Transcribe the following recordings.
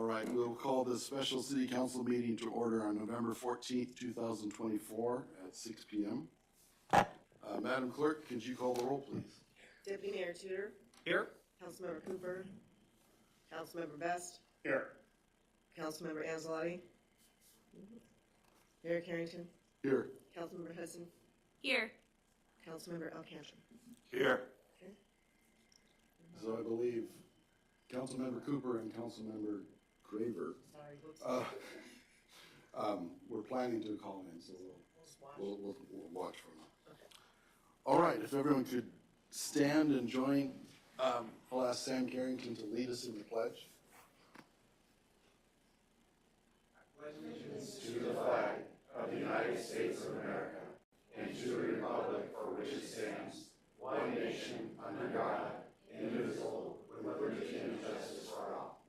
right, we'll call this special city council meeting to order on November 14th, 2024 at 6 p.m. Madam Clerk, could you call the roll, please? Deputy Mayor Tudor. Here. Councilmember Cooper. Councilmember Best. Here. Councilmember Anzalotti. Mayor Carrington. Here. Councilmember Hudson. Here. Councilmember Alcantara. Here. Okay. So I believe Councilmember Cooper and Councilmember Graver, Sorry, whoops. we're planning to call in, so We'll we'll watch for them. Okay. All right, if everyone could stand and join, I'll ask Sam Carrington to lead us in the pledge. Allegiance to the flag of the United States of America and to the republic for which it stands, one nation under God, indivisible, with liberty and justice for all.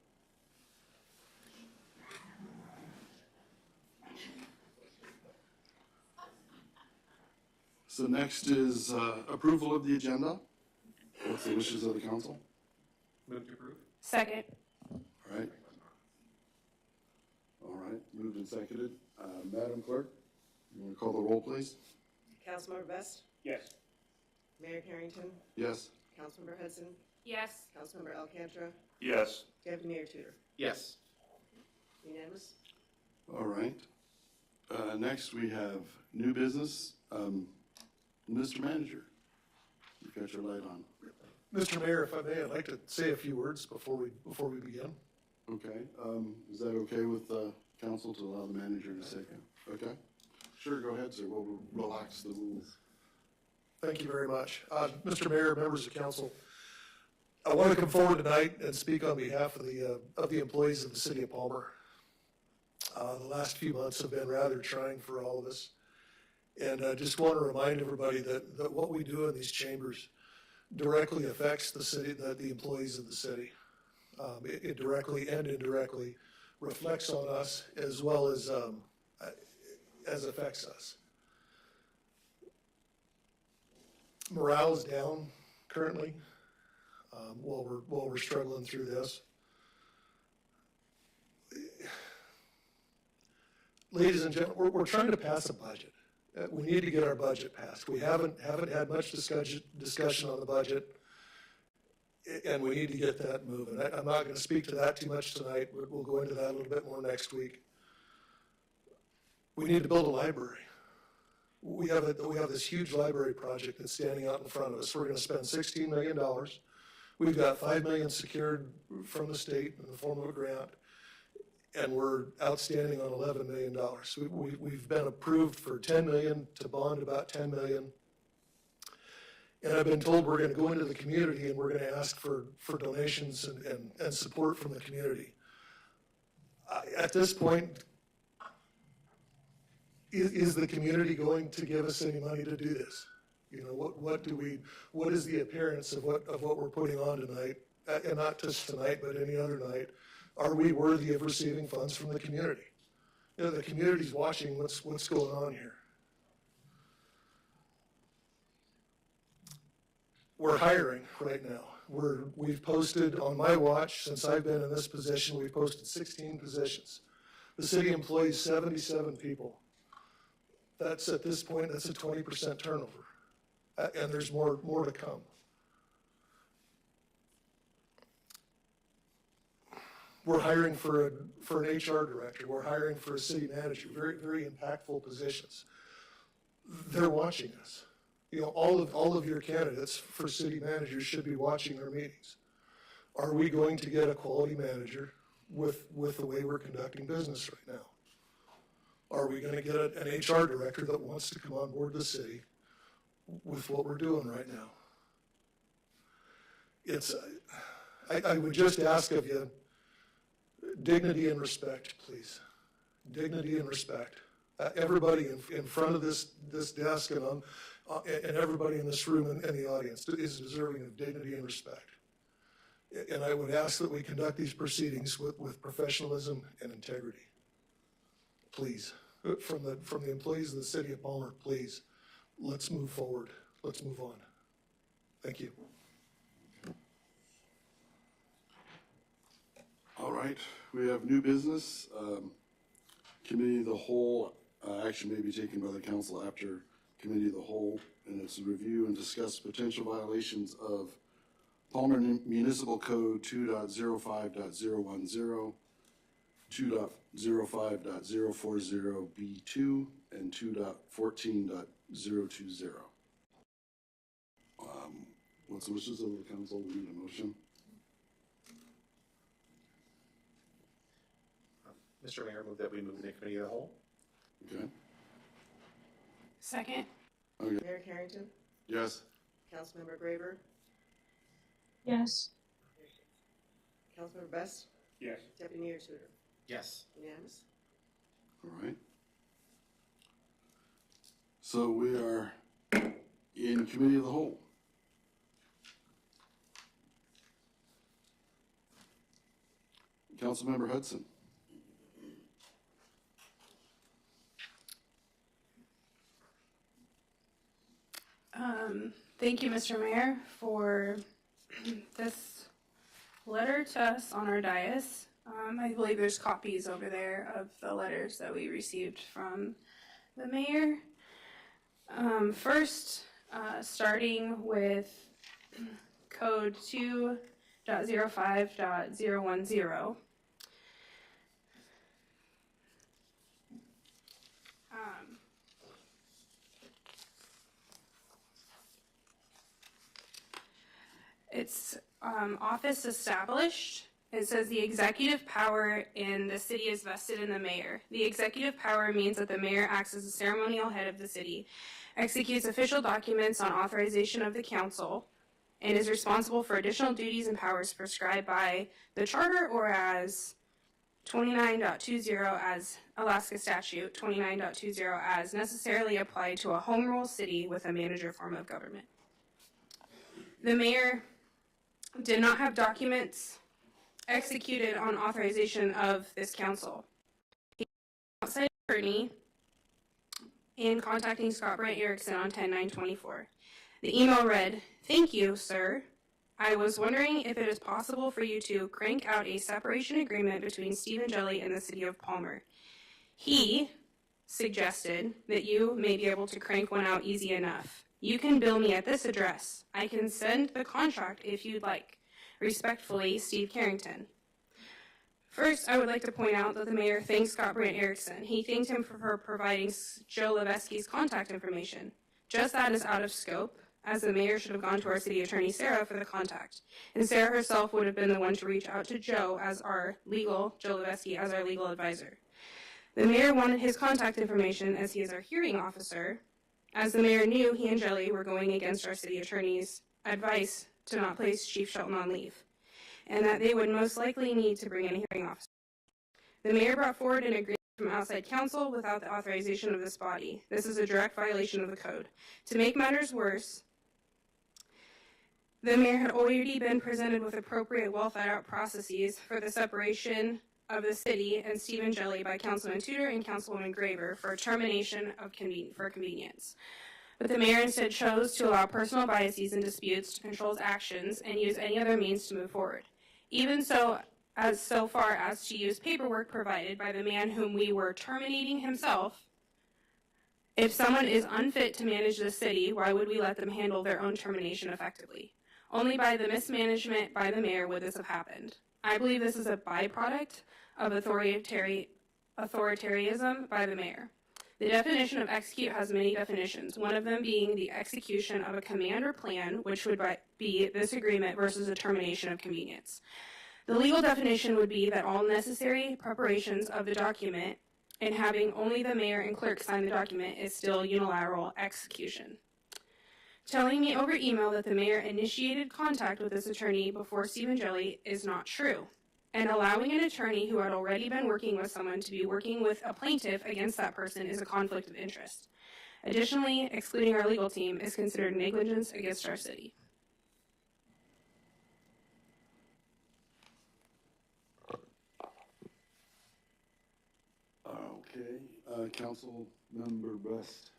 So next is approval of the agenda. What's the wishes of the council? Move to approve. Second. All right. All right, moved and seconded. Madam Clerk, you want to call the roll, please? Councilmember Best. Yes. Mayor Carrington. Yes. Councilmember Hudson. Yes. Councilmember Alcantara. Yes. Deputy Mayor Tudor. Yes. Unanimous? All right. Next, we have new business. Mr. Manager, you've got your light on. Mr. Mayor, if I may, I'd like to say a few words before we begin. Okay, is that okay with council to allow the manager to say? Okay, sure, go ahead, sir. We'll relax the rules. Thank you very much. Mr. Mayor, members of council, I want to come forward tonight and speak on behalf of the employees of the city of Palmer. The last few months have been rather trying for all of us. And I just want to remind everybody that what we do in these chambers directly affects the city, the employees of the city. It directly and indirectly reflects on us as well as affects us. Morale is down currently while we're struggling through this. Ladies and gentlemen, we're trying to pass a budget. We need to get our budget passed. We haven't had much discussion on the budget, and we need to get that moving. I'm not going to speak to that too much tonight, but we'll go into that a little bit more next week. We need to build a library. We have this huge library project that's standing out in front of us. We're going to spend $16 million. We've got $5 million secured from the state in the form of a grant, and we're outstanding on $11 million. We've been approved for $10 million to bond about $10 million. And I've been told we're going to go into the community and we're going to ask for donations and support from the community. At this point, is the community going to give us any money to do this? You know, what is the appearance of what we're putting on tonight, and not just tonight, but any other night? Are we worthy of receiving funds from the community? You know, the community's watching what's going on here. We're hiring right now. We've posted on my watch, since I've been in this position, we've posted 16 positions. The city employs 77 people. That's, at this point, that's a 20% turnover. And there's more to come. We're hiring for an HR director. We're hiring for a city manager. Very, very impactful positions. They're watching us. You know, all of your candidates for city managers should be watching our meetings. Are we going to get a quality manager with the way we're conducting business right now? Are we going to get an HR director that wants to come on board the city with what we're doing right now? I would just ask of you, dignity and respect, please. Dignity and respect. Everybody in front of this desk and everybody in this room and the audience is deserving of dignity and respect. And I would ask that we conduct these proceedings with professionalism and integrity. Please, from the employees of the city of Palmer, please, let's move forward. Let's move on. Thank you. All right, we have new business. Committee of the whole, action may be taken by the council after committee of the whole, and it's a review and discuss potential violations of Palmer Municipal Code 2.05.010, 2.05.040B2, and 2.14.020. What's the wishes of the council? We need a motion. Mr. Mayor, move that we move the committee of the whole. Okay. Second. Okay. Mayor Carrington, Yes. Councilmember Graver, Yes. Councilmember Best, Yes. Deputy Mayor Tudor. Yes. Unanimous. All right. So we are in committee of the whole. Councilmember Hudson. Thank you, Mr. Mayor, for this letter to us on our dais. I believe there's copies over there of the letters that we received from the mayor. First, starting with code 2.05.010. It's office established. It says the executive power in the city is vested in the mayor. The executive power means that the mayor acts as the ceremonial head of the city, executes official documents on authorization of the council, and is responsible for additional duties and powers prescribed by the charter or as 29.20 as Alaska statute 29.20 as necessarily applied to a home rule city with a manager form of government. The mayor did not have documents executed on authorization of this council. He was an outside attorney in contacting Scott Brent Erickson on 10/9/24. The email read, "Thank you, sir. I was wondering if it is possible for you to crank out a separation agreement between Stephen Jelly and the city of Palmer. He suggested that you may be able to crank one out easy enough. You can bill me at this address. I can send the contract if you'd like. Respectfully, Steve Carrington." First, I would like to point out that the mayor thanked Scott Brant Erickson. He thanked him for providing Joe Levesky's contact information. Just that is out of scope, as the mayor should have gone to our city attorney, Sarah, for the contact. And Sarah herself would have been the one to reach out to Joe Levesky as our legal advisor. The mayor wanted his contact information as he is our hearing officer, as the mayor knew he and Jelly were going against our city attorney's advice to not place Chief Shelton on leave, and that they would most likely need to bring in a hearing officer. The mayor brought forward an agreement from outside counsel without the authorization of this body. This is a direct violation of the code. To make matters worse, the mayor had already been presented with appropriate well-thought-out processes for the separation of the city and Stephen Jelly by Councilman Tudor and Councilwoman Graver for termination of convenience. But the mayor instead chose to allow personal biases and disputes to control his actions and use any other means to move forward. Even so far as to use paperwork provided by the man whom we were terminating himself. If someone is unfit to manage the city, why would we let them handle their own termination effectively? Only by the mismanagement by the mayor would this have happened. I believe this is a byproduct of authoritarianism by the mayor. The definition of execute has many definitions, one of them being the execution of a command or plan, which would be this agreement versus a termination of convenience. The legal definition would be that all necessary preparations of the document and having only the mayor and clerk sign the document is still unilateral execution. Telling me over email that the mayor initiated contact with this attorney before Stephen Jelly is not true. And allowing an attorney who had already been working with someone to be working with a plaintiff against that person is a conflict of interest. Additionally, excluding our legal team is considered negligence against our city. Okay, Council Member Best.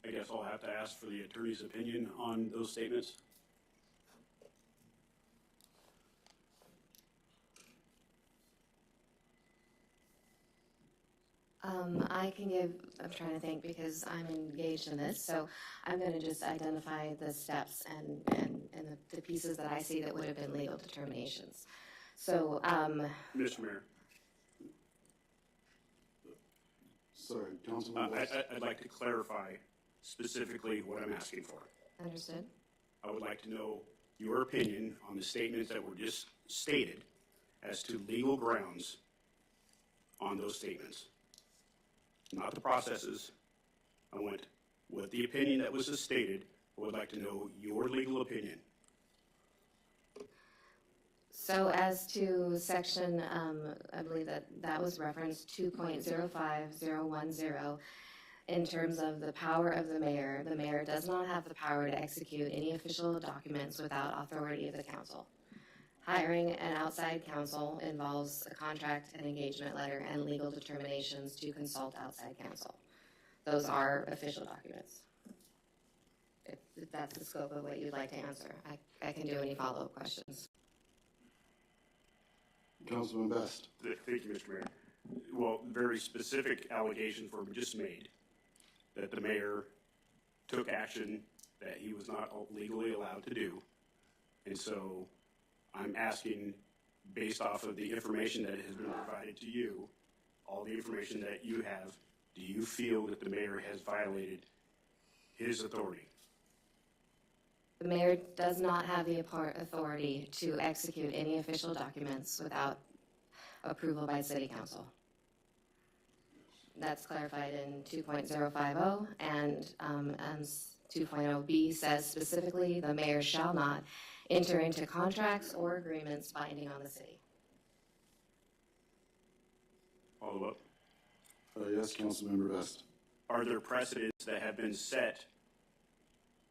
I guess I'll have to ask for the attorney's opinion on those statements. I can give, I'm trying to think because I'm engaged in this, so I'm going to just identify the steps and the pieces that I see that would have been legal determinations. So, Mr. Mayor, Sorry, Councilman West. I'd like to clarify specifically what I'm asking for. understood? I would like to know your opinion on the statements that were just stated as to legal grounds on those statements. Not the processes. I want what the opinion that was just stated. I would like to know your legal opinion. So as to section, I believe that was referenced 2.05010, in terms of the power of the mayor does not have the power to execute any official documents without authority of the council. Hiring an outside counsel involves a contract, an engagement letter, and legal determinations to consult outside counsel. Those are official documents. If that's the scope of what you'd like to answer, I can do any follow-up questions. Councilman Best. Thank you, Mr. Mayor. Well, very specific allegations were just made that the mayor took action that he was not legally allowed to do. And so I'm asking, based off of the information that has been provided to you, all the information that you have, do you feel that the mayor has violated his authority? The mayor does not have the authority to execute any official documents without approval by city council. That's clarified in 2.050, and 2.0b says specifically the mayor shall not enter into contracts or agreements binding on the city. Follow up. Yes, Councilmember Best. Are there precedents that have been set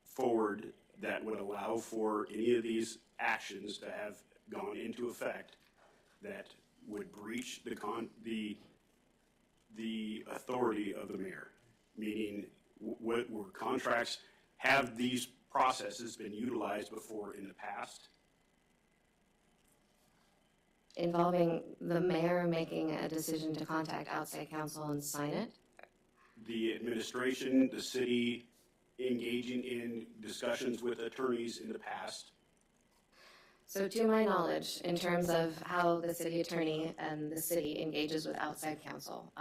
forward that would allow for any of these actions to have gone into effect that would breach the authority of the mayor? Meaning, were contracts, have these processes been utilized before in the past? Involving the mayor making a decision to contact outside counsel and sign it? The administration, the city engaging in discussions with attorneys in the past? So to my knowledge, in terms of how the city attorney and the city engages with outside counsel,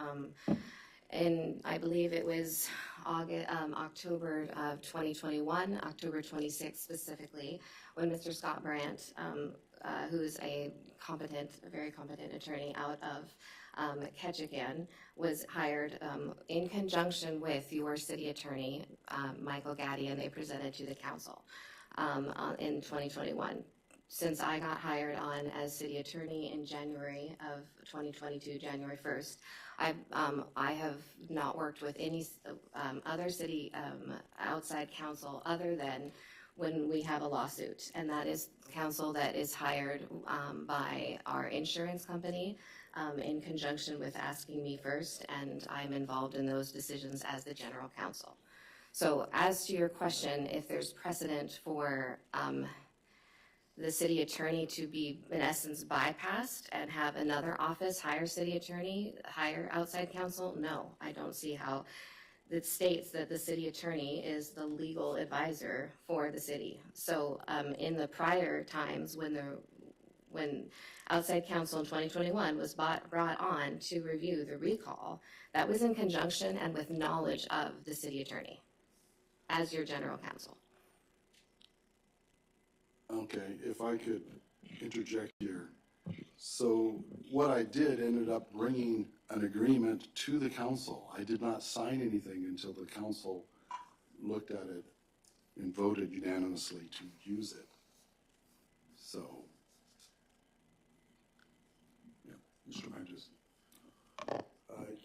and I believe it was October of 2021, October 26th specifically, when Mr. Scott Brandt, who's a very competent attorney out of Ketchikan, was hired in conjunction with your city attorney, Michael Gaddy, and they presented to the council in 2021. Since I got hired on as city attorney in January of 2022, January 1st, I have not worked with any other city outside counsel other than when we have a lawsuit, and that is counsel that is hired by our insurance company in conjunction with asking me first, and I'm involved in those decisions as the general counsel. So as to your question, if there's precedent for the city attorney to be, in essence, bypassed and have another office hire city attorney, hire outside counsel, no, I don't see how. It states that the city attorney is the legal advisor for the city. So in the prior times when outside counsel in 2021 was brought on to review the recall, that was in conjunction and with knowledge of the city attorney as your general counsel. Okay, if I could interject here. So what I did ended up bringing an agreement to the council. I did not sign anything until the council looked at it and voted unanimously to use it. So, yeah, Mr. Manges.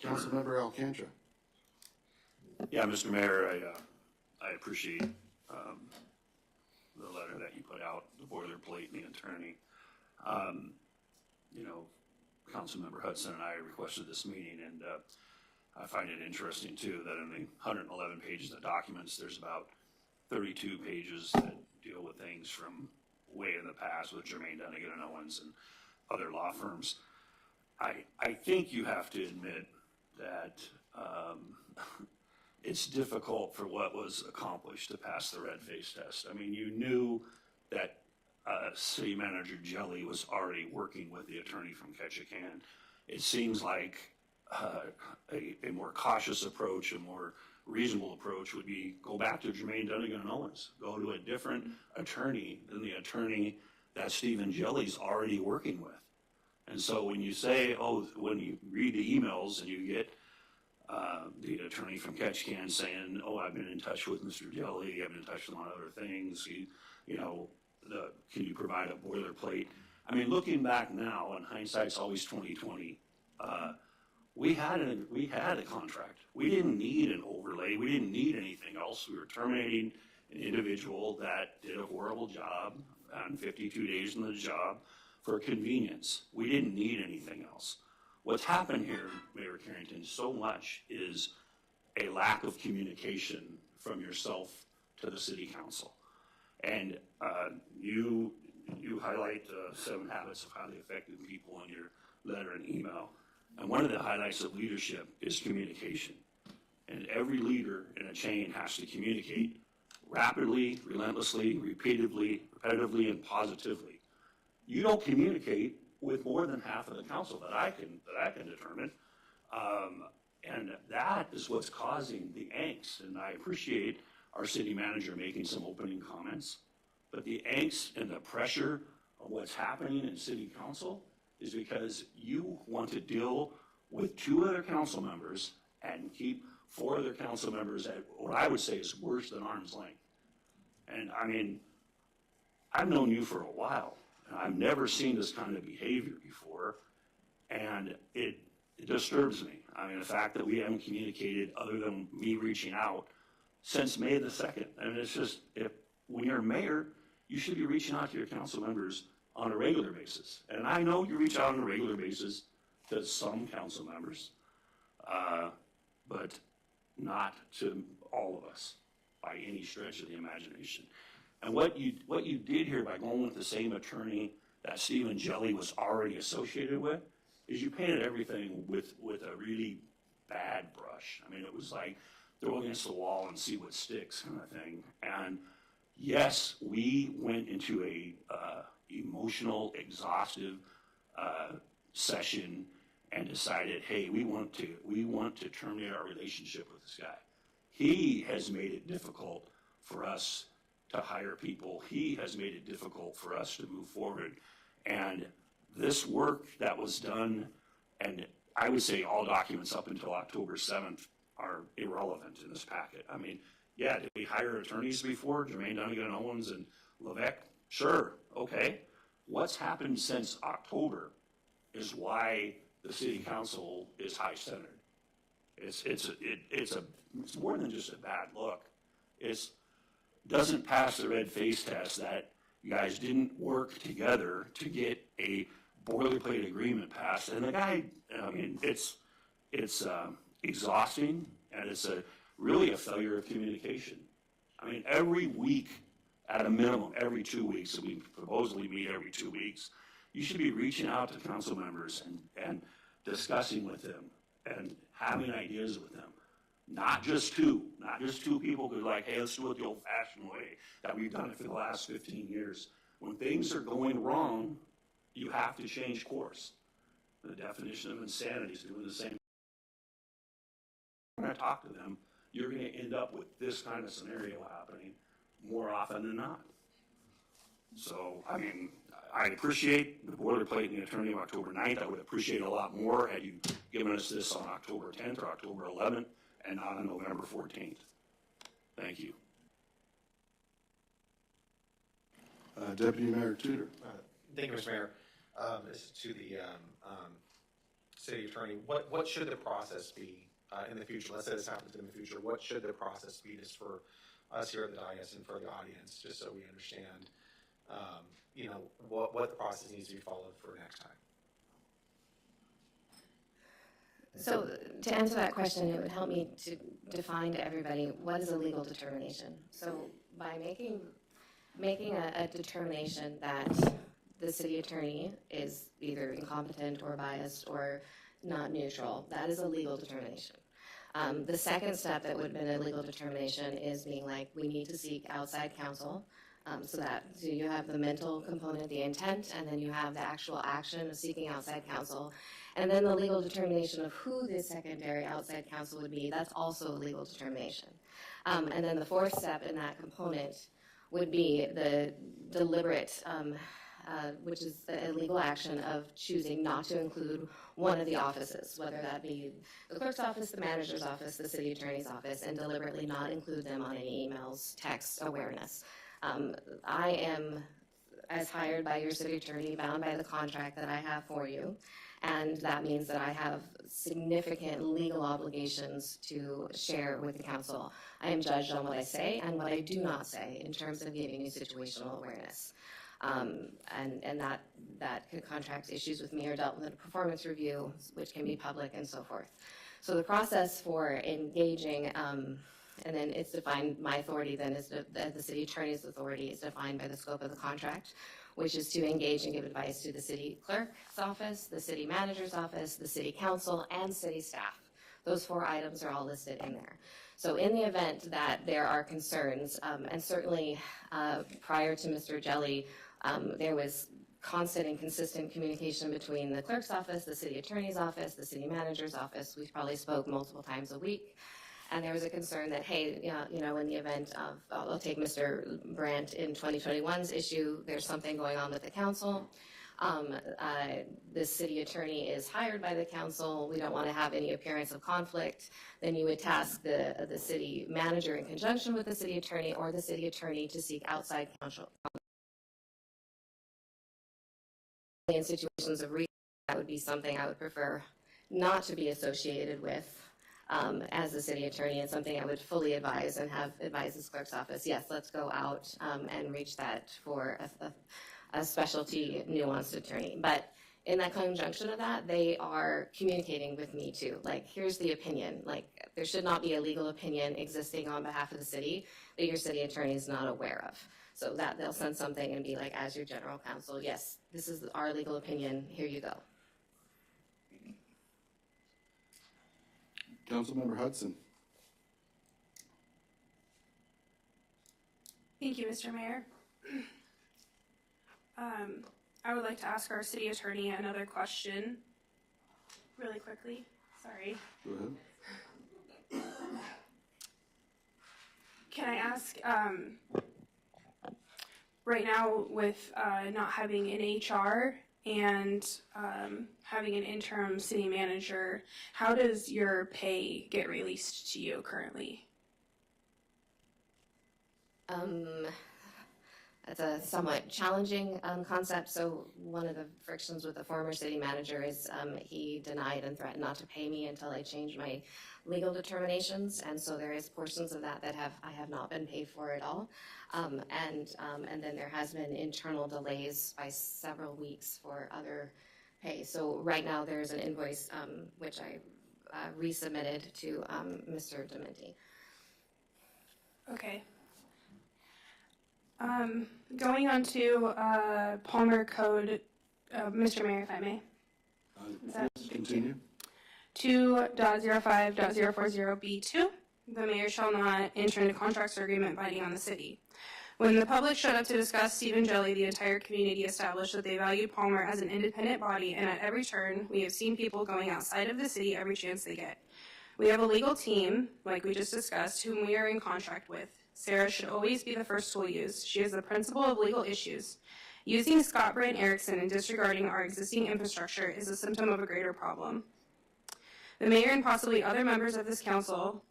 Councilmember Alcantara. Yeah, Mr. Mayor, I appreciate the letter that you put out, the boilerplate and the attorney. You know, Councilmember Hudson and I requested this meeting, and I find it interesting too that in the 111 pages of documents, there's about 32 pages that deal with things from way in the past with Jermaine Dunnigan and Owens and other law firms. I think you have to admit that it's difficult for what was accomplished to pass the red face test. I mean, you knew that City Manager Jelly was already working with the attorney from Ketchikan. It seems like a more cautious approach, a more reasonable approach would be go back to Jermaine Dunnigan and Owens, go to a different attorney than the attorney that Stephen Jelly's already working with. And so when you say, oh, when you read the emails and you get the attorney from Ketchikan saying, oh, I've been in touch with Mr. Jelly, I've been in touch with him on other things, can you provide a boilerplate? I mean, looking back now, and hindsight's always 20/20, we had a contract. We didn't need an overlay. We didn't need anything else. We were terminating an individual that did a horrible job on 52 days in the job for convenience. We didn't need anything else. What's happened here, Mayor Carrington, so much is a lack of communication from yourself to the city council. And you highlight 7 habits of highly effective people in your letter and email. And one of the highlights of leadership is communication. And every leader in a chain has to communicate rapidly, relentlessly, repetitively, and positively. You don't communicate with more than half of the council that I can determine. And that is what's causing the angst. And I appreciate our city manager making some opening comments. But the angst and the pressure of what's happening in city council is because you want to deal with 2 other council members and keep 4 other council members at what I would say is worse than arm's length. And I mean, I've known you for a while, and I've never seen this kind of behavior before, and it disturbs me. I mean, the fact that we haven't communicated other than me reaching out since May the 2nd. And it's just, when you're mayor, you should be reaching out to your council members on a regular basis. And I know you reach out on a regular basis to some council members, but not to all of us by any stretch of the imagination. And what you did here by going with the same attorney that Stephen Jelly was already associated with is you painted everything with a really bad brush. I mean, it was like throw against the wall and see what sticks kind of thing. And yes, we went into a emotional, exhaustive session and decided, hey, we want to terminate our relationship with this guy. He has made it difficult for us to hire people. He has made it difficult for us to move forward. And this work that was done, and I would say all documents up until October 7th are irrelevant in this packet. I mean, yeah, did we hire attorneys before, Jermaine Dunnigan, Owens, and Levesque? Sure, okay. What's happened since October is why the city council is high-centered. It's more than just a bad look. It doesn't pass the red face test that you guys didn't work together to get a boilerplate agreement passed. And the guy, I mean, it's exhausting, and it's really a failure of communication. I mean, every week, at a minimum, every 2 weeks, and we supposedly meet every 2 weeks, you should be reaching out to council members and discussing with them and having ideas with them. Not just two people who are like, hey, let's do it the old-fashioned way that we've done it for the last 15 years. When things are going wrong, you have to change course. The definition of insanity is doing the same. When I talk to them, you're going to end up with this kind of scenario happening more often than not. So, I mean, I appreciate the boilerplate and the attorney of October 9th. I would appreciate it a lot more had you given us this on October 10th or October 11th and not on November 14th. Thank you. Deputy Mayor Tudor. Thank you, Mr. Mayor. This is to the city attorney. What should the process be in the future? Let's say this happens in the future. What should the process be, just for us here at the dais and for the audience, just so we understand, what the process needs to be followed for next time? So to answer that question, it would help me to define to everybody what is a legal determination. So by making a determination that the city attorney is either incompetent or biased, or not neutral. That is a legal determination. The second step that would have been a legal determination is being like, we need to seek outside counsel. So you have the mental component, the intent, and then you have the actual action of seeking outside counsel. And then the legal determination of who the secondary outside counsel would be, that's also a legal determination. And then the fourth step in that component would be the deliberate, which is a legal action of choosing not to include one of the offices, whether that be the clerk's office, the manager's office, the city attorney's office, and deliberately not include them on any emails, text, awareness. I am, as hired by your city attorney, bound by the contract that I have for you, and that means that I have significant legal obligations to share with the council. I am judged on what I say and what I do not say in terms of giving you situational awareness. And that contract issues with me are dealt with in a performance review, which can be public and so forth. So the process for engaging, and then it's defined, my authority then is the city attorney's authority is defined by the scope of the contract, which is to engage and give advice to the city clerk's office, the city manager's office, the city council, and city staff. Those 4 items are all listed in there. So in the event that there are concerns, and certainly prior to Mr. Jelly, there was constant and consistent communication between the clerk's office, the city attorney's office, the city manager's office. We probably spoke multiple times a week. And there was a concern that, hey, you know, in the event of, I'll take Mr. Brandt in 2021's issue, there's something going on with the council. The city attorney is hired by the council. We don't want to have any appearance of conflict. Then you would task the city manager in conjunction with the city attorney or the city attorney to seek outside counsel. In situations of reason, that would be something I would prefer not to be associated with as the city attorney, and something I would fully advise and have advised this clerk's office. Yes, let's go out and reach that for a specialty nuanced attorney. But in that conjunction of that, they are communicating with me too. Like, here's the opinion. Like, there should not be a legal opinion existing on behalf of the city that your city attorney is not aware of. So that they'll send something and be like, as your general counsel, yes, this is our legal opinion, here you go. Councilmember Hudson. Thank you, Mr. Mayor. I would like to ask our city attorney another question really quickly. Sorry. Go ahead. Can I ask, right now with not having an HR and having an interim city manager, how does your pay get released to you currently? That's a somewhat challenging concept. So one of the frictions with the former city manager is he denied and threatened not to pay me until I changed my legal determinations, and so there is portions of that I have not been paid for at all. And then there has been internal delays by several weeks for other pay. So right now there's an invoice which I resubmitted to Mr. Dementi. Okay. Going on to Palmer Code, Mr. Mayor, if I may. Continue. 2.05.040B2, the mayor shall not enter into contracts or agreement binding on the city. When the public showed up to discuss Stephen Jelly, the entire community established that they valued Palmer as an independent body, and at every turn, we have seen people going outside of the city every chance they get. We have a legal team, like we just discussed, whom we are in contract with. Sarah should always be the first tool used. She is the principal of legal issues. Using Scott Brand Erickson and disregarding our existing infrastructure is a symptom of a greater problem. The mayor and possibly other members of this council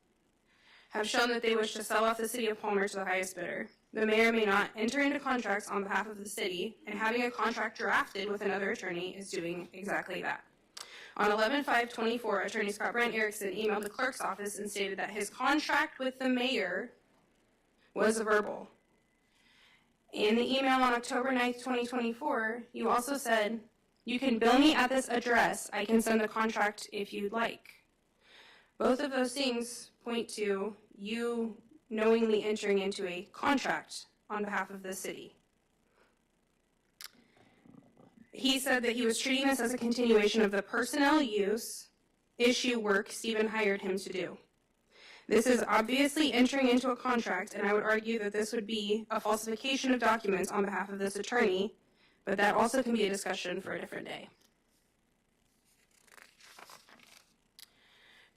have shown that they wish to sell off the city of Palmer to the highest bidder. The mayor may not enter into contracts on behalf of the city, and having a contract drafted with another attorney is doing exactly that. On 11/5/24, Attorney Scott Brand Erickson emailed the clerk's office and stated that his contract with the mayor was verbal. In the email on October 9th, 2024, you also said, "You can bill me at this address. I can send the contract if you'd like." Both of those things point to you knowingly entering into a contract on behalf of the city. He said that he was treating this as a continuation of the personnel issue work Stephen hired him to do. This is obviously entering into a contract, and I would argue that this would be a falsification of documents on behalf of this attorney, but that also can be a discussion for a different day.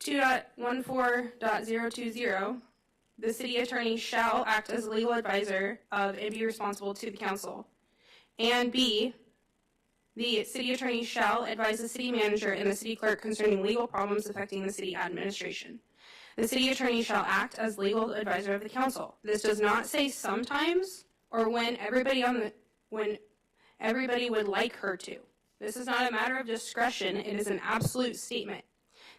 2.14.020, the city attorney shall act as legal advisor of and be responsible to the council. And B, the city attorney shall advise the city manager and the city clerk concerning legal problems affecting the city administration. The city attorney shall act as legal advisor of the council. This does not say sometimes or when everybody would like her to. This is not a matter of discretion. It is an absolute statement.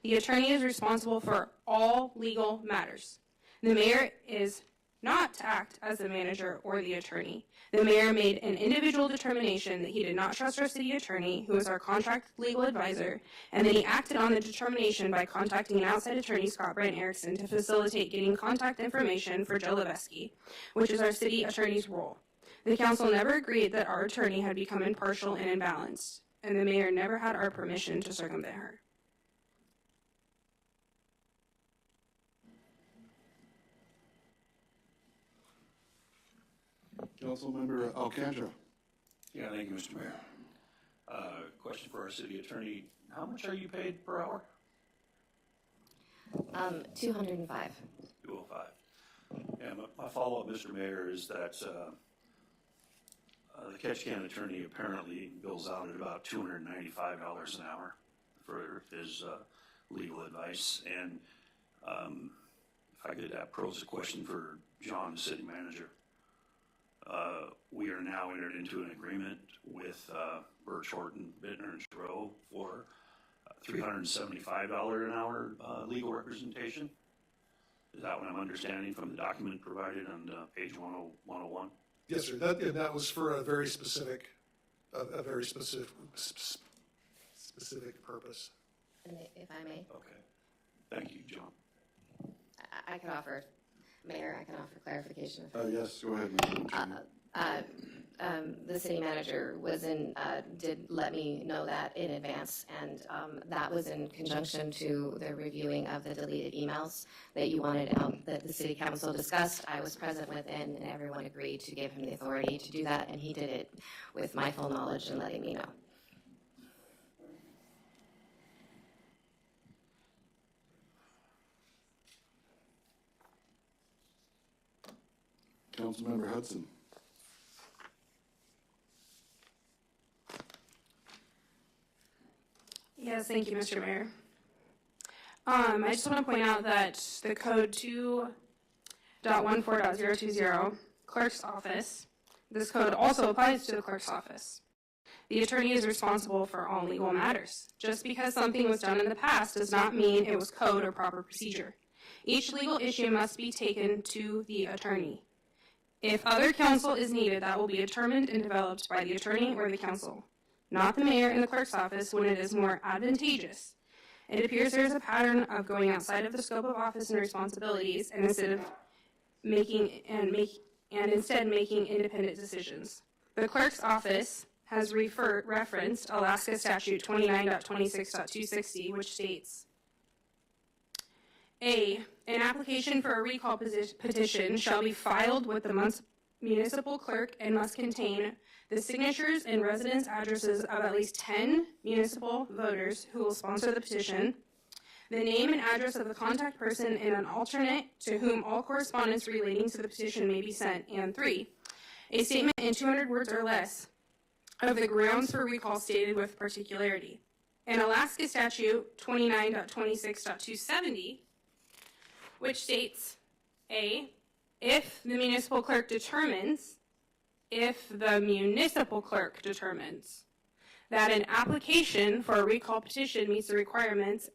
The attorney is responsible for all legal matters. The mayor is not to act as the manager or the attorney. The mayor made an individual determination that he did not trust our city attorney, who is our contract legal advisor, and then he acted on the determination by contacting an outside attorney, Scott Brent Erickson, to facilitate getting contact information for Joe Levesky, which is our city attorney's role. The council never agreed that our attorney had become impartial and imbalanced, and the mayor never had our permission to circumvent her. Councilmember Alcantara. Yeah, thank you, Mr. Mayor. Question for our city attorney. How much are you paid per hour? 205. 205. And my follow-up, Mr. Mayor, is that the Ketchikan attorney apparently bills out at about $295 an hour for his legal advice. And if I could pose a question for John, the city manager. We are now entered into an agreement with Birch Horton, Bittner, and Giroux for $375 an hour legal representation. Is that what I'm understanding from the document provided on page 101? Yes, sir. That was for a very specific purpose. And if I may, Okay. Thank you, John. I can offer, Mayor, I can offer clarification. Yes, go ahead, Madam Attorney. The city manager did let me know that in advance, and that was in conjunction to the reviewing of the deleted emails that you wanted, that the city council discussed. I was present within, and everyone agreed to give him the authority to do that, and he did it with my full knowledge and letting me know. Councilmember Hudson. Yes, thank you, Mr. Mayor. I just want to point out that the code 2.14.020, clerk's office, this code also applies to the clerk's office. The attorney is responsible for all legal matters. Just because something was done in the past does not mean it was code or proper procedure. Each legal issue must be taken to the attorney. If other counsel is needed, that will be determined and developed by the attorney or the counsel, not the mayor in the clerk's office when it is more advantageous. It appears there is a pattern of going outside of the scope of office and responsibilities and instead making independent decisions. The clerk's office has referenced Alaska Statute 29.26.260, which states, A, an application for a recall petition shall be filed with the municipal clerk and must contain the signatures and residence addresses of at least 10 municipal voters who will sponsor the petition, the name and address of the contact person and an alternate to whom all correspondence relating to the petition may be sent, and 3, a statement in 200 words or less of the grounds for recall stated with particularity. In Alaska Statute 29.26.270, which states, A, if the municipal clerk determines that an application for a recall petition meets the requirements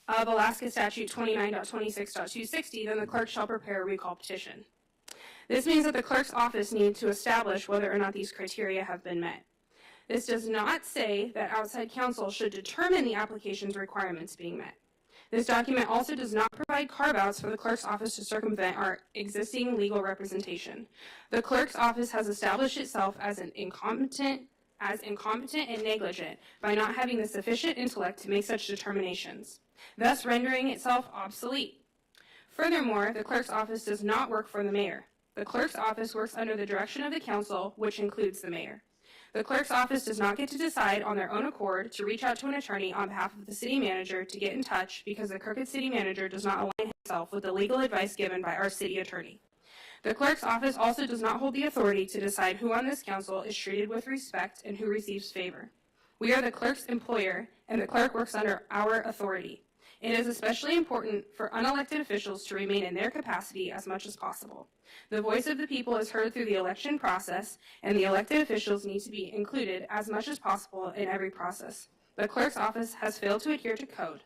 of Alaska Statute 29.26.260, then the clerk shall prepare a recall petition. This means that the clerk's office needs to establish whether or not these criteria have been met. This does not say that outside counsel should determine the application's requirements being met. This document also does not provide carve-outs for the clerk's office to circumvent our existing legal representation. The clerk's office has established itself as an incompetent as incompetent and negligent by not having the sufficient intellect to make such determinations, thus rendering itself obsolete. Furthermore, the clerk's office does not work for the mayor. The clerk's office works under the direction of the council, which includes the mayor. The clerk's office does not get to decide on their own accord to reach out to an attorney on behalf of the city manager to get in touch because the crooked city manager does not align himself with the legal advice given by our city attorney. The clerk's office also does not hold the authority to decide who on this council is treated with respect and who receives favor. We are the clerk's employer, and the clerk works under our authority. It is especially important for unelected officials to remain in their capacity as much as possible. The voice of the people is heard through the election process, and the elected officials need to be included as much as possible in every process. The clerk's office has failed to adhere to code.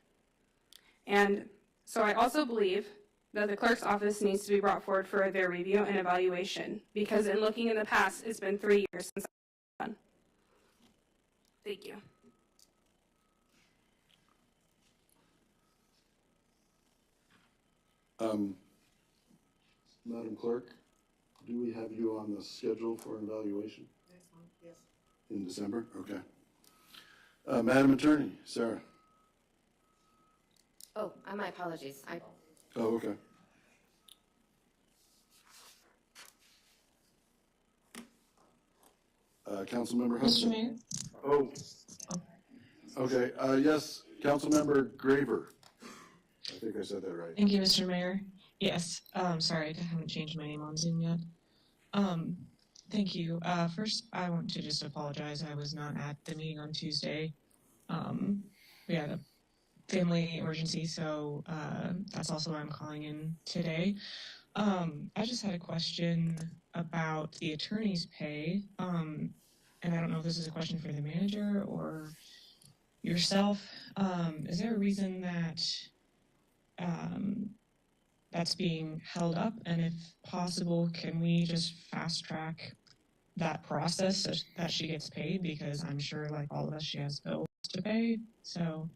And so I also believe that the clerk's office needs to be brought forward for their review and evaluation, because in looking in the past, it's been 3 years since I've done. Thank you. Madam Clerk, do we have you on the schedule for an evaluation Next month, yes. in December? Okay. Madam Attorney, Sarah. Oh, my apologies. Oh, okay. Councilmember Mr. Hudson. Mayor? Oh, Okay, yes, Councilmember Graver. I think I said that right. Thank you, Mr. Mayor. Yes, sorry, I haven't changed my name on Zoom yet. Thank you. First, I want to just apologize. I was not at the meeting on Tuesday. We had a family emergency, so that's also why I'm calling in today. I just had a question about the attorney's pay. And I don't know if this is a question for the manager or yourself. Is there a reason that that's being held up? And if possible, can we just fast track that process so that she gets paid? Because I'm sure, like all of us, she has bills to pay. So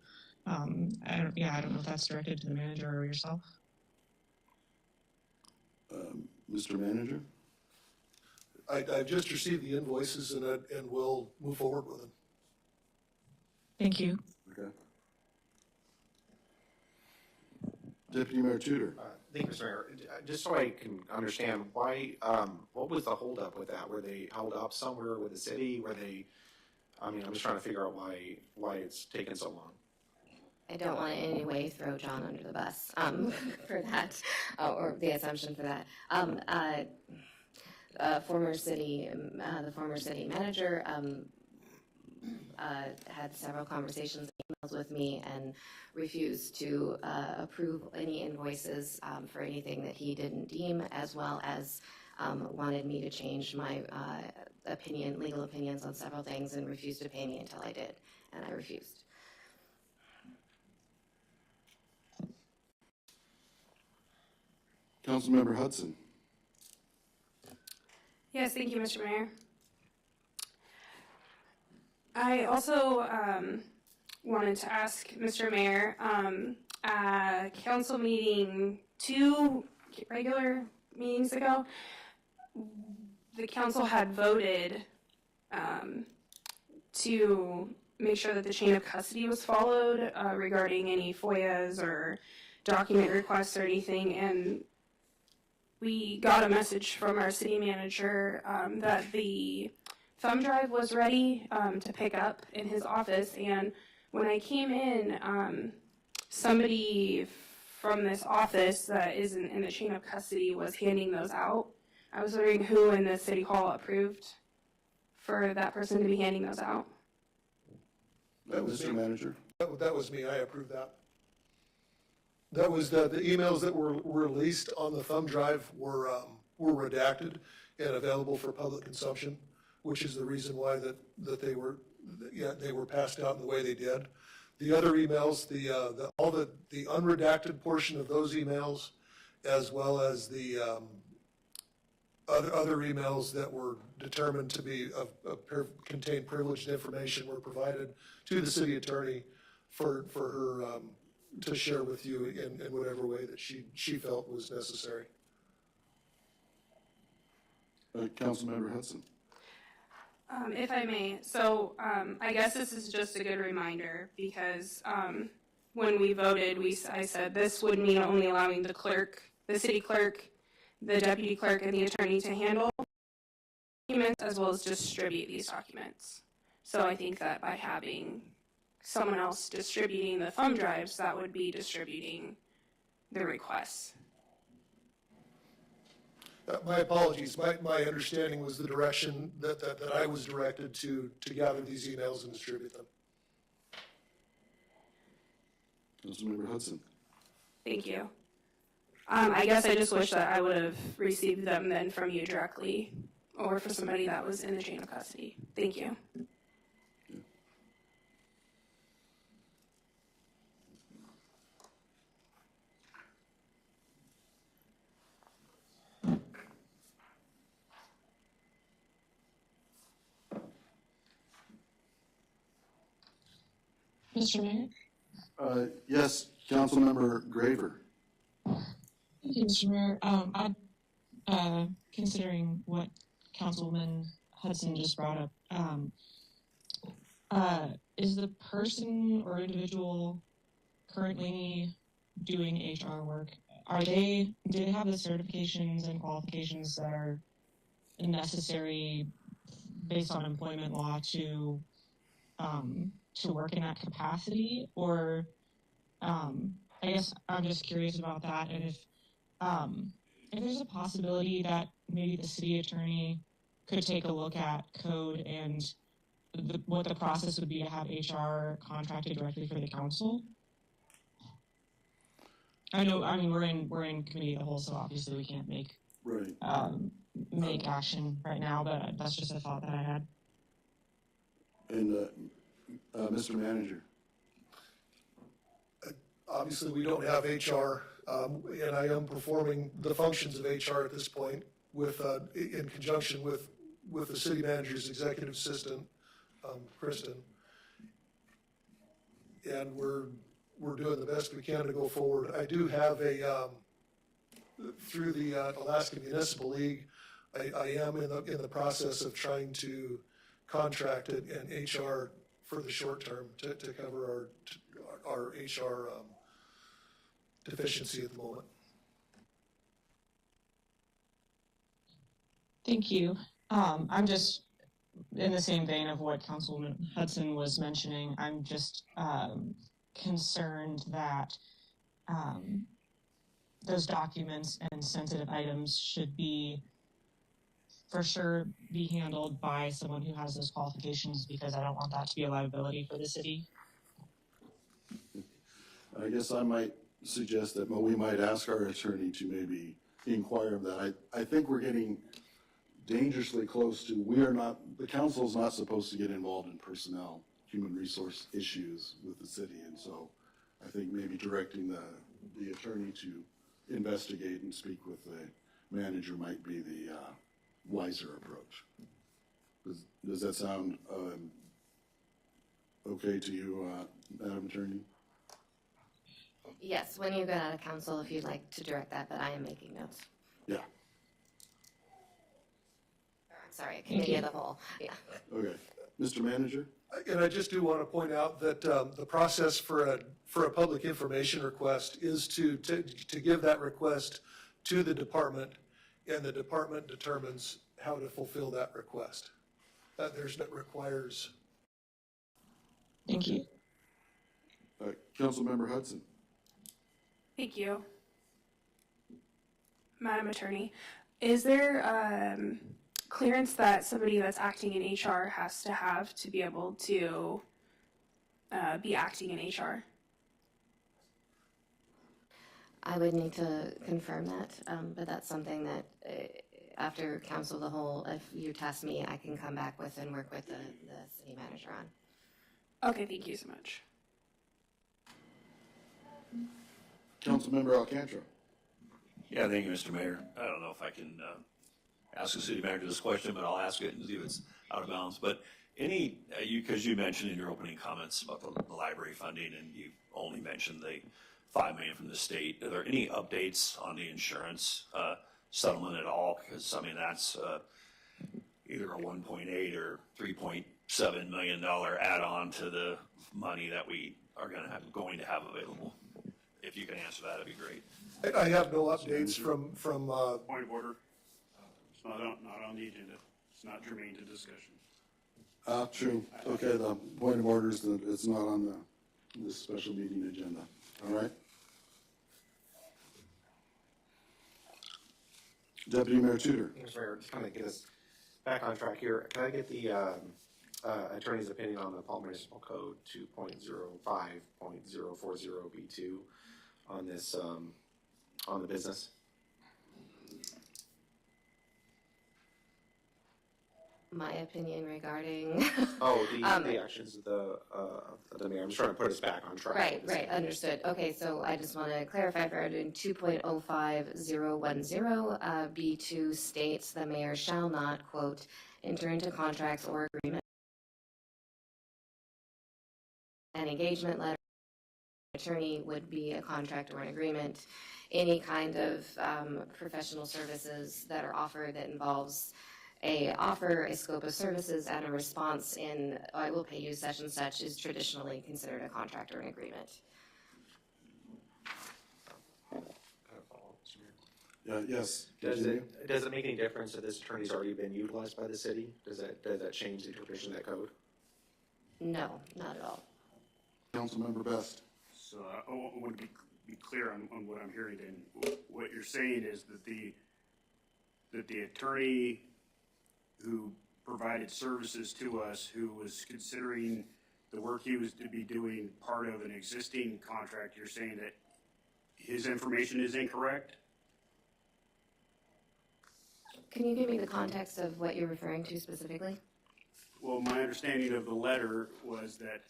I don't know if that's directed to the manager or yourself. Mr. Manager? I've just received the invoices and we'll move forward with them. Thank you. Okay. Deputy Mayor Tudor. Thank you, Mr. Mayor. Just so I can understand, why, what was the holdup with that? Were they held up somewhere with the city? I'm just trying to figure out why it's taken so long. I don't want to in any way throw John under the bus for that, or the assumption for that. The former city manager had several conversations and emails with me and refused to approve any invoices for anything that he didn't deem, as well as wanted me to change my legal opinions on several things, and refused to pay me until I did, and I refused. Councilmember Hudson. Yes, thank you, Mr. Mayor. I also wanted to ask Mr. Mayor, council meeting 2 regular meetings ago, the council had voted to make sure that the chain of custody was followed regarding any FOIAs or document requests or anything, and we got a message from our city manager that the thumb drive was ready to pick up in his office, and when I came in, somebody from this office that isn't in the chain of custody was handing those out. I was wondering who in the city hall approved for that person to be handing those out. That was Mr. me. Manager. That was me. I approved that. That was the emails that were released on the thumb drive were redacted and available for public consumption, which is the reason why that they were passed out in the way they did. The other emails, the unredacted portion of those emails, as well as the other emails that were determined to be contain privileged information, were provided to the city attorney for her to share with you in whatever way that she felt was necessary. Councilmember Hudson. If I may, so I guess this is just a good reminder because when we voted, I said this would mean only allowing the clerk, the city clerk, the deputy clerk, and the attorney to handle documents as well as distribute these documents. So I think that by having someone else distributing the thumb drives, that would be distributing the requests. My apologies. My understanding was the direction that I was directed to gather these emails and distribute them. Councilmember Hudson. Thank you. I guess I just wish that I would have received them then from you directly or for somebody that was in the chain of custody. Thank you. Mr. Mayor? Yes, Councilmember Graver. Thank you, Mr. Mayor. Considering what Councilman Hudson just brought up, is the person or individual currently doing HR work, do they have the certifications and qualifications that are necessary based on employment law to work in that capacity? Or I guess I'm just curious about that, and if there's a possibility that maybe the city attorney could take a look at code and what the process would be to have HR contracted directly for the council. I mean, we're in committee of the whole, so obviously we can't make action right now, but that's just a thought that I had. And Mr. Manager. Obviously, we don't have HR, and I am performing the functions of HR at this point in conjunction with the city manager's executive assistant, Kristen. And we're doing the best we can to go forward. I do have through the Alaska Municipal League, I am in the process of trying to contract an HR for the short term to cover our HR deficiency at the moment. Thank you. I'm just in the same vein of what Councilman Hudson was mentioning. I'm just concerned that those documents and sensitive items should for sure be handled by someone who has those qualifications, because I don't want that to be a liability for the city. I guess I might suggest that we might ask our attorney to maybe inquire of that. I think we're getting dangerously close to, the council's not supposed to get involved in personnel, human resource issues with the city. And so I think maybe directing the attorney to investigate and speak with the manager might be the wiser approach. Does that sound okay to you, Madam Attorney? Yes, when you get out of council, if you'd like to direct that, but I am making notes. Yeah. Sorry, committee of the whole, yeah. Okay. Mr. Manager? And I just do want to point out that the process for a public information request is to give that request to the department, and the department determines how to fulfill that request. That requires. Thank you. Councilmember Hudson. Thank you. Madam Attorney, is there clearance that somebody that's acting in HR has to have to be able to be acting in HR? I would need to confirm that, but that's something that after council of the whole, if you task me, I can come back with and work with the city manager on. Okay, thank you so much. Councilmember Alcantara. Yeah, thank you, Mr. Mayor. I don't know if I can ask the city manager this question, but I'll ask it and see if it's out of bounds. But because you mentioned in your opening comments about the library funding, and you only mentioned the $5 million from the state, are there any updates on the insurance settlement at all? Because I mean, that's either a 1.8 or $3.7 million add-on to the money that we are going to have available. If you can answer that, it'd be great. I have no updates from, Point of order. It's not on the agenda. It's not germane to discussion. True. Okay, the point of order is that it's not on this special meeting agenda. All right? Deputy Mayor Tudor. Mr. Mayor, just kind of get us back on track here. Can I get the attorney's opinion on the Palm Municipal Code 2.05.040B2 on this, on the business? My opinion regarding. Oh, the actions of the mayor. I'm just trying to put us back on track. Right, understood. Okay, so I just want to clarify for everyone, 2.05010, B2 states the mayor shall not, quote, enter into contracts or agreements. An engagement letter, attorney would be a contract or an agreement. Any kind of professional services that are offered that involves a offer, a scope of services, and a response in, I will pay you such and such is traditionally considered a contract or an agreement. Yeah, yes. Does it make any difference that this attorney's already been utilized by the city? Does that change the interpretation of that code? No, not at all. Councilmember Best. So I want to be clear on what I'm hearing. And what you're saying is that the attorney who provided services to us, who was considering the work he was to be doing part of an existing contract, you're saying that his information is incorrect? Can you give me the context of what you're referring to specifically? Well, my understanding of the letter was that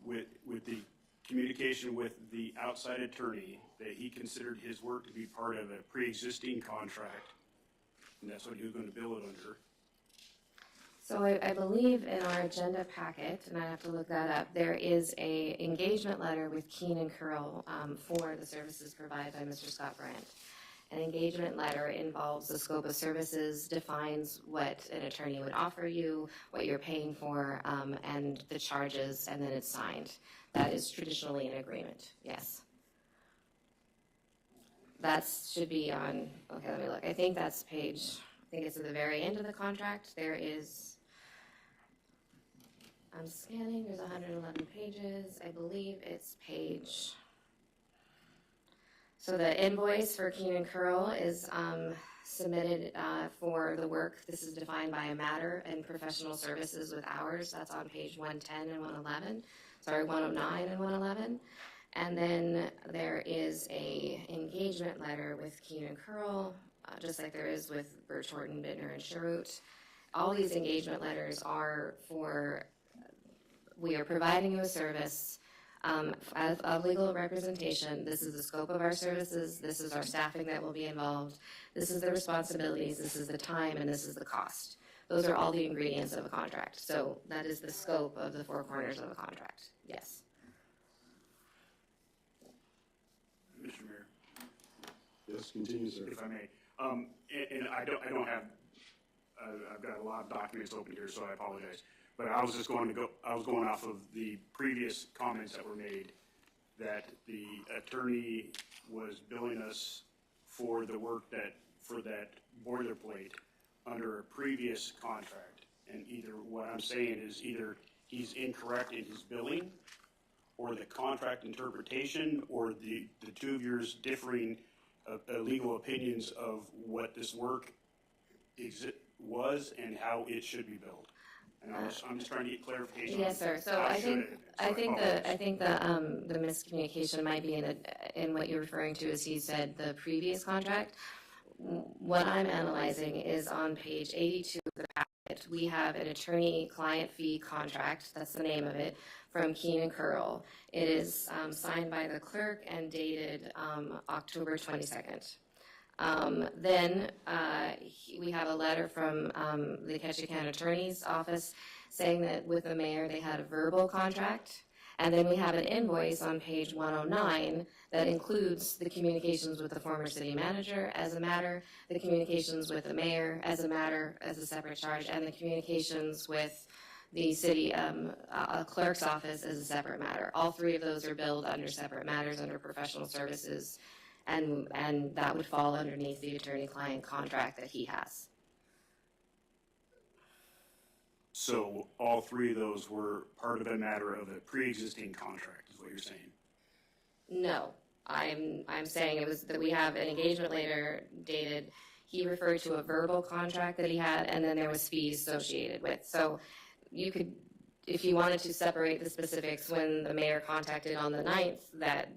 with the communication with the outside attorney, that he considered his work to be part of a pre-existing contract, and that's what he was going to bill it under. So I believe in our agenda packet, and I have to look that up, there is a engagement letter with Keene and Curl for the services provided by Mr. Scott Brandt. An engagement letter involves the scope of services, defines what an attorney would offer you, what you're paying for, and the charges, and then it's signed. That is traditionally an agreement, yes. That should be on, okay, let me look. I think that's page, I think it's at the very end of the contract. There is, I'm scanning, there's 111 pages. I believe it's page, so the invoice for Keene and Curl is submitted for the work. This is defined by a matter and professional services with hours. That's on page 110 and 111. Sorry, 109 and 111. And then there is a engagement letter with Keene and Curl, just like there is with Birch, Horton, Bittner, and Sherwood. All these engagement letters are for, we are providing you a service of legal representation. This is the scope of our services. This is our staffing that will be involved. This is the responsibilities. This is the time, and this is the cost. Those are all the ingredients of a contract. So that is the scope of the four corners of a contract. Yes. Mr. Mayor, Yes, continue, sir. if I may. And I don't have, I've got a lot of documents open here, so I apologize. But I was going off of the previous comments that were made, that the attorney was billing us for the work for that boilerplate under a previous contract. And either what I'm saying is either he's incorrect in his billing, or the contract interpretation, or the two of yours differing legal opinions of what this work was and how it should be billed. And I'm just trying to get clarification. Yes, sir. So I think the miscommunication might be in what you're referring to, as he said, the previous contract. What I'm analyzing is on page 82 of the packet. We have an attorney-client fee contract. That's the name of it, from Keene and Curl. It is signed by the clerk and dated October 22nd. Then we have a letter from the Ketchikan Attorney's Office saying that with the mayor they had a verbal contract, And then we have an invoice on page 109 that includes the communications with the former city manager as a matter, the communications with the mayor as a matter, as a separate charge, and the communications with the city clerk's office as a separate matter. All three of those are billed under separate matters under professional services, and that would fall underneath the attorney-client contract that he has. So all three of those were part of a matter of a pre-existing contract, is what you're saying? No, I'm saying it was that we have an engagement letter dated. He referred to a verbal contract that he had, and then there was fees associated with. So you could, if you wanted to separate the specifics, when the mayor contacted on the 9th, that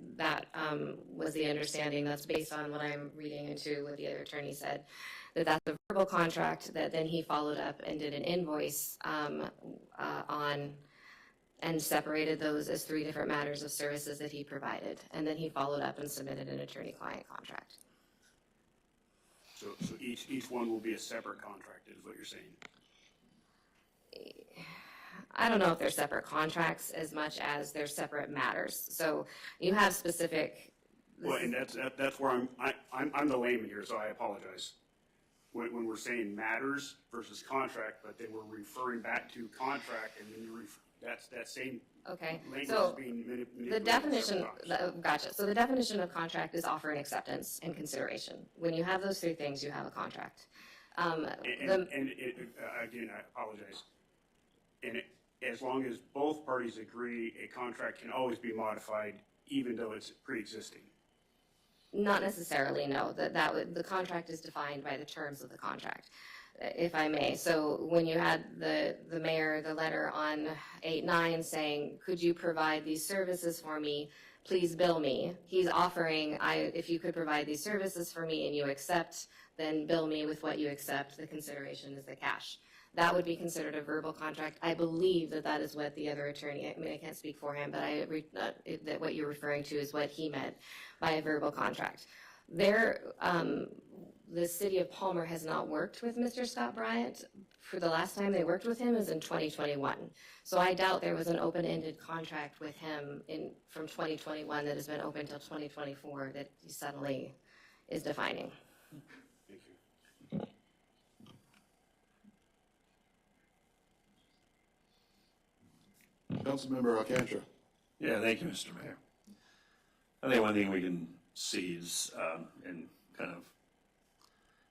was the understanding. That's based on what I'm reading into what the other attorney said, that's a verbal contract that then he followed up and did an invoice on and separated those as three different matters of services that he provided. And then he followed up and submitted an attorney-client contract. So each one will be a separate contract, is what you're saying? I don't know if they're separate contracts as much as they're separate matters. So you have specific. Well, and that's where I'm the layman here, so I apologize. When we're saying matters versus contract, but then we're referring back to contract, and then that same Okay, language so is being manipulated. the definition, gotcha. So the definition of contract is offer and acceptance and consideration. When you have those three things, you have a contract. Again, I apologize. And as long as both parties agree, a contract can always be modified, even though it's pre-existing. Not necessarily, no. The contract is defined by the terms of the contract, if I may. So when you had the mayor, the letter on 8/9 saying, could you provide these services for me, please bill me. He's offering, if you could provide these services for me and you accept, then bill me with what you accept. The consideration is the cash. That would be considered a verbal contract. I believe that is what the other attorney, I mean, I can't speak for him, but that what you're referring to is what he meant by a verbal contract. The city of Palmer has not worked with Mr. Scott Bryant. For the last time they worked with him is in 2021. So I doubt there was an open-ended contract with him from 2021 that has been open till 2024 that he suddenly is defining. Thank you. Councilmember Alcantara. Yeah, thank you, Mr. Mayor. I think one thing we can see is, and kind of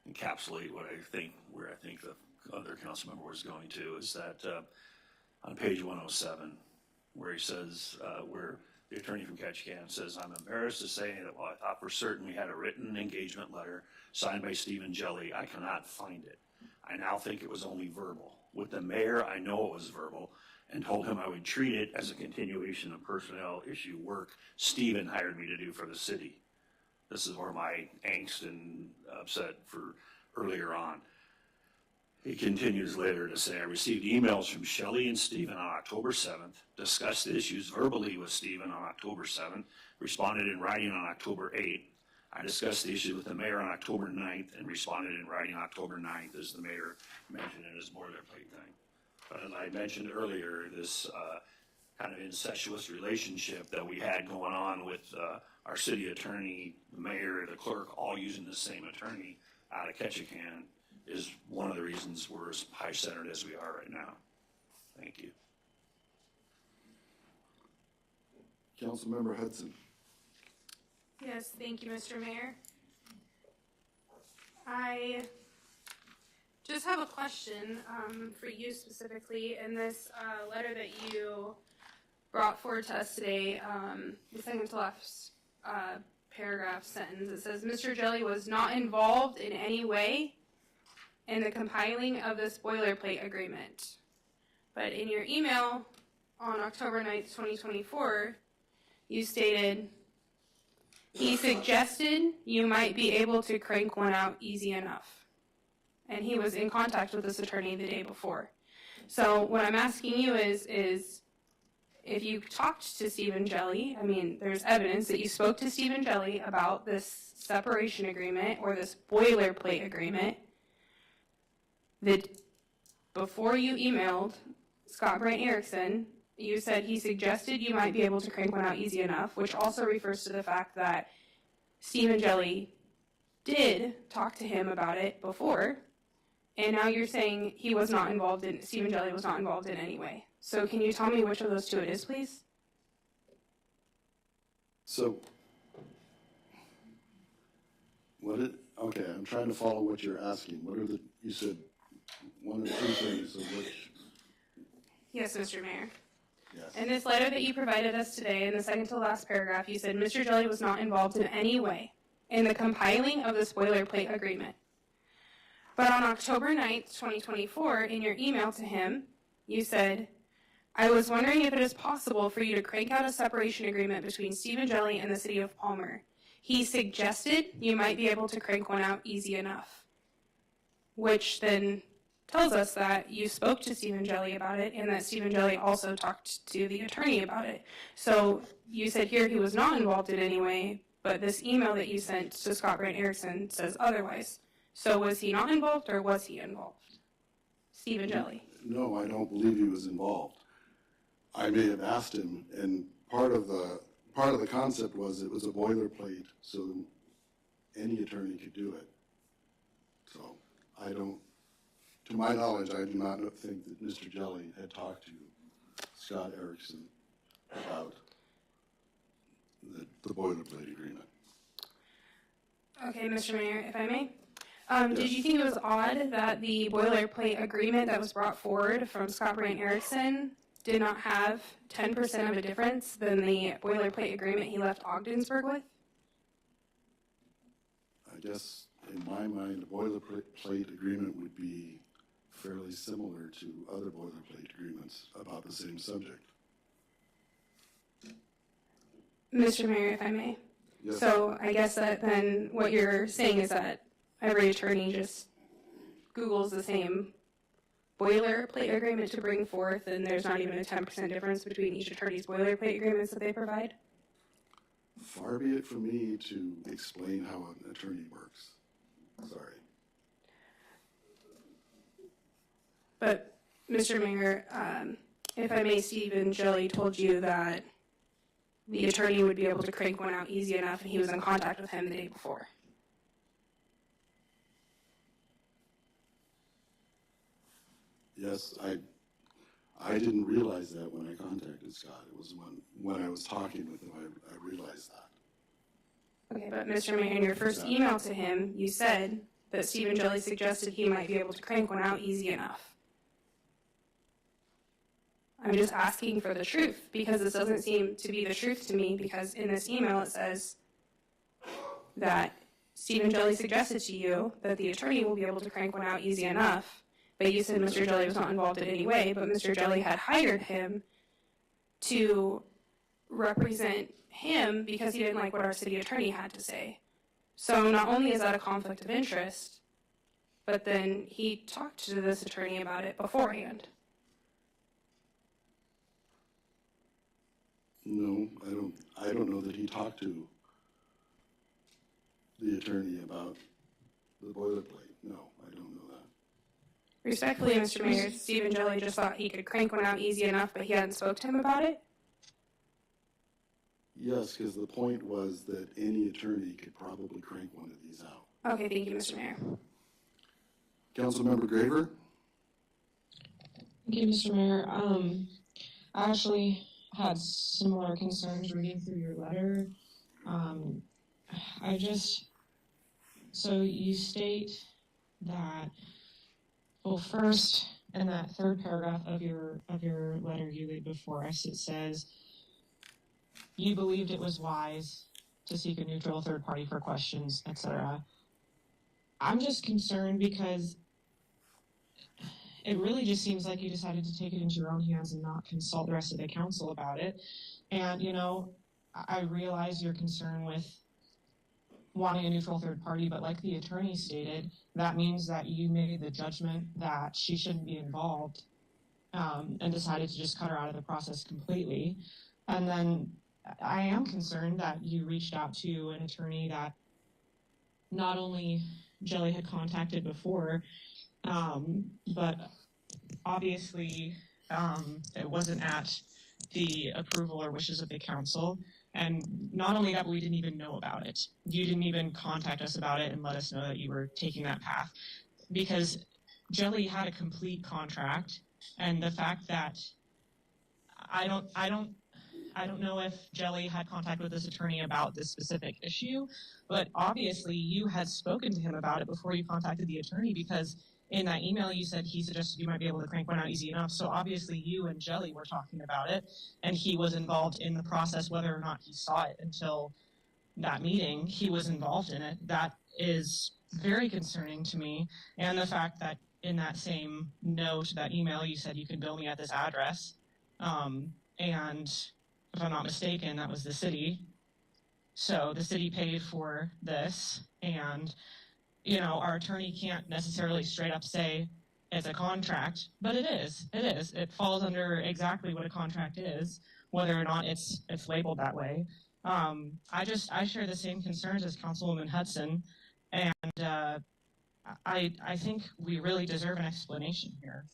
encapsulate where I think the other council member was going to, is that on page 107, where he says, where the attorney from Ketchikan says, I'm embarrassed to say that while I thought for certain we had a written engagement letter signed by Stephen Jelly, I cannot find it. I now think it was only verbal. With the mayor, I know it was verbal, and told him I would treat it as a continuation of personnel issue work Stephen hired me to do for the city. This is where my angst and upset for earlier on. He continues later to say, I received emails from Shelley and Stephen on October 7th, discussed the issues verbally with Stephen on October 7th, responded in writing on October 8th. I discussed the issue with the mayor on October 9th and responded in writing October 9th, as the mayor mentioned in his boilerplate thing. But as I mentioned earlier, this kind of incestuous relationship that we had going on with our city attorney, the mayor, the clerk, all using the same attorney out of Ketchikan is one of the reasons we're as high-centered as we are right now. Thank you. Councilmember Hudson. Yes, thank you, Mr. Mayor. I just have a question for you specifically. In this letter that you brought forward to us today, the second to last paragraph sentence, it says, Mr. Jelly was not involved in any way in the compiling of this boilerplate agreement. But in your email on October 9th, 2024, you stated, he suggested you might be able to crank one out easy enough. And he was in contact with this attorney the day before. So what I'm asking you is if you talked to Stephen Jelly, I mean, there's evidence that you spoke to Stephen Jelly about this separation agreement or this boilerplate agreement, that before you emailed Scott Brant Erickson You said he suggested you might be able to crank one out easy enough, which also refers to the fact that Stephen Jelly did talk to him about it before, and now you're saying he was not involved in, Stephen Jelly was not involved in any way. So can you tell me which of those two it is, please? So, okay, I'm trying to follow what you're asking. What are you said one or two things, so which? Yes, Mr. Mayor. Yes. In this letter that you provided us today, in the second to last paragraph, you said Mr. Jelly was not involved in any way in the compiling of this boilerplate agreement. But on October 9th, 2024, in your email to him, you said, I was wondering if it is possible for you to crank out a separation agreement between Stephen Jelly and the city of Palmer. He suggested you might be able to crank one out easy enough, which then tells us that you spoke to Stephen Jelly about it and that Stephen Jelly also talked to the attorney about it. So you said here he was not involved in any way, but this email that you sent to Scott Brant Erickson says otherwise. So was he not involved or was he involved? Stephen Jelly. No, I don't believe he was involved. I may have asked him, and part of the concept was it was a boilerplate, so any attorney could do it. So I don't, to my knowledge, I do not think that Mr. Jelly had talked to Scott Erickson about the boilerplate agreement. Okay, Mr. Mayor, if I may. Yes. Did you think it was odd that the boilerplate agreement that was brought forward from Scott Brant Erickson did not have 10% of a difference than the boilerplate agreement he left Ogdensburg with? I guess in my mind, a boilerplate agreement would be fairly similar to other boilerplate agreements about the same subject. Mr. Mayor, if I may. Yes. So I guess that then what you're saying is that every attorney just Googles the same boilerplate agreement to bring forth, and there's not even a 10% difference between each attorney's boilerplate agreements that they provide? Far be it from me to explain how an attorney works. Sorry. But, Mr. Mayor, if I may, Stephen Jelly told you that the attorney would be able to crank one out easy enough, and he was in contact with him the day before. Yes, I didn't realize that when I contacted Scott. It was when I was talking with him, I realized that. Okay, but Mr. Mayor, in your first email to him, you said that Stephen Jelly suggested he might be able to crank one out easy enough. I'm just asking for the truth, because this doesn't seem to be the truth to me, because in this email it says that Stephen Jelly suggested to you that the attorney will be able to crank one out easy enough, but you said Mr. Jelly was not involved in any way, but Mr. Jelly had hired him to represent him because he didn't like what our city attorney had to say. So not only is that a conflict of interest, but then he talked to this attorney about it beforehand. No, I don't know that he talked to the attorney about the boilerplate. No, I don't know that. Respectfully, Mr. Mayor, Stephen Jelly just thought he could crank one out easy enough, but he hadn't spoke to him about it? Yes, because the point was that any attorney could probably crank one of these out. Okay, thank you, Mr. Mayor. Councilmember Graver? Thank you, Mr. Mayor. I actually had similar concerns reading through your letter. So you state that, well, first, in that third paragraph of your letter you laid before us, it says, you believed it was wise to seek a neutral third party for questions, etc. I'm just concerned because it really just seems like you decided to take it into your own hands and not consult the rest of the council about it. And, I realize your concern with wanting a neutral third party, but like the attorney stated, that means that you made the judgment that she shouldn't be involved, and decided to just cut her out of the process completely. And then I am concerned that you reached out to an attorney that not only Jelly had contacted before, but obviously it wasn't at the approval or wishes of the council. And not only that, but we didn't even know about it. You didn't even contact us about it and let us know that you were taking that path, because Jelly had a complete contract, and the fact that I don't know if Jelly had contact with this attorney about this specific issue, but obviously you had spoken to him about it before you contacted the attorney, because in that email you said he suggested you might be able to crank one out easy enough. So obviously you and Jelly were talking about it, and he was involved in the process, whether or not he saw it until that meeting. He was involved in it. That is very concerning to me. And the fact that in that same note, that email, you said you could bill me at this address. And if I'm not mistaken, that was the city. So the city paid for this, and our attorney can't necessarily straight up say it's a contract, but it is. It is. It falls under exactly what a contract is, whether or not it's labeled that way. I share the same concerns as Councilwoman Hudson, and I think we really deserve an explanation here.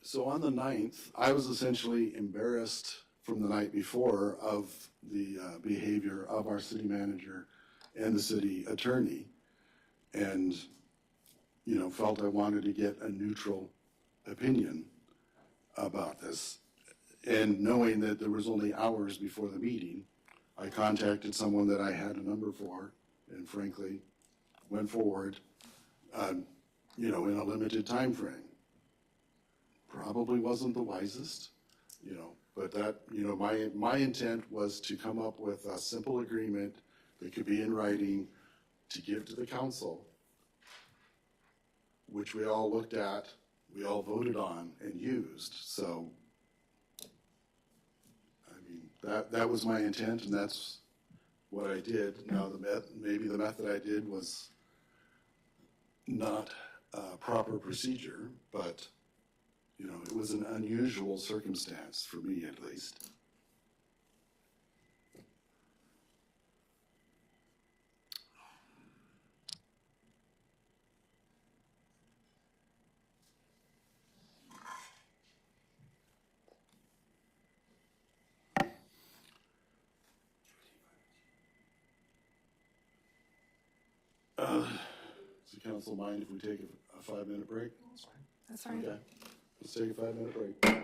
So on the 9th, I was essentially embarrassed from the night before of the behavior of our city manager and the city attorney, and felt I wanted to get a neutral opinion about this. And knowing that there was only hours before the meeting, I contacted someone that I had a number for, and frankly went forward in a limited time frame. Probably wasn't the wisest, but that, my intent was to come up with a simple agreement that could be in writing to give to the council, which we all looked at, we all voted on and used. So, I mean, that was my intent, and that's what I did. Now, maybe the method I did was not proper procedure, but it was an unusual circumstance for me, at least. Does the council mind if we take a 5-minute break? That's fine. Okay, let's take a 5-minute break.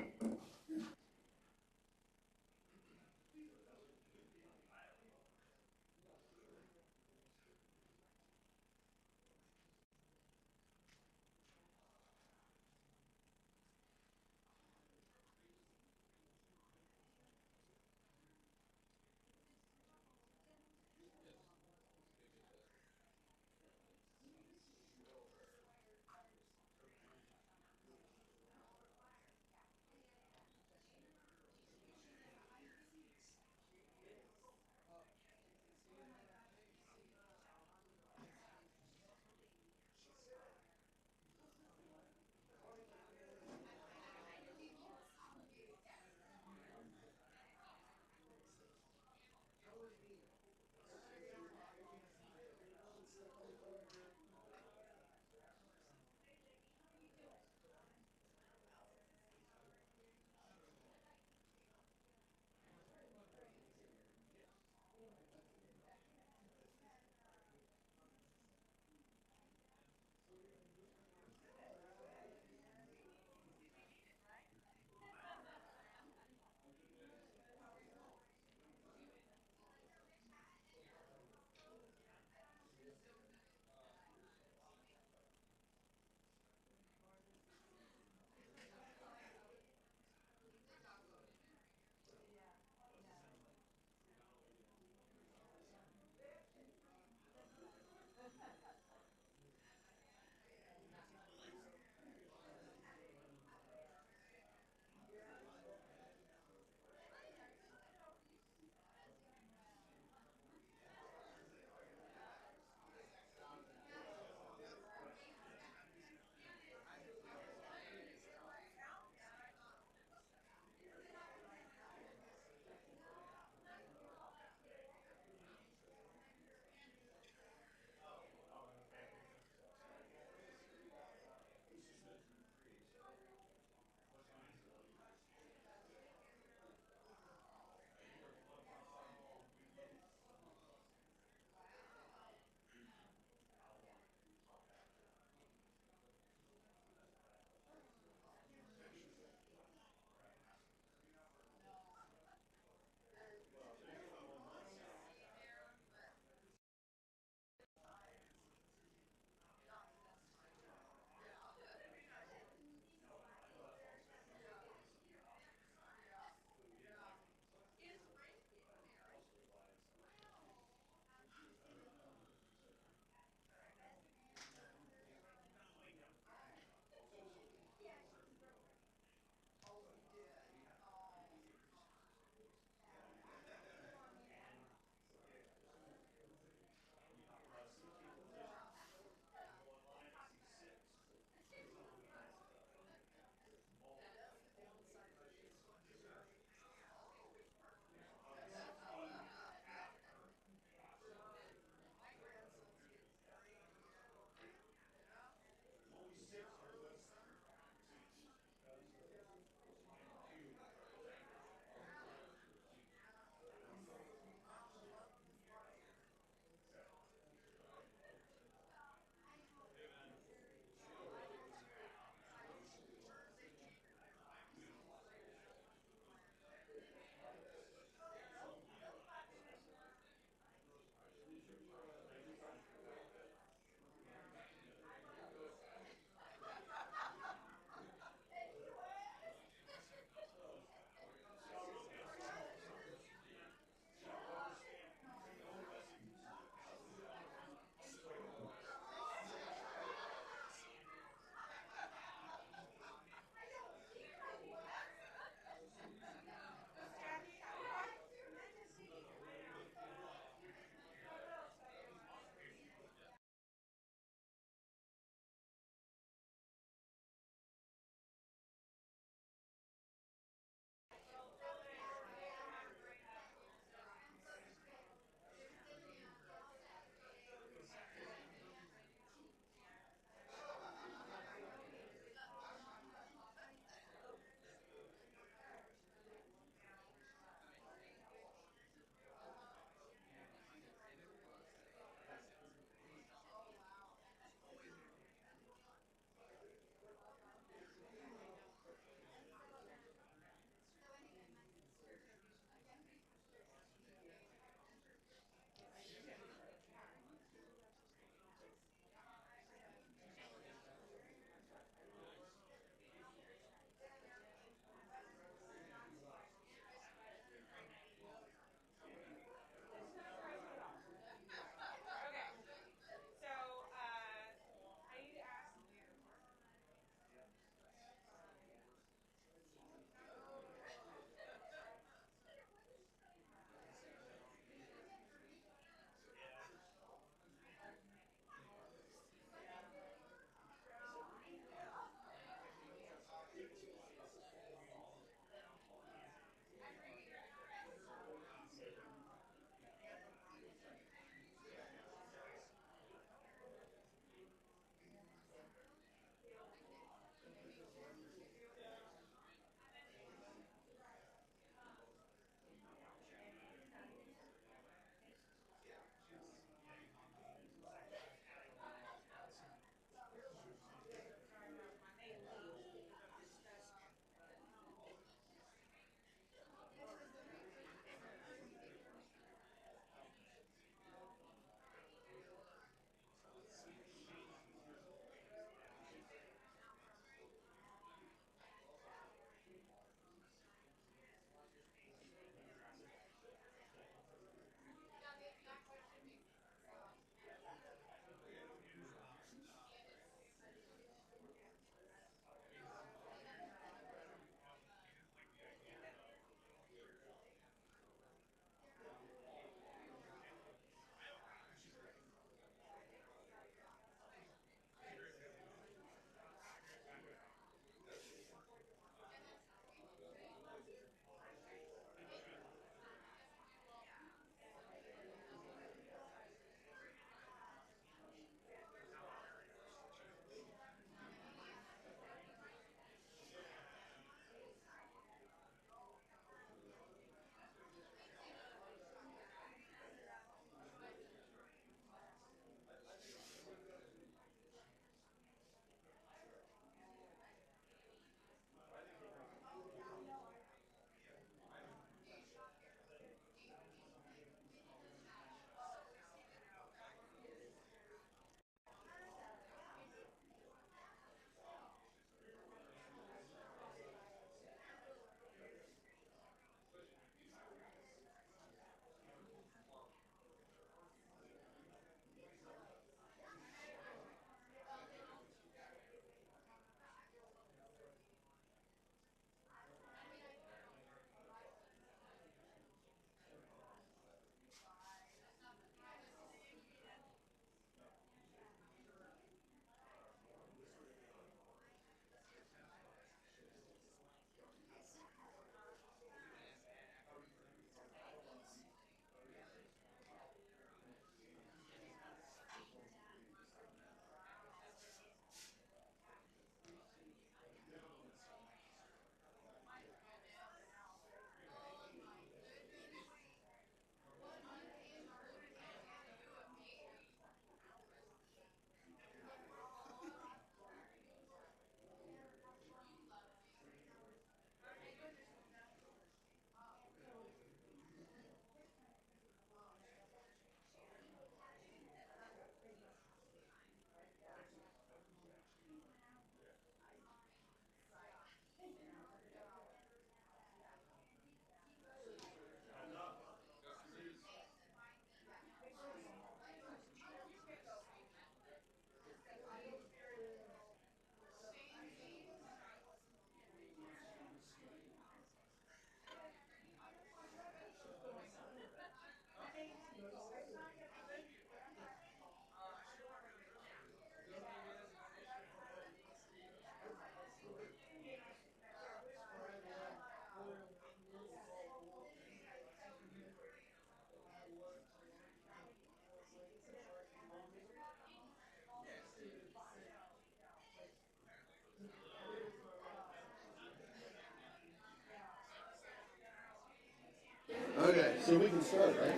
Okay, so we can start, right?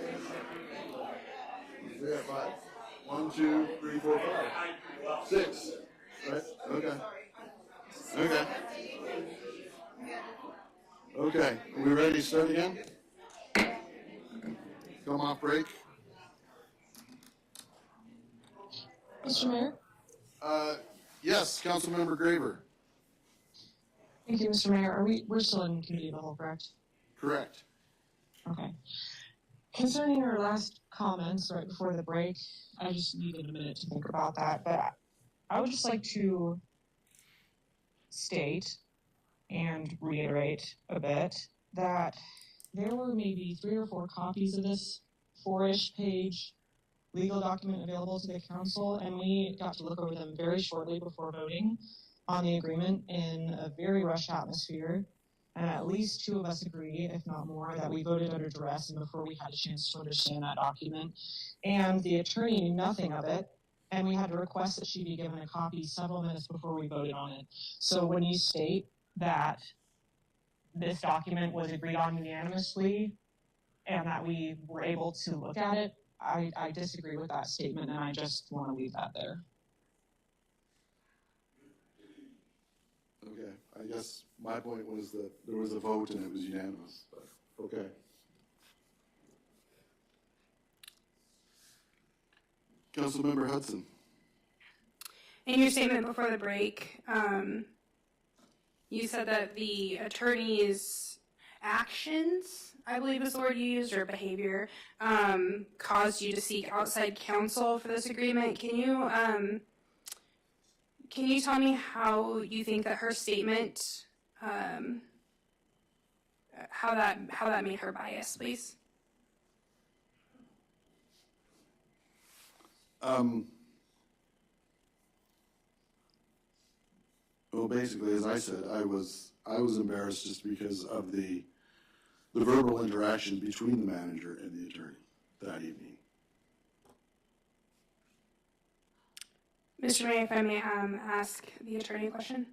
We got 5. 1, 2, 3, 4, 5. 6. Right? Okay. Okay. Okay. Are we ready to start again? Come off break. Mr. Mayor? Yes, Councilmember Graver. Thank you, Mr. Mayor. We're still in committee of the whole, correct? Correct. Okay. Concerning our last comments right before the break, I just needed a minute to think about that, but I would just like to state and reiterate a bit that there were maybe 3 or 4 copies of this 4-ish page legal document available to the council, and we got to look over them very shortly before voting on the agreement in a very rushed atmosphere. And at least 2 of us agree, if not more, that we voted under duress and before we had a chance to understand that document. And the attorney knew nothing of it, and we had to request that she be given a copy several minutes before we voted on it. So when you state that this document was agreed on unanimously and that we were able to look at it, I disagree with that statement, and I just want to leave that there. Okay. I guess my point was that there was a vote and it was unanimous, but okay. Councilmember Hudson. In your statement before the break, you said that the attorney's actions, I believe is the word you used, or behavior, caused you to seek outside counsel for this agreement. Can you tell me how you think that her statement, how that made her biased, please? Well, basically, as I said, I was embarrassed just because of the verbal interaction between the manager and the attorney that evening. Mr. Mayor, if I may ask the attorney a question?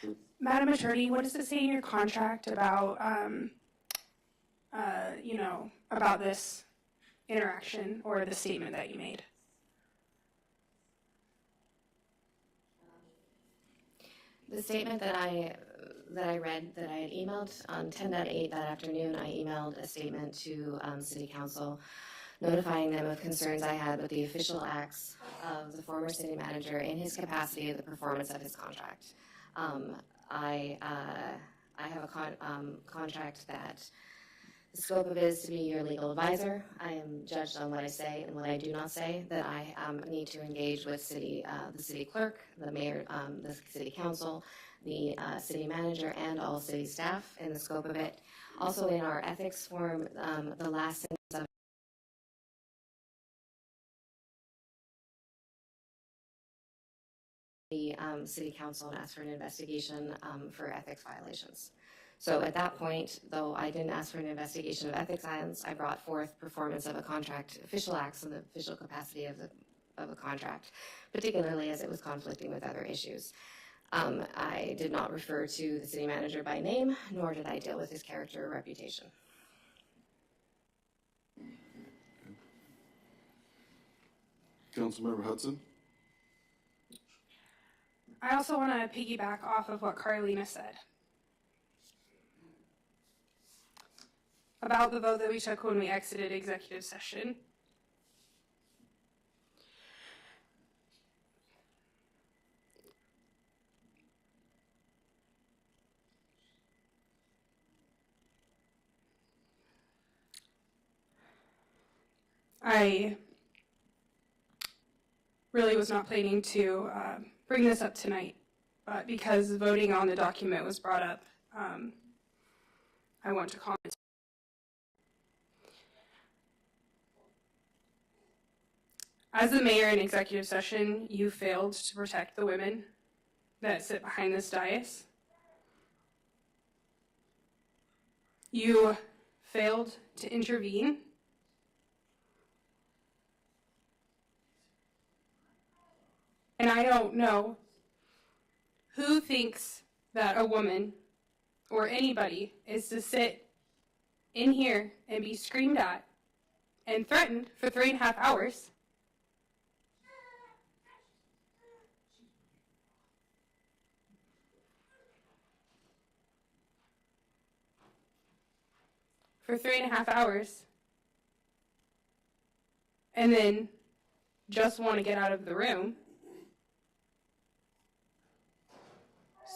Sure. Madam Attorney, what does it say in your contract about, about this interaction or the statement that you made? The statement that I read, that I had emailed on 10.8 that afternoon, I emailed a statement to City Council notifying them of concerns I had with the official acts of the former city manager in his capacity of the performance of his contract. I have a contract that the scope of it is to be your legal advisor. I am judged on what I say and what I do not say, that I need to engage with the city clerk, the mayor, the city council, the city manager, and all city staff in the scope of it. Also in our ethics form, the last sentence of the city council and asked for an investigation for ethics violations. So at that point, though I didn't ask for an investigation of ethics violations, I brought forth performance of a contract, official acts in the official capacity of a contract, particularly as it was conflicting with other issues. I did not refer to the city manager by name, nor did I deal with his character or reputation. Councilmember Hudson. I also want to piggyback off of what Carlina said about the vote that we took when we exited executive session. I really was not planning to bring this up tonight, but because voting on the document was brought up, I want to comment. As the mayor in executive session, you failed to protect the women that sit behind this dais. You failed to intervene. And I don't know who thinks that a woman or anybody is to sit in here and be screamed at and threatened for 3.5 hours. For 3.5 hours. And then just want to get out of the room.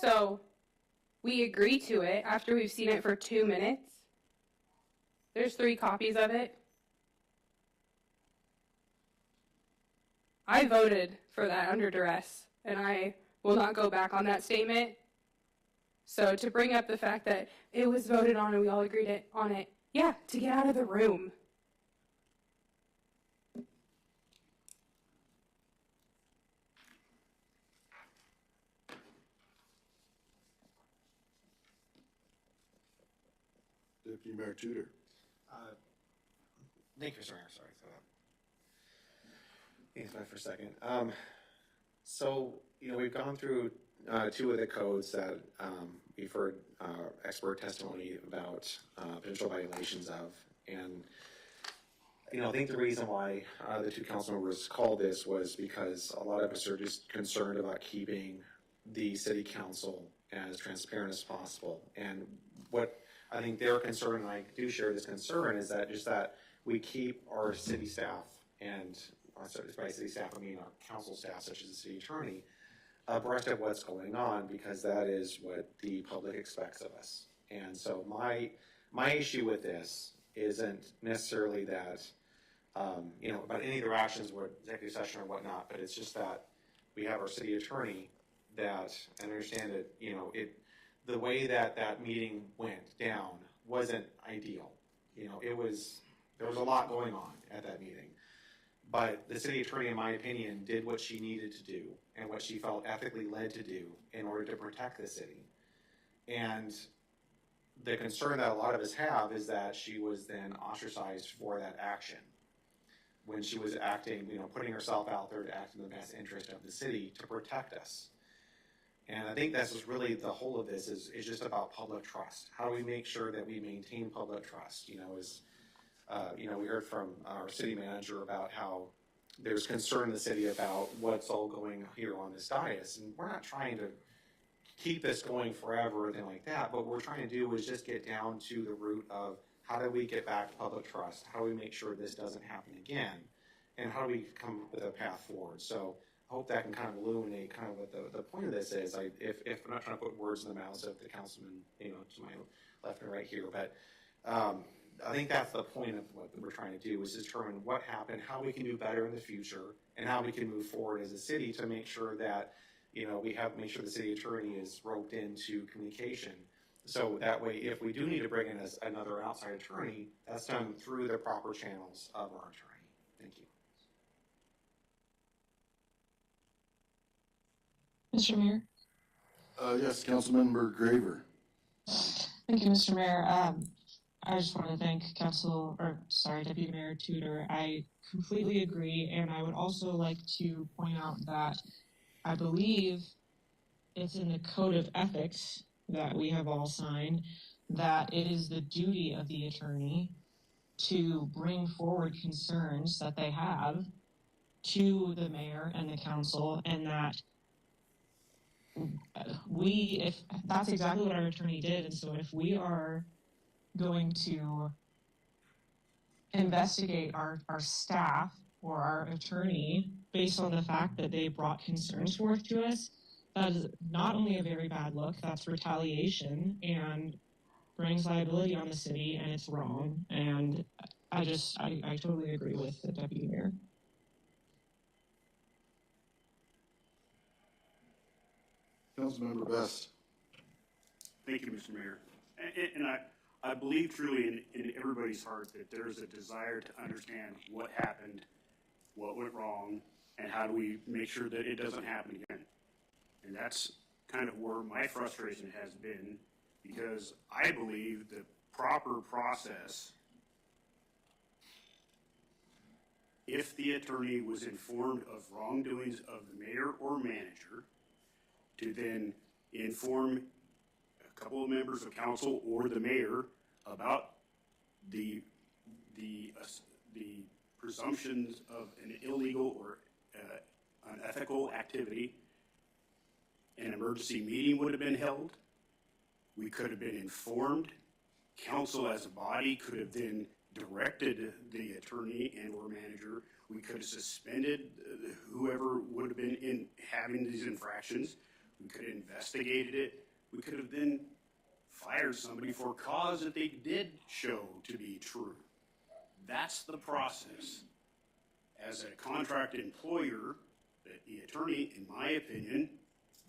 So we agree to it after we've seen it for 2 minutes. There's 3 copies of it. I voted for that under duress, and I will not go back on that statement. So to bring up the fact that it was voted on and we all agreed on it, yeah, to get out of the room. Deputy Mayor Tudor. Thank you, Mr. Mayor. Sorry for that. Thanks, Matt, for a second. So, we've gone through 2 of the codes that we've heard expert testimony about potential violations of. And, I think the reason why the 2 council members called this was because a lot of us are just concerned about keeping the city council as transparent as possible. And what I think their concern, and I do share this concern, is that we keep our city staff, and by city staff I mean our council staff, such as the city attorney, abreast of what's going on, because that is what the public expects of us. And so my issue with this isn't necessarily that, about any of their actions with executive session or whatnot, but it's just that we have our city attorney that, and understand that, the way that meeting went down wasn't ideal. There was a lot going on at that meeting. But the city attorney, in my opinion, did what she needed to do and what she felt ethically led to do in order to protect the city. And the concern that a lot of us have is that she was then ostracized for that action when she was acting, putting herself out there to act in the best interest of the city to protect us. And I think that's just really the whole of this is just about public trust. How do we make sure that we maintain public trust? We heard from our city manager about how there's concern in the city about what's all going here on this dais. And we're not trying to keep this going forever or anything like that. But what we're trying to do is just get down to the root of how do we get back to public trust? How do we make sure this doesn't happen again? And how do we come up with a path forward? So I hope that can kind of illuminate kind of what the point of this is. If I'm not trying to put words in the mouths of the councilman, to my left and right here, but I think that's the point of what we're trying to do is determine what happened, how we can do better in the future, and how we can move forward as a city to make sure that, make sure the city attorney is roped into communication. So that way, if we do need to bring in another outside attorney, that's done through the proper channels of our attorney. Thank you. Mr. Mayor? Yes, Councilmember Graver. Thank you, Mr. Mayor. I just want to thank Deputy Mayor Tudor. I completely agree, and I would also like to point out that I believe it's in the Code of Ethics that we have all signed that it is the duty of the attorney to bring forward concerns that they have to the mayor and the council, and that if that's exactly what our attorney did, and so if we are going to investigate our staff or our attorney based on the fact that they brought concerns forth to us, that is not only a very bad look, that's retaliation and brings liability on the city, and it's wrong. And I totally agree with the deputy mayor. Councilmember Best. Thank you, Mr. Mayor. And I believe truly in everybody's heart that there's a desire to understand what happened, what went wrong, and how do we make sure that it doesn't happen again. And that's kind of where my frustration has been, because I believe the proper process, if the attorney was informed of wrongdoings of the mayor or manager, to then inform a couple of members of council or the mayor about the presumptions of an illegal or unethical activity. An emergency meeting would have been held. We could have been informed. Council as a body could have then directed the attorney and or manager. We could have suspended whoever would have been in having these infractions. We could have investigated it. We could have then fired somebody for a cause that they did show to be true. That's the process. As a contract employer, the attorney, in my opinion,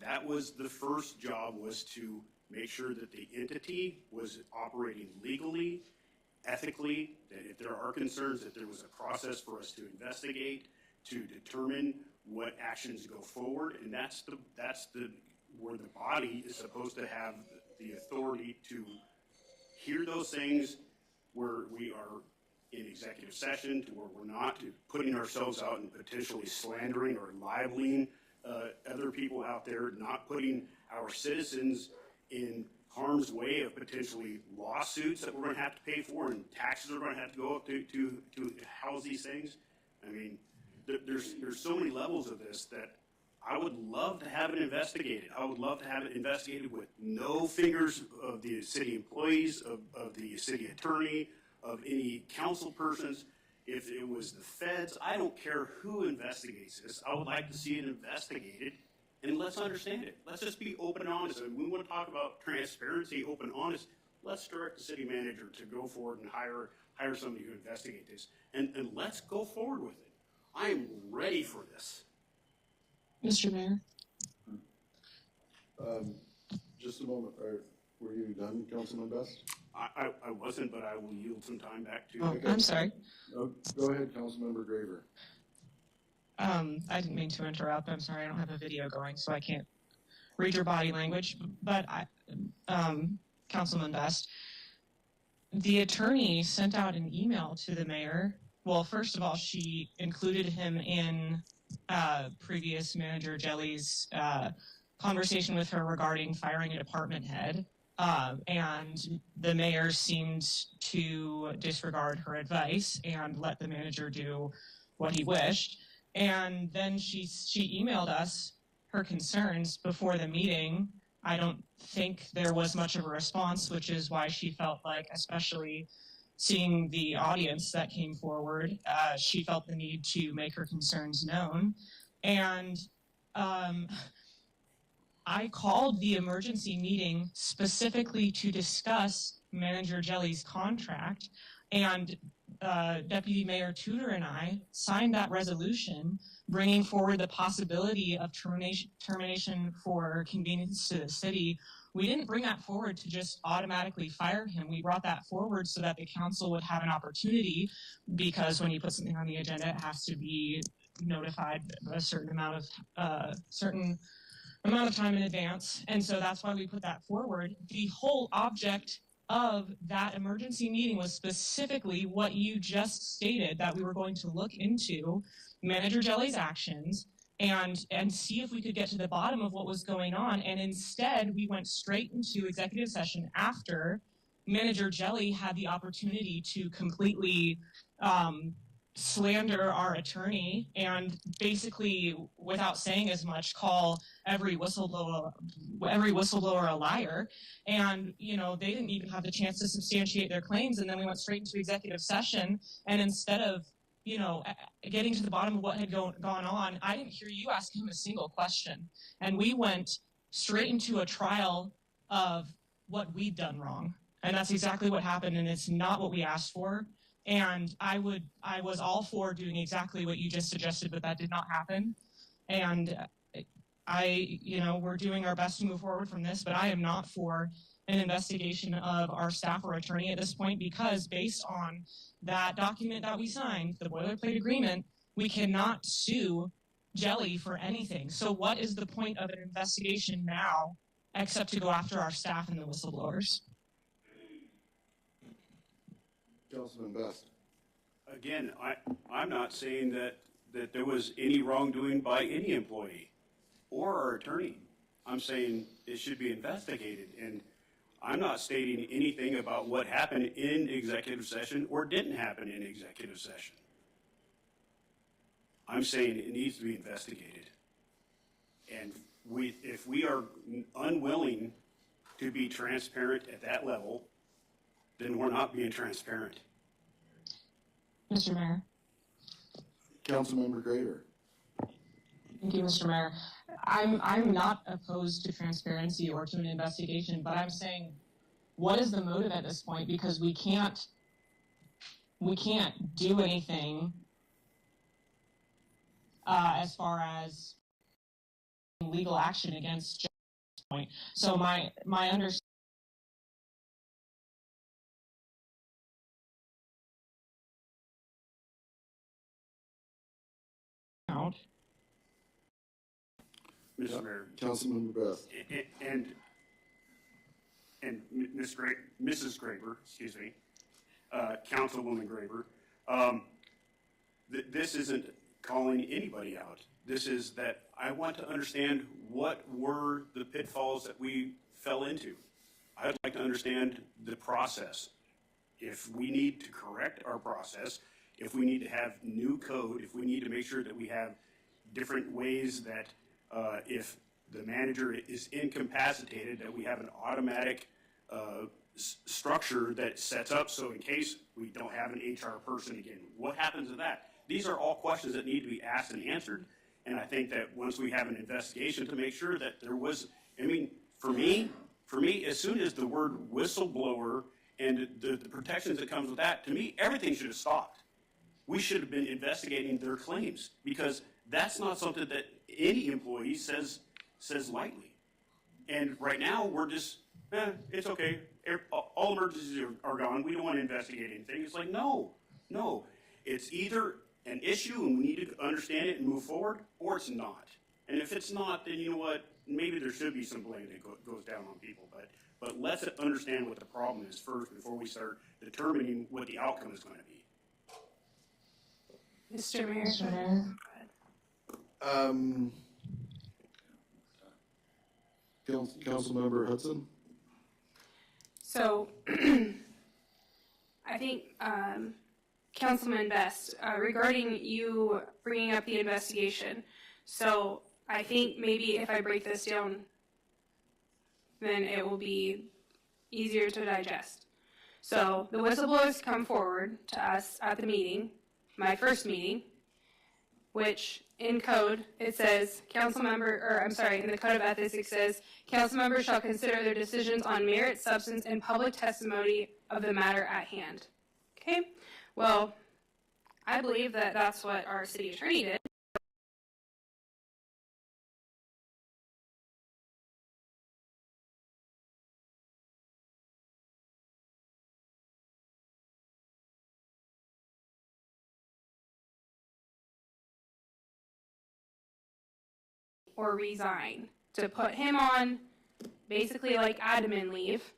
that was the first job, was to make sure that the entity was operating legally, ethically, that if there are concerns, that there was a process for us to investigate, to determine what actions go forward, and that's where the body is supposed to have the authority to hear those things, where we are in executive session, to where we're not putting ourselves out and potentially slandering or libeling other people out there, not putting our citizens in harm's way of potentially lawsuits that we're going to have to pay for, and taxes are going to have to go up to house these things. I mean, there's so many levels of this that I would love to have it investigated. I would love to have it investigated with no fingers of the city employees, of the city attorney, of any council persons. If it was the feds, I don't care who investigates this. I would like to see it investigated, and let's understand it. Let's just be open and honest. And we want to talk about transparency, open, honest. Let's direct the city manager to go forward and hire somebody to investigate this, and let's go forward with it. I am ready for this. Mr. Mayor? Just a moment. Were you done, Councilman Best? I wasn't, but I will yield some time back to you. Oh, I'm sorry. No, go ahead, Councilmember Graver. I didn't mean to interrupt. I'm sorry, I don't have a video going, so I can't read your body language. But Councilman Best, the attorney sent out an email to the mayor. Well, first of all, she included him in previous manager Jelly's conversation with her regarding firing a department head. And the mayor seemed to disregard her advice and let the manager do what he wished. And then she emailed us her concerns before the meeting. I don't think there was much of a response, which is why she felt like, especially seeing the audience that came forward, she felt the need to make her concerns known. And I called the emergency meeting specifically to discuss Manager Jelly's contract, and Deputy Mayor Tudor and I signed that resolution bringing forward the possibility of termination for convenience to the city. We didn't bring that forward to just automatically fire him. We brought that forward so that the council would have an opportunity, because when you put something on the agenda, it has to be notified a certain amount of time in advance. And so that's why we put that forward. The whole object of that emergency meeting was specifically what you just stated, that we were going to look into Manager Jelly's actions and see if we could get to the bottom of what was going on. And instead, we went straight into executive session after Manager Jelly had the opportunity to completely slander our attorney and basically, without saying as much, call every whistleblower a liar. And they didn't even have the chance to substantiate their claims. And then we went straight into executive session, and instead of getting to the bottom of what had gone on, I didn't hear you ask him a single question. And we went straight into a trial of what we'd done wrong. And that's exactly what happened, and it's not what we asked for. And I was all for doing exactly what you just suggested, but that did not happen. And we're doing our best to move forward from this, but I am not for an investigation of our staff or attorney at this point, because based on that document that we signed, the boilerplate agreement, we cannot sue Jelly for anything. So what is the point of an investigation now, except to go after our staff and the whistleblowers? Councilman Best. Again, I'm not saying that there was any wrongdoing by any employee or our attorney. I'm saying it should be investigated. And I'm not stating anything about what happened in executive session or didn't happen in executive session. I'm saying it needs to be investigated. And if we are unwilling to be transparent at that level, then we're not being transparent. Mr. Mayor. Councilmember Grader. Thank you, Mr. Mayor. I'm not opposed to transparency or to an investigation, but I'm saying, what is the motive at this point? Because we can't do anything as far as legal action against Jeff at this point. So my understanding. Mr. Mayor. Councilmember Beth. And Mrs. Graber, excuse me, Councilwoman Graber, this isn't calling anybody out. This is that I want to understand what were the pitfalls that we fell into. I'd like to understand the process. If we need to correct our process, if we need to have new code, if we need to make sure that we have different ways that if the manager is incapacitated, that we have an automatic structure that sets up so in case we don't have an HR person again, what happens to that? These are all questions that need to be asked and answered. And I think that once we have an investigation to make sure that there was, I mean, for me, as soon as the word whistleblower and the protections that comes with that, to me, everything should have stopped. We should have been investigating their claims because that's not something that any employee says lightly. And right now, we're just, it's okay. All emergencies are gone. We don't want to investigate anything. It's like, no. It's either an issue and we need to understand it and move forward, or it's not. And if it's not, then you know what? Maybe there should be some blame that goes down on people. But let's understand what the problem is first before we start determining what the outcome is going to be. Mr. Mayor. Councilmember Hudson. So, I think, Councilman Best, regarding you bringing up the investigation, so I think maybe if I break this down, then it will be easier to digest. So, the whistleblowers come forward to us at the meeting, my first meeting, which in code, it says, in the code of ethics, it says, council members shall consider their decisions on merit, substance, and public testimony of the matter at hand. Okay? Well, I believe that that's what our city attorney did. Or resign, to put him on basically like admin leave.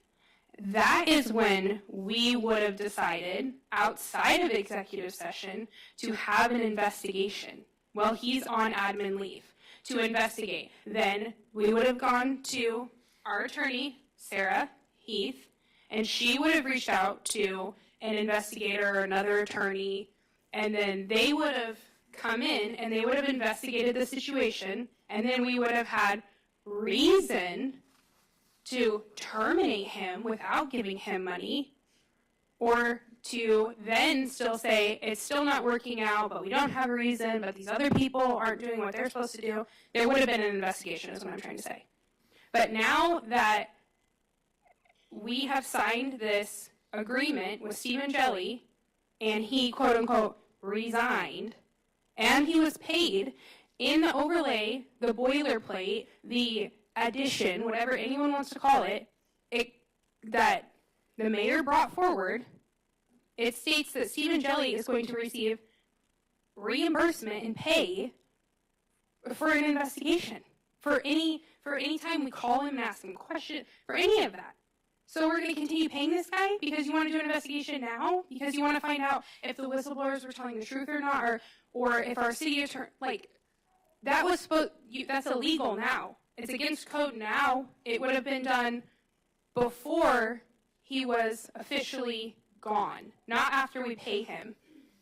That is when we would have decided outside of executive session to have an investigation while he's on admin leave to investigate. Then we would have gone to our attorney, Sarah Heath, and she would have reached out to an investigator or another attorney, and then they would have come in and they would have investigated the situation, and then we would have had reason to terminate him without giving him money, or to then still say, it's still not working out, but we don't have a reason, but these other people aren't doing what they're supposed to do. There would have been an investigation, is what I'm trying to say. But now that we have signed this agreement with Stephen Jelly, and he, quote unquote, resigned, and he was paid in the overlay, the boilerplate, the addition, whatever anyone wants to call it, that the mayor brought forward, it states that Stephen Jelly is going to receive reimbursement and pay for an investigation, for any time we call him and ask him questions, for any of that. So we're going to continue paying this guy because you want to do an investigation now, because you want to find out if the whistleblowers were telling the truth or not, or if our city attorney, that was that's illegal now. It's against code now. It would have been done before he was officially gone, not after we pay him,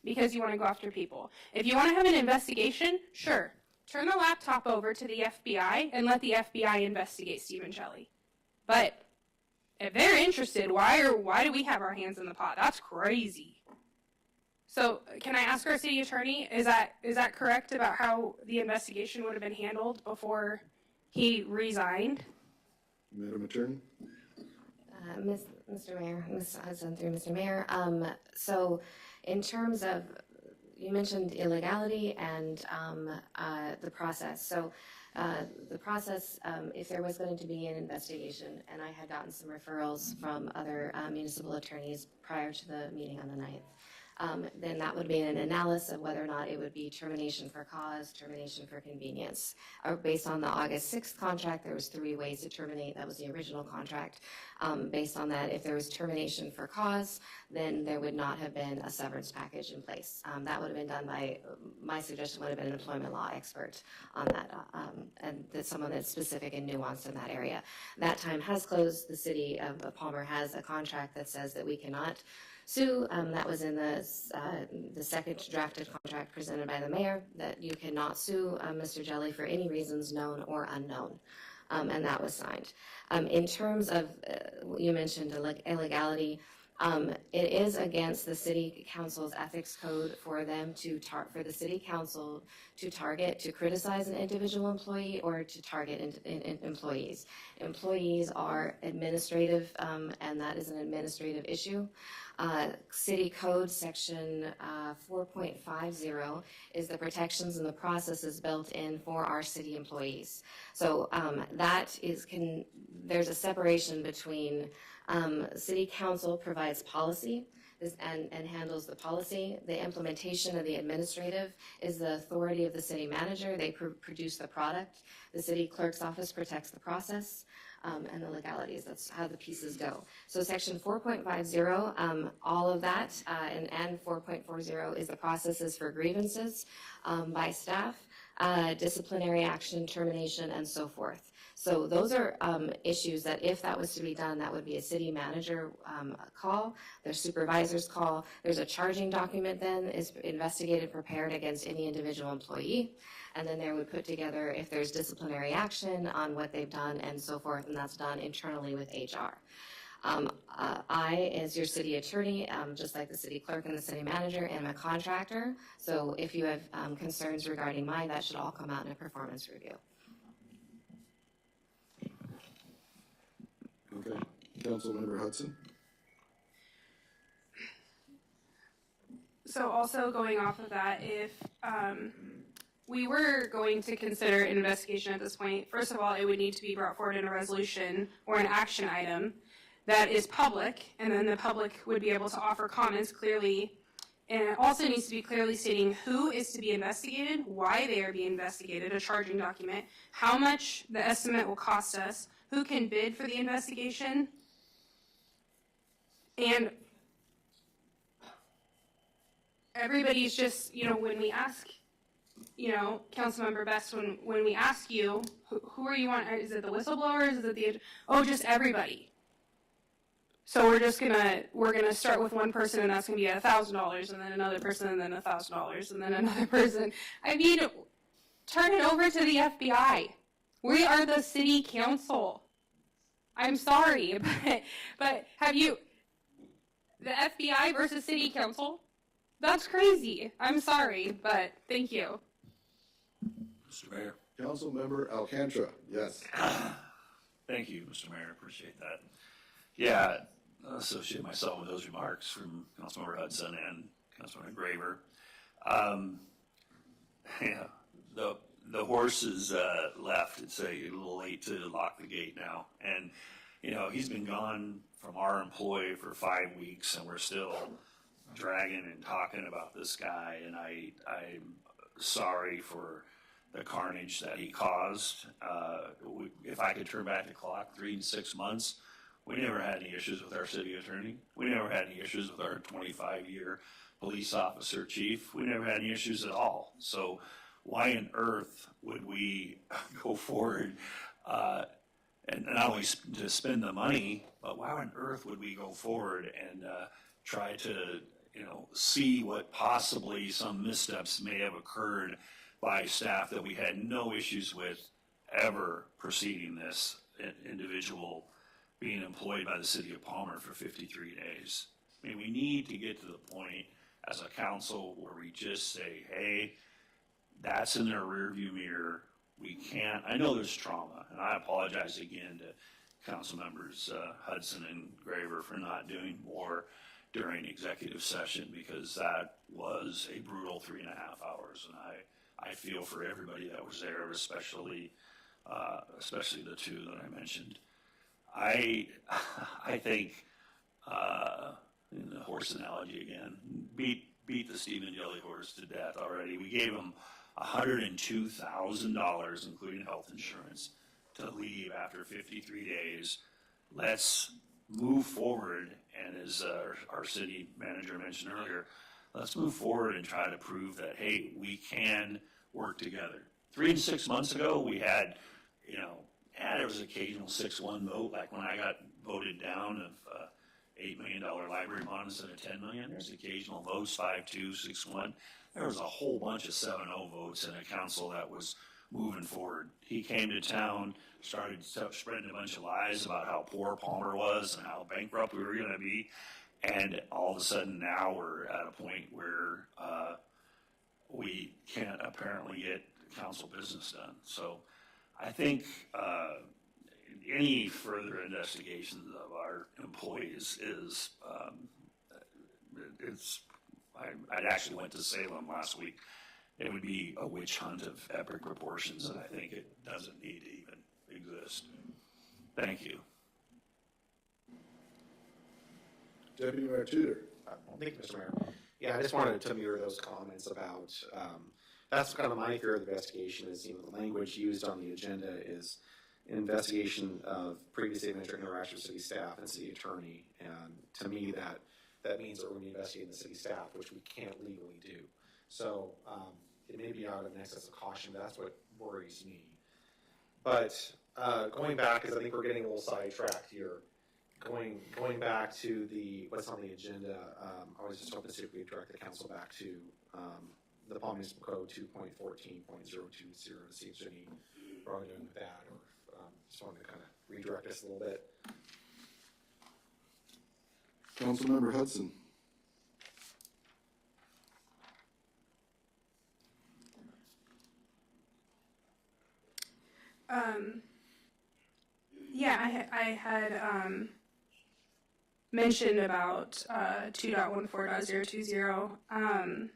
because you want to go after people. If you want to have an investigation, sure. Turn the laptop over to the FBI and let the FBI investigate Stephen Shelley. But if they're interested, why do we have our hands in the pot? That's crazy. So can I ask our city attorney, is that correct about how the investigation would have been handled before he resigned? Madam Attorney? Mr. Mayor, Ms. Hudson through Mr. Mayor. So in terms of, you mentioned illegality and the process. So the process, if there was going to be an investigation, and I had gotten some referrals from other municipal attorneys prior to the meeting on the 9th, then that would be an analysis of whether or not it would be termination for cause, termination for convenience. Based on the August 6th contract, there was 3 ways to terminate. That was the original contract. Based on that, if there was termination for cause, then there would not have been a severance package in place. That would have been done by, my suggestion would have been an employment law expert on that, and that's someone that's specific and nuanced in that area. That time has closed. The city of Palmer has a contract that says that we cannot sue. That was in the second drafted contract presented by the mayor, that you cannot sue Mr. Jelly for any reasons known or unknown. And that was signed. In terms of, you mentioned illegality, it is against the city council's ethics code for them to for the city council to criticize an individual employee or to target employees. Employees are administrative, and that is an administrative issue. City Code Section 4.50 is the protections and the processes built in for our city employees. So that is, there's a separation between City Council provides policy and handles the policy. The implementation of the administrative is the authority of the city manager. They produce the product. The city clerk's office protects the process and the legalities. That's how the pieces go. So section 4.50, all of that, and 4.40 is the processes for grievances by staff, disciplinary action, termination, and so forth. So those are issues that if that was to be done, that would be a city manager call, their supervisor's call. There's a charging document then is investigated, prepared against any individual employee. And then they would put together if there's disciplinary action on what they've done and so forth, and that's done internally with HR. I, as your city attorney, just like the city clerk and the city manager, am a contractor. So if you have concerns regarding mine, that should all come out in a performance review. Okay. Councilmember Hudson? So also going off of that, if we were going to consider an investigation at this point, first of all, it would need to be brought forward in a resolution or an action item that is public, and then the public would be able to offer comments clearly. And it also needs to be clearly stating who is to be investigated, why they are being investigated, a charging document, how much the estimate will cost us, who can bid for the investigation, and everybody's just, when we ask, Councilmember Best, when we ask you, who are you on, is it the whistleblowers, is it just everybody. So we're gonna start with one person, and that's gonna be $1,000, and then another person, and then $1,000, and then another person. I mean, turn it over to the FBI. We are the city council. I'm sorry, but have you, the FBI versus city council? That's crazy. I'm sorry, but thank you. Mr. Mayor. Councilmember Alcantara, yes. Thank you, Mr. Mayor. Appreciate that. Yeah, I associate myself with those remarks from Councilmember Hudson and Councilmember Graver. Yeah, the horse is left. It's a little late to lock the gate now. And, he's been gone from our employee for 5 weeks, and we're still dragging and talking about this guy. And I'm sorry for the carnage that he caused. If I could turn back the clock 3 to 6 months, we never had any issues with our city attorney. We never had any issues with our 25-year police officer chief. We never had any issues at all. So why on earth would we go forward and not only to spend the money, but why on earth would we go forward and try to, see what possibly some missteps may have occurred by staff that we had no issues with ever preceding this individual being employed by the city of Palmer for 53 days. I mean, we need to get to the point as a council where we just say, hey, that's in their rearview mirror. We can't, I know there's trauma, and I apologize again to council members Hudson and Graver for not doing more during executive session, because that was a brutal 3.5 hours, and I feel for everybody that was there, especially the two that I mentioned. I think, in the horse analogy again, beat the Stephen Jelly horse to death already. We gave him $102,000, including health insurance, to leave after 53 days. Let's move forward, and as our city manager mentioned earlier, let's move forward and try to prove that, hey, we can work together. 3 and 6 months ago, we had, there was an occasional 6-1 vote, like when I got voted down of $8 million library bond instead of $10 million. There's occasional votes, 5-2, 6-1. There was a whole bunch of 7-0 votes in a council that was moving forward. He came to town, started spreading a bunch of lies about how poor Palmer was and how bankrupt we were going to be, and all of a sudden now we're at a point where we can't apparently get council business done. So I think any further investigations of our employees is I actually went to Salem last week. It would be a witch hunt of epic proportions, and I think it doesn't need to even exist. Thank you. Deputy Mayor Tudor. Thank you, Mr. Mayor. Yeah, I just wanted to mirror those comments about, that's kind of my fear of the investigation is, the language used on the agenda is an investigation of previous administrative interaction with city staff and city attorney. And to me, that means that we're going to be investigating the city staff, which we can't legally do. So it may be out of an excess of caution, but that's what worries me. But going back, because I think we're getting a little sidetracked here, going back to what's on the agenda, I was just hoping to see if we could direct the council back to the Palm Municipal Code 2.14.020 to see if there's any wrong doing with that, or just wanted to kind of redirect us a little bit. Councilmember Hudson. Yeah, I had mentioned about 2.14.020.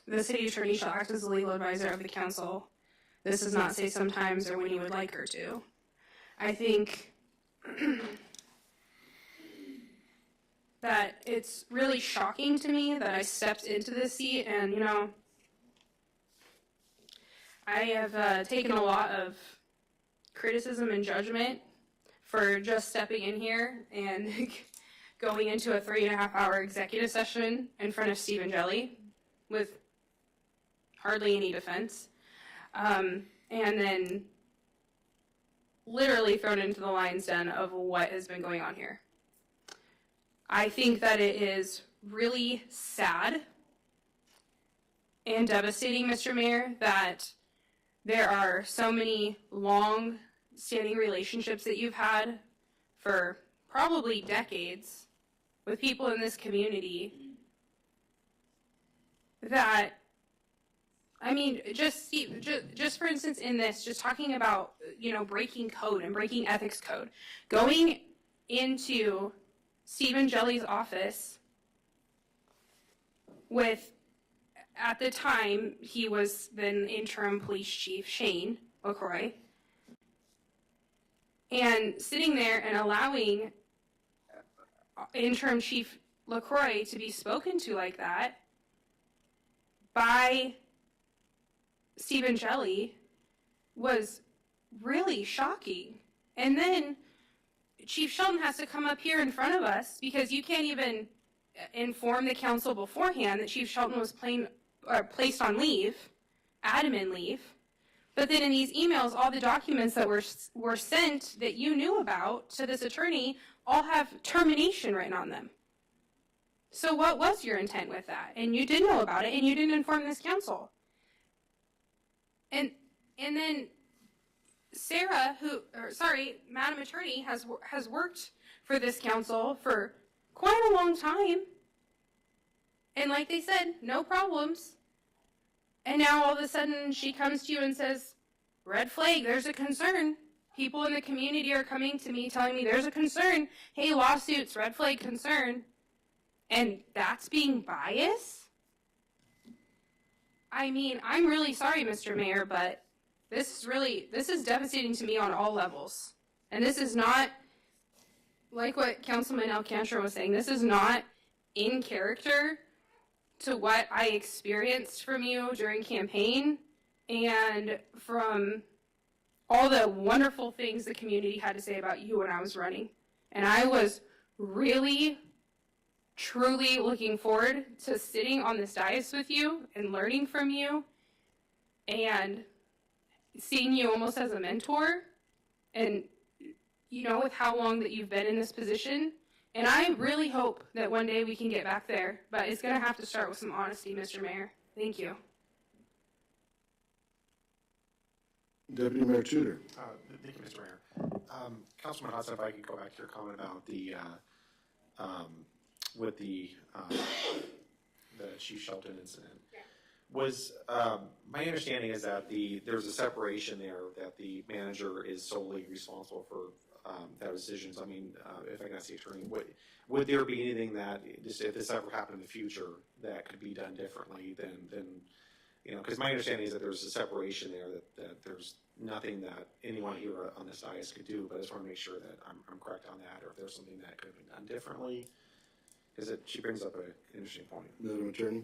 The city attorney shall act as the legal advisor of the council. This does not say sometimes or when you would like her to. I think that it's really shocking to me that I stepped into this seat and, I have taken a lot of criticism and judgment for just stepping in here and going into a 3.5-hour executive session in front of Stephen Jelly with hardly any defense, and then literally thrown into the lion's den of what has been going on here. I think that it is really sad and devastating, Mr. Mayor, that there are so many long-standing relationships that you've had for probably decades with people in this community that, just for instance in this, just talking about, breaking code and breaking ethics code, going into Stephen Jelly's office with, at the time, he was then interim police chief, Shane LaCroix, and sitting there and allowing interim chief LaCroix to be spoken to like that by Stephen Jelly was really shocking. And then Chief Shelton has to come up here in front of us because you can't even inform the council beforehand that Chief Shelton was placed on leave, admin leave, But then in these emails, all the documents that were sent that you knew about to this attorney all have termination written on them. So what was your intent with that? And you did know about it, and you didn't inform this council. And then Sarah, Madam Attorney, has worked for this council for quite a long time. And like they said, no problems. And now all of a sudden she comes to you and says, red flag, there's a concern. People in the community are coming to me telling me there's a concern. Hey, lawsuits, red flag concern. And that's being biased? I mean, I'm really sorry, Mr. Mayor, but this is devastating to me on all levels. And this is not, like what Councilman Alcantara was saying, this is not in character to what I experienced from you during campaign and from all the wonderful things the community had to say about you when I was running. And I was really, truly looking forward to sitting on this dais with you and learning from you and seeing you almost as a mentor. And, you know, with how long that you've been in this position. And I really hope that one day we can get back there, but it's going to have to start with some honesty, Mr. Mayor. Thank you. Deputy Mayor Tudor. Thank you, Mr. Mayor. Councilman Hudson, if I could go back to your comment about the, with the Chief Shelton incident. Was, my understanding is that there's a separation there, that the manager is solely responsible for that decisions. I mean, if I can ask the attorney, would there be anything that, just if this ever happened in the future, that could be done differently than you know, because my understanding is that there's a separation there, that there's nothing that anyone here on this dais could do, but I just want to make sure that I'm correct on that, or if there's something that could have been done differently, because she brings up an interesting point. Madam Attorney.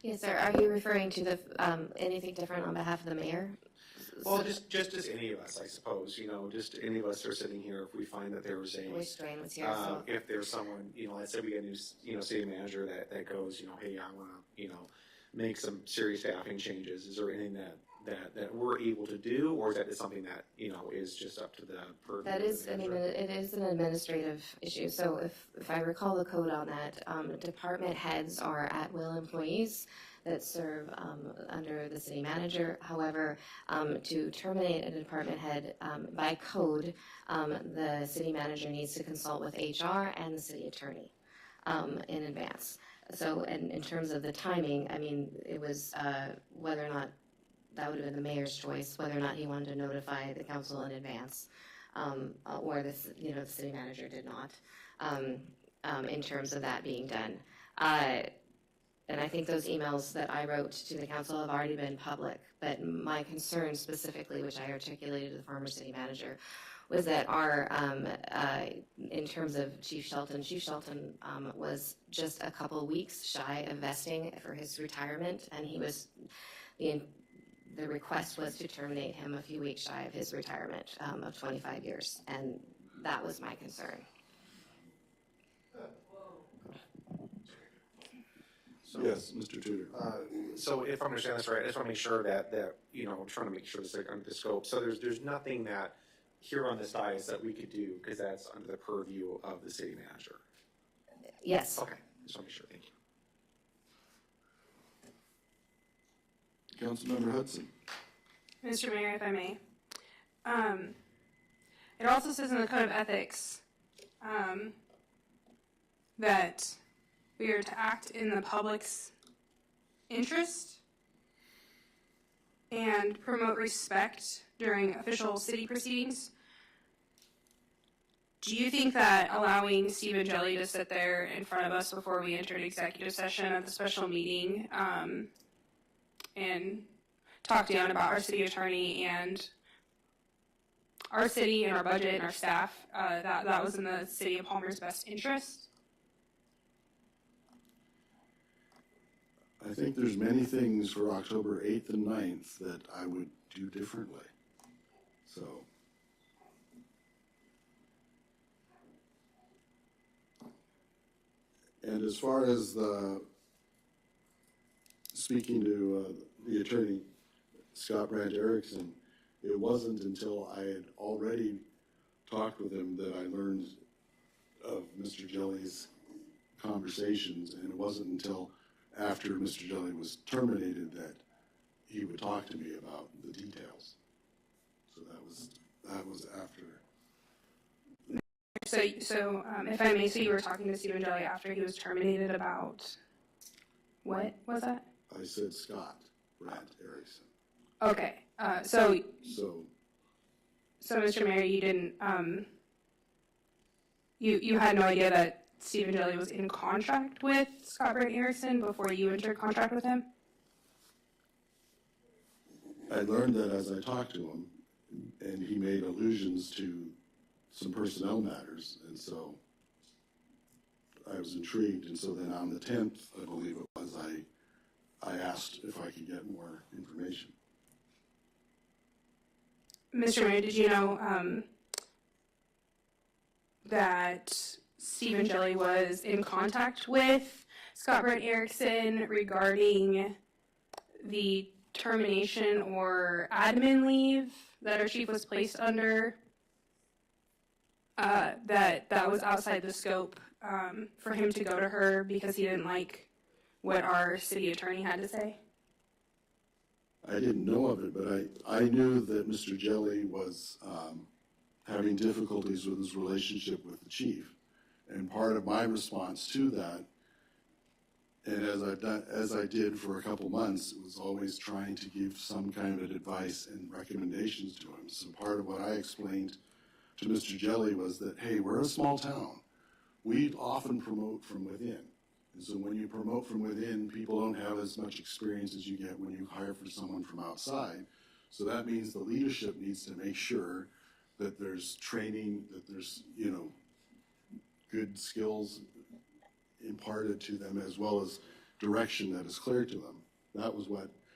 Yes, sir. Are you referring to the anything different on behalf of the mayor? Well, just any of us, I suppose. You know, just any of us are sitting here. If we find that there was a, Wish Dwayne was here. So. if there's someone, you know, let's say we get a new, you know, city manager that goes, you know, hey, I want to, you know, make some serious staffing changes. Is there anything that we're able to do, or is that something that, you know, is just up to the purview? That is, I mean, it is an administrative issue. So if I recall the code on that, department heads are at-will employees that serve under the city manager. However, to terminate a department head by code, the city manager needs to consult with HR and the city attorney in advance. So in terms of the timing, I mean, it was whether or not that would have been the mayor's choice, whether or not he wanted to notify the council in advance, or the city manager did not, in terms of that being done. And I think those emails that I wrote to the council have already been public, but my concern specifically, which I articulated to the former city manager, was that our, in terms of Chief Shelton was just a couple weeks shy of vesting for his retirement, and he was, the request was to terminate him a few weeks shy of his retirement of 25 years, and that was my concern. So, Yes, Mr. Tudor. So if I'm understanding this right, I just want to make sure that you know, I'm trying to make sure this is under the scope. So there's nothing that here on this dais that we could do, because that's under the purview of the city manager. Yes. Okay, just want to make sure. Thank you. Councilmember Hudson. Mr. Mayor, if I may. It also says in the Code of Ethics that we are to act in the public's interest and promote respect during official city proceedings. Do you think that allowing Stephen Jelly to sit there in front of us before we entered executive session at the special meeting and talk down about our city attorney and our city and our budget and our staff, that was in the city of Palmer's best interest? I think there's many things for October 8th and 9th that I would do differently. So. And as far as speaking to the attorney, Scott Brandt Erickson, it wasn't until I had already talked with him that I learned of Mr. Jelly's conversations, and it wasn't until after Mr. Jelly was terminated that he would talk to me about the details. So that was after. So if I may, so you were talking to Stephen Jelly after he was terminated about, what was that? I said Scott Brandt Erickson. Okay, so So Mr. Mayor, you didn't, you had no idea that Stephen Jelly was in contract with Scott Brant Erickson before you entered contract with him? I learned that as I talked to him, and he made allusions to some personnel matters, and so I was intrigued, and so then on the 10th, I believe it was, I asked if I could get more information. Mr. Mayor, did you know that Stephen Jelly was in contact with Scott Brant Erickson regarding the termination or admin leave that our chief was placed under? That was outside the scope for him to go to her because he didn't like what our city attorney had to say? I didn't know of it, but I knew that Mr. Jelly was having difficulties with his relationship with the chief. And part of my response to that, and as I did for a couple months, it was always trying to give some kind of advice and recommendations to him. So part of what I explained to Mr. Jelly was that, hey, we're a small town. We often promote from within. And so when you promote from within, people don't have as much experience as you get when you hire for someone from outside. So that means the leadership needs to make sure that there's training, that there's, good skills imparted to them, as well as direction that is clear to them. That was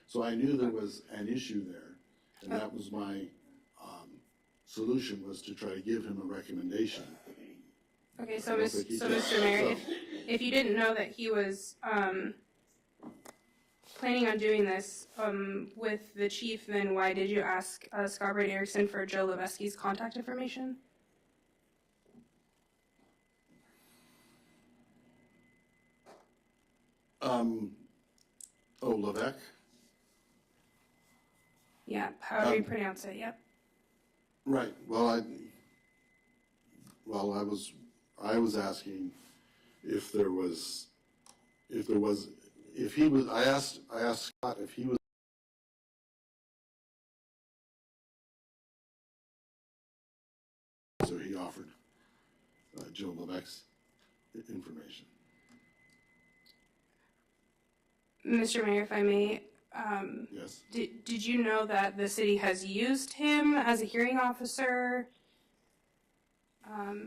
so I knew there was an issue there, and that was my solution, was to try to give him a recommendation. Okay, so Mr. Mayor, if you didn't know that he was planning on doing this with the chief, then why did you ask Scott Brant Erickson for Joe Levesky's contact information? Levesque? Yeah, however you pronounce it, yep. Right. Well, I was asking if I asked Scott if he was. So he offered Joe Levesque's information. Mr. Mayor, if I may, Yes. did you know that the city has used him as a hearing officer,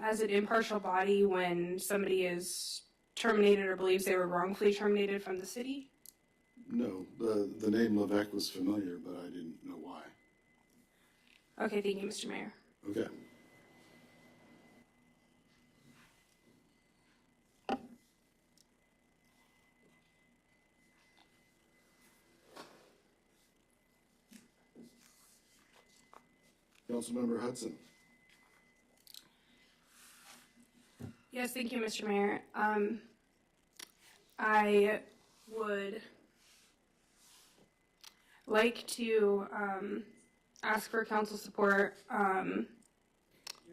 as an impartial body when somebody is terminated or believes they were wrongfully terminated from the city? No, the name Levesque was familiar, but I didn't know why. Okay, thank you, Mr. Mayor. Okay. Councilmember Hudson. Yes, thank you, Mr. Mayor. I would like to ask for council support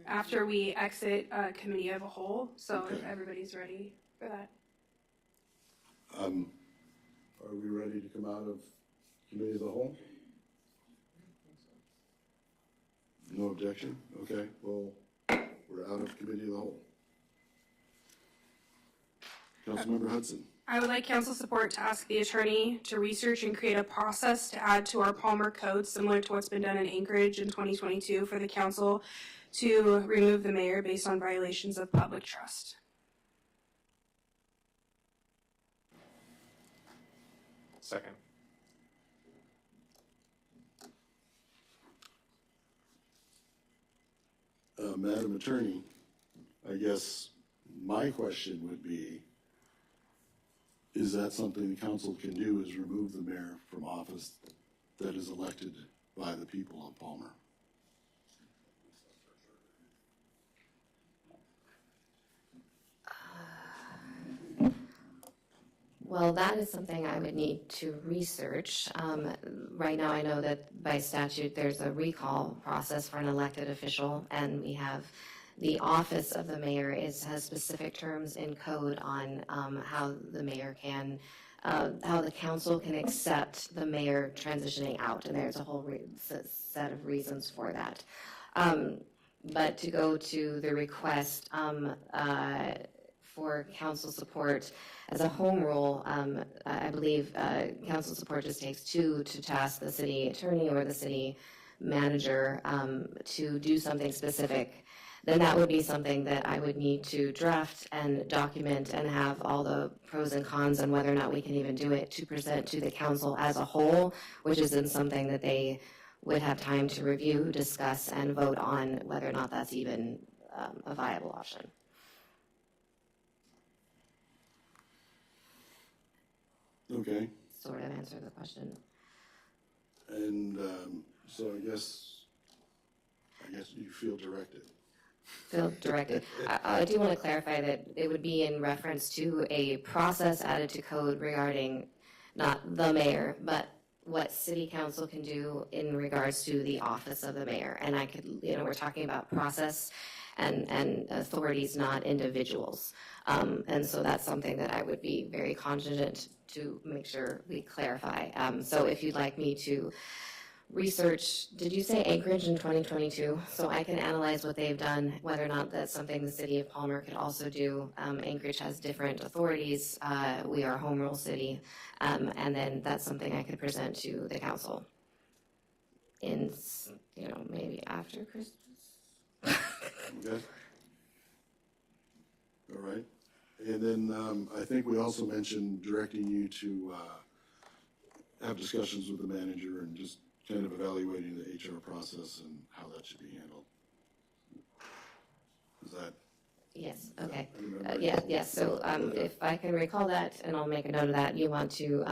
after we exit committee of a whole, so if everybody's ready for that. Are we ready to come out of committee of the whole? No objection? Okay, well, we're out of committee of the whole. Councilmember Hudson. I would like council support to ask the attorney to research and create a process to add to our Palmer Code similar to what's been done in Anchorage in 2022 for the council to remove the mayor based on violations of public trust. Second. Madam Attorney, I guess my question would be, is that something the council can do, is remove the mayor from office that is elected by the people of Palmer. Well, that is something I would need to research. Right now, I know that by statute, there's a recall process for an elected official, and we have the office of the mayor has specific terms in code on how the mayor can, how the council can accept the mayor transitioning out, and there's a whole set of reasons for that. But to go to the request for council support as a home rule, I believe council support just takes two to task the city attorney or the city manager to do something specific. Then that would be something that I would need to draft and document and have all the pros and cons and whether or not we can even do it to present to the council as a whole, which isn't something that they would have time to review, discuss, and vote on whether or not that's even a viable option. Okay, Sort of answer the question. and so I guess you feel directed. Feel directed. I do want to clarify that it would be in reference to a process added to code regarding not the mayor, but what city council can do in regards to the office of the mayor. And I could, we're talking about process and authorities, not individuals. And so that's something that I would be very cognizant to make sure we clarify. So if you'd like me to research, did you say Anchorage in 2022? So I can analyze what they've done, whether or not that's something the city of Palmer could also do. Anchorage has different authorities. We are a home rule city. And then that's something I could present to the council in, maybe after Christmas. Okay. All right. And then I think we also mentioned directing you to have discussions with the manager and just kind of evaluating the HR process and how that should be handled. Is that? Yes, okay. Yes. Yes, so if I can recall that, and I'll make a note of that, you want to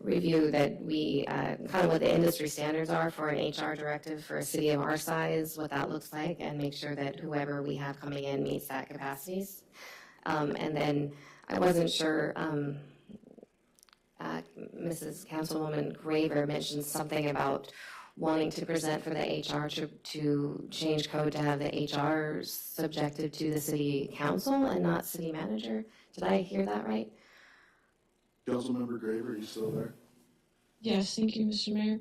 review that we, kind of what the industry standards are for an HR directive for a city of our size, what that looks like, and make sure that whoever we have coming in meets that capacities. And then I wasn't sure, Mrs. Councilwoman Graver mentioned something about wanting to present for the HR to change code to have the HR subjected to the city council and not city manager. Did I hear that right? Councilmember Graver, are you still there? Yes, thank you, Mr. Mayor.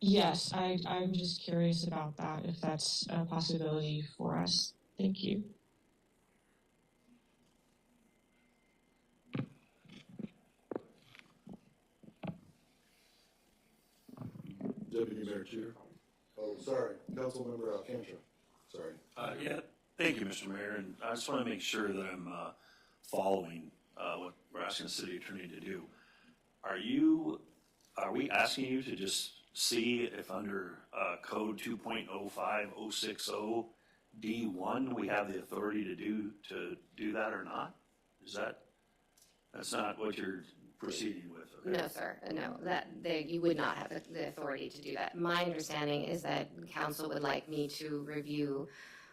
Yes, I'm just curious about that, if that's a possibility for us. Thank you. Deputy Mayor Cheer. Oh, sorry, Councilmember Alcantara. Sorry. Yeah, thank you, Mr. Mayor, and I just want to make sure that I'm following what we're asking the city attorney to do. Are we asking you to just see if under code 2.05060 D1 we have the authority to do that or not? That's not what you're proceeding with, okay? No, sir, no, you would not have the authority to do that. My understanding is that council would like me to review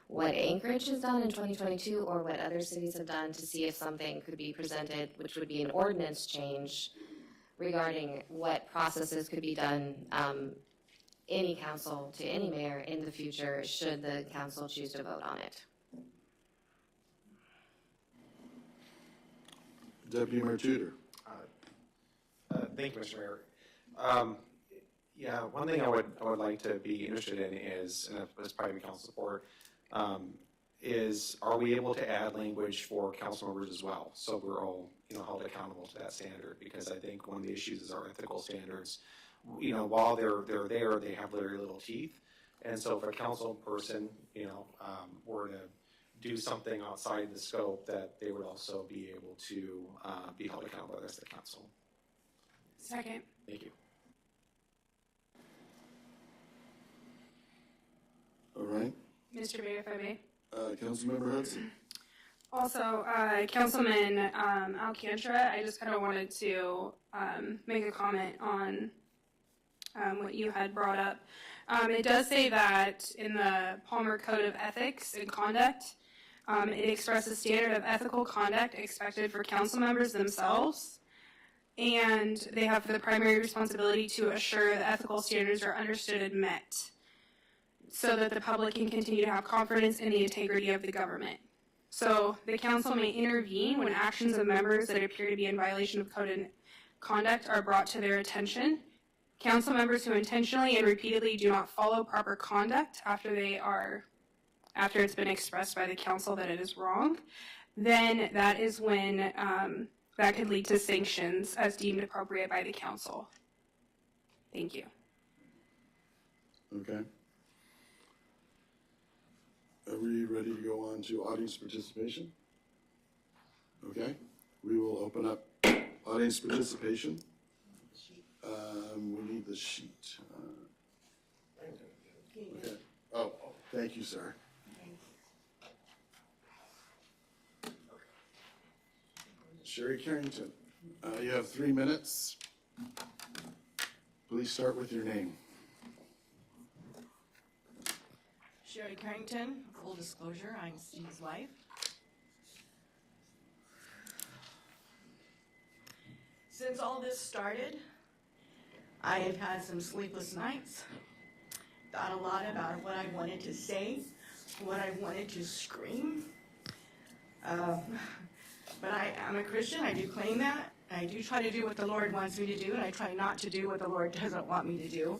what Anchorage has done in 2022 or what other cities have done to see if something could be presented, which would be an ordinance change regarding what processes could be done, any council to any mayor in the future should the council choose to vote on it. Deputy Mayor Tudor. Thank you, Mr. Mayor. Yeah, one thing I would like to be interested in is, and as probably council support, is are we able to add language for council members as well? So we're all, held accountable to that standard, because I think one of the issues is our ethical standards. While they're there, they have very little teeth. And so if a council person, were to do something outside the scope, that they would also be able to be held accountable by the rest of the council. Second. Thank you. All right. Mr. Mayor, if I may. Councilmember Hudson. Also, Councilman Alcantara, I just kind of wanted to make a comment on what you had brought up. It does say that in the Palmer Code of Ethics and Conduct, it expresses a standard of ethical conduct expected for council members themselves, and they have the primary responsibility to assure that ethical standards are understood and met, so that the public can continue to have confidence in the integrity of the government. So the council may intervene when actions of members that appear to be in violation of code and conduct are brought to their attention. Council members who intentionally and repeatedly do not follow proper conduct after it's been expressed by the council that it is wrong, then that is when that could lead to sanctions as deemed appropriate by the council. Thank you. Okay. Are we ready to go on to audience participation? Okay, we will open up audience participation. We need the sheet. Okay. Oh, thank you, sir. Sherry Carrington, you have 3 minutes. Please start with your name. Sherry Carrington, full disclosure, I'm Steve's wife. Since all this started, I have had some sleepless nights, thought a lot about what I wanted to say, what I wanted to scream. But I am a Christian, I do claim that. I do try to do what the Lord wants me to do, and I try not to do what the Lord doesn't want me to do.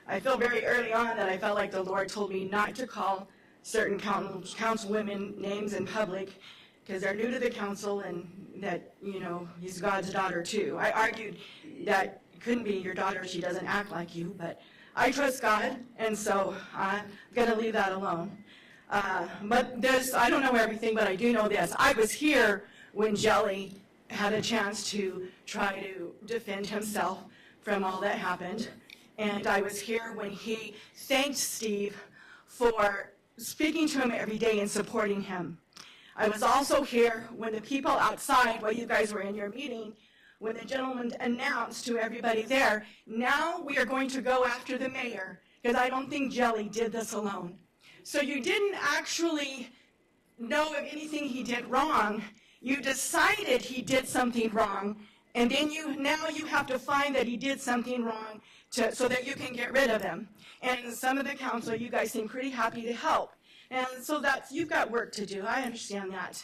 I feel very early on that I felt like the Lord told me not to call certain councilwomen names in public because they're new to the council and that, you know, he's God's daughter too. I argued that it couldn't be your daughter, she doesn't act like you, but I trust God, and so I'm going to leave that alone. But this, I don't know everything, but I do know this. I was here when Jelly had a chance to try to defend himself from all that happened. And I was here when he thanked Steve for speaking to him every day and supporting him. I was also here when the people outside, while you guys were in your meeting, when the gentleman announced to everybody there, now we are going to go after the mayor, because I don't think Jelly did this alone. So you didn't actually know of anything he did wrong. You decided he did something wrong, and then now you have to find that he did something wrong so that you can get rid of him. And some of the council, you guys seem pretty happy to help. And so you've got work to do. I understand that.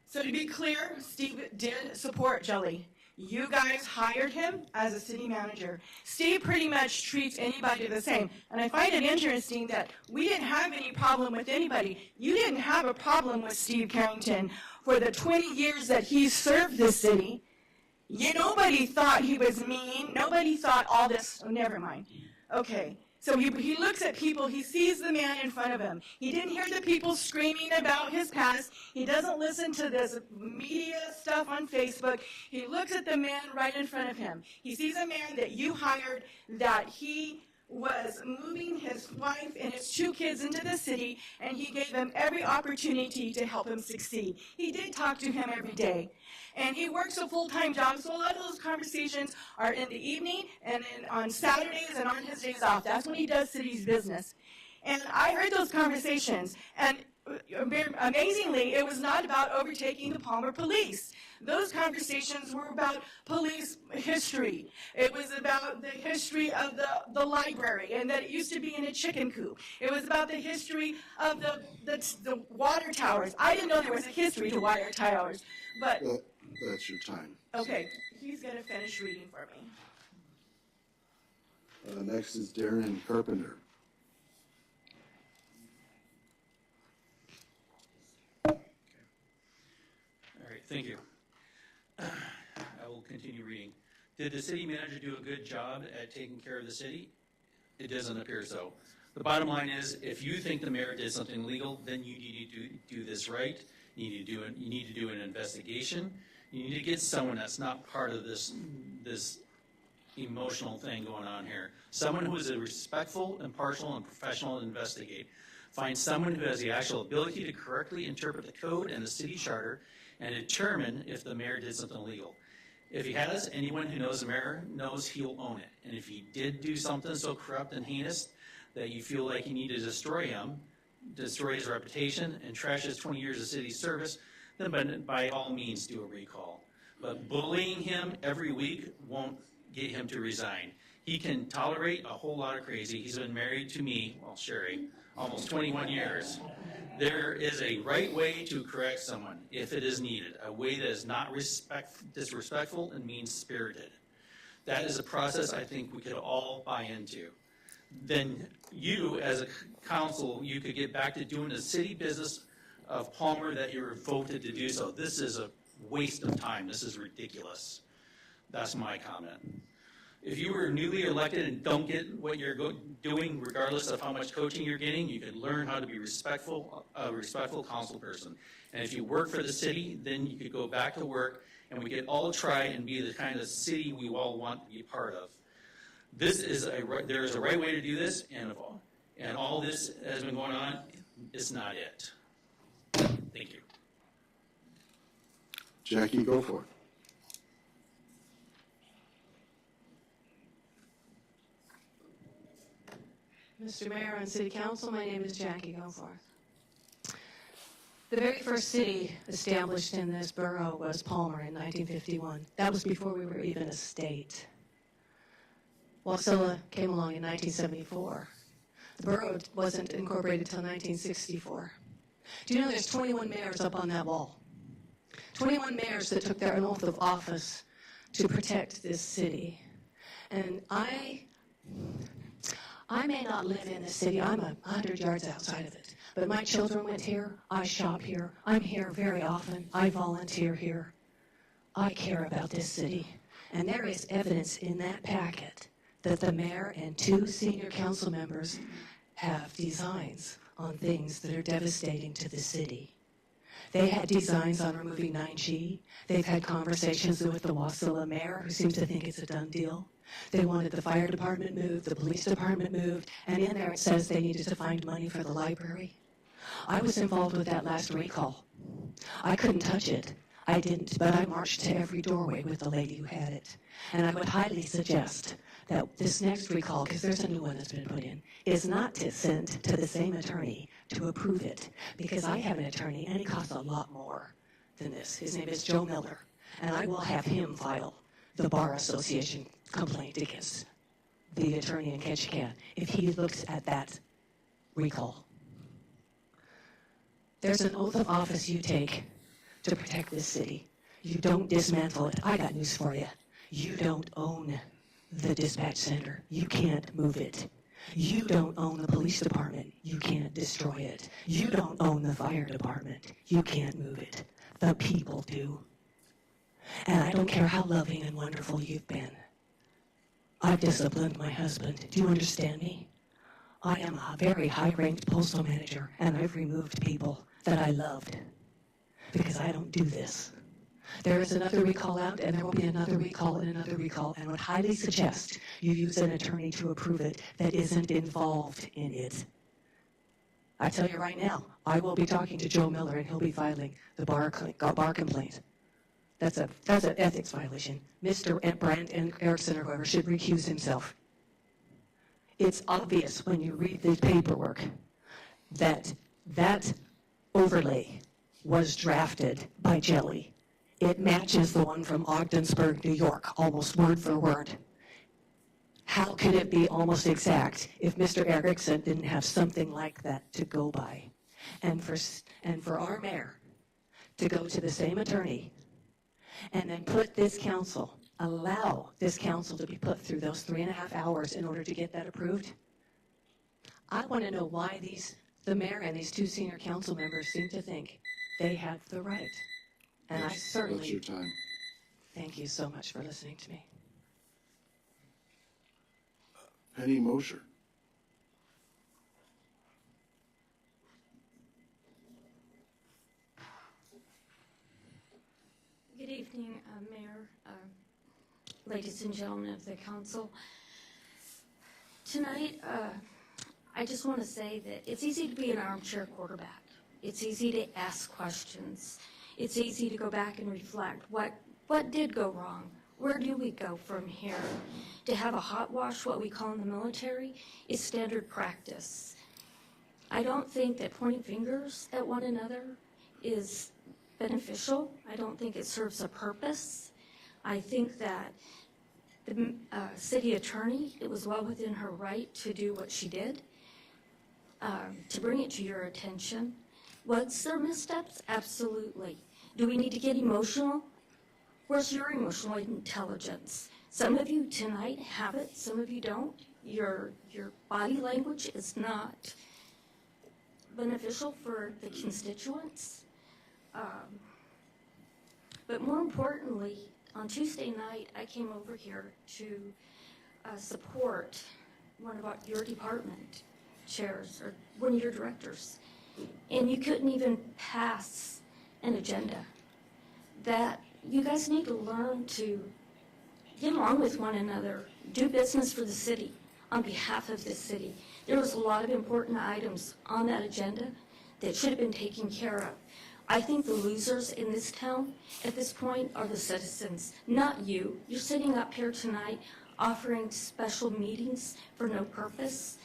So to be clear, Steve did support Jelly. You guys hired him as a city manager. Steve pretty much treats anybody the same. And I find it interesting that we didn't have any problem with anybody. You didn't have a problem with Steve Carrington for the 20 years that he served the city. Nobody thought he was mean. Nobody thought all this. Oh, never mind. Okay. So he looks at people, he sees the man in front of him. He didn't hear the people screaming about his past. He doesn't listen to this media stuff on Facebook. He looks at the man right in front of him. He sees a man that you hired, that he was moving his wife and his 2 kids into the city, and he gave him every opportunity to help him succeed. He did talk to him every day. And he works a full-time job, so a lot of those conversations are in the evening and on Saturdays and on his days off. That's when he does city's business. And I heard those conversations, and amazingly, it was not about overtaking the Palmer police. Those conversations were about police history. It was about the history of the library and that it used to be in a chicken coop. It was about the history of the water towers. I didn't know there was a history to water towers, but... That's your time. Okay, he's going to finish reading for me. Next is Darren Carpenter. All right, thank you. I will continue reading. Did the city manager do a good job at taking care of the city? It doesn't appear so. The bottom line is, if you think the mayor did something illegal, then you need to do this right. You need to do an investigation. You need to get someone that's not part of this emotional thing going on here. Someone who is a respectful, impartial, and professional to investigate. Find someone who has the actual ability to correctly interpret the code and the city charter and determine if the mayor did something illegal. If he has, anyone who knows the mayor knows he'll own it. And if he did do something so corrupt and heinous that you feel like you need to destroy him, destroy his reputation, and trash his 20 years of city service, then by all means do a recall. But bullying him every week won't get him to resign. He can tolerate a whole lot of crazy. He's been married to me, well, Sherry, almost 21 years. There is a right way to correct someone if it is needed, a way that is not disrespectful and mean-spirited. That is a process I think we could all buy into. Then you, as a council, you could get back to doing the city business of Palmer that you were voted to do so. This is a waste of time. This is ridiculous. That's my comment. If you were newly elected and don't get what you're doing, regardless of how much coaching you're getting, you could learn how to be respectful, a respectful council person. And if you work for the city, then you could go back to work, and we could all try and be the kind of city we all want to be a part of. There is a right way to do this, and all this has been going on. It's not it. Thank you. Jackie, go for it. Mr. Mayor and City Council, my name is Jackie Goforth. The very first city established in this borough was Palmer in 1951. That was before we were even a state. Wasilla came along in 1974. The borough wasn't incorporated until 1964. Do you know there's 21 mayors up on that wall? 21 mayors that took their oath of office to protect this city. And I may not live in the city. I'm 100 yards outside of it. But my children went here. I shop here. I'm here very often. I volunteer here. I care about this city. And there is evidence in that packet that the mayor and 2 senior council members have designs on things that are devastating to the city. They had designs on removing 9G. They've had conversations with the Wasilla mayor, who seems to think it's a done deal. They wanted the fire department moved, the police department moved, and in there it says they needed to find money for the library. I was involved with that last recall. I couldn't touch it. I didn't, but I marched to every doorway with the lady who had it. And I would highly suggest that this next recall, because there's a new one that's been put in, is not to send to the same attorney to approve it, because I have an attorney and he costs a lot more than this. His name is Joe Miller, and I will have him file the Bar Association complaint against the attorney in Ketchikan if he looks at that recall. There's an oath of office you take to protect this city. You don't dismantle it. I got news for you. You don't own the dispatch center. You can't move it. You don't own the police department. You can't destroy it. You don't own the fire department. You can't move it. The people do. And I don't care how loving and wonderful you've been. I've disciplined my husband. Do you understand me? I am a very high-ranked postal manager, and I've removed people that I loved because I don't do this. There is another recall out, and there will be another recall and another recall, and would highly suggest you use an attorney to approve it that isn't involved in it. I tell you right now, I will be talking to Joe Miller, and he'll be filing the bar complaint. That's an ethics violation. Mr. Brandt and Erickson or whoever should recuse himself. It's obvious when you read the paperwork that that overlay was drafted by Jelly. It matches the one from Ogdensburg, New York, almost word for word. How can it be almost exact if Mr. Erickson didn't have something like that to go by? And for our mayor to go to the same attorney and then put this council, allow this council to be put through those 3.5 hours in order to get that approved, I want to know why the mayor and these 2 senior council members seem to think they have the right. And I certainly That's your time. thank you so much for listening to me. Penny Mosher. Good evening, Mayor, ladies and gentlemen of the council. Tonight, I just want to say that it's easy to be an armchair quarterback. It's easy to ask questions. It's easy to go back and reflect. What did go wrong? Where do we go from here? To have a hot wash, what we call in the military, is standard practice. I don't think that pointing fingers at one another is beneficial. I don't think it serves a purpose. I think that the city attorney, it was well within her right to do what she did, to bring it to your attention. Was there missteps? Absolutely. Do we need to get emotional? Where's your emotional intelligence? Some of you tonight have it, some of you don't. Your body language is not beneficial for the constituents. But more importantly, on Tuesday night, I came over here to support one of your department chairs or one of your directors. And you couldn't even pass an agenda. That you guys need to learn to get along with one another, do business for the city on behalf of the city. There was a lot of important items on that agenda that should have been taken care of. I think the losers in this town at this point are the citizens, not you. You're sitting up here tonight offering special meetings for no purpose.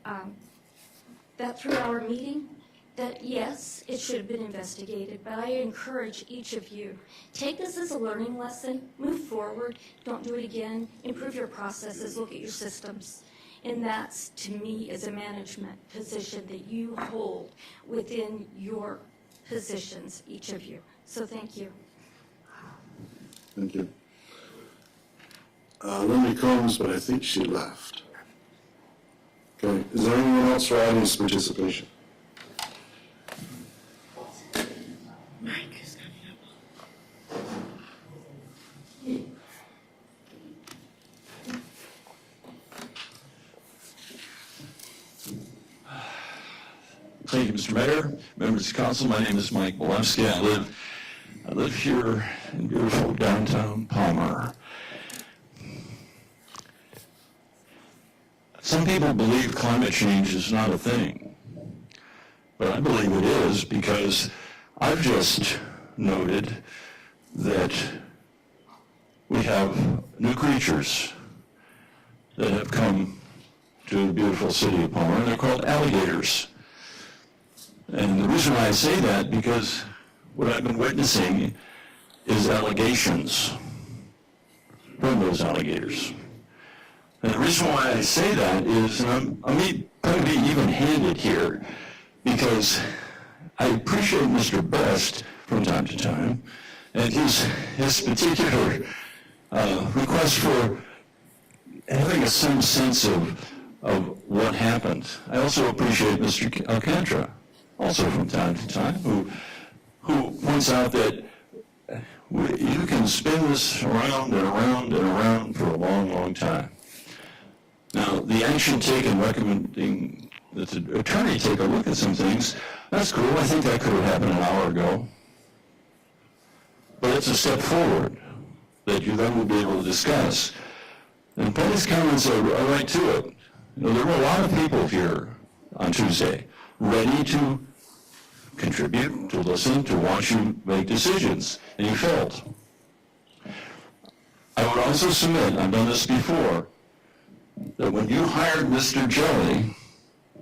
That 3-hour meeting, that yes, it should have been investigated, but I encourage each of you, take this as a learning lesson, move forward, don't do it again, improve your processes, look at your systems. And that's, to me, is a management position that you hold within your positions, each of you. So thank you. Thank you. Linda Combs, but I think she left. Okay, is there anyone else for audience participation? Mike is coming up. Thank you, Mr. Mayor, members of council. My name is Mike Bolewski. I live here in beautiful downtown Palmer. Some people believe climate change is not a thing, but I believe it is because I've just noted that we have new creatures that have come to the beautiful city of Palmer, and they're called alligators. And the reason why I say that, because what I've been witnessing is allegations from those alligators. And the reason why I say that is, and I'm going to be even-handed here, because I appreciate Mr. Best from time to time, and his particular request for having some sense of what happened. I also appreciate Mr. Alcantara, also from time to time, who points out that you can spin this around and around and around for a long, long time. Now, the action taken recommending that the attorney take a look at some things, that's cool. I think that could have happened an hour ago. But it's a step forward that you then will be able to discuss. And Patty's comments are right to it. You know, there were a lot of people here on Tuesday ready to contribute, to listen, to watch you make decisions, and you failed. I would also submit, I've done this before, that when you hired Mr. Jelly,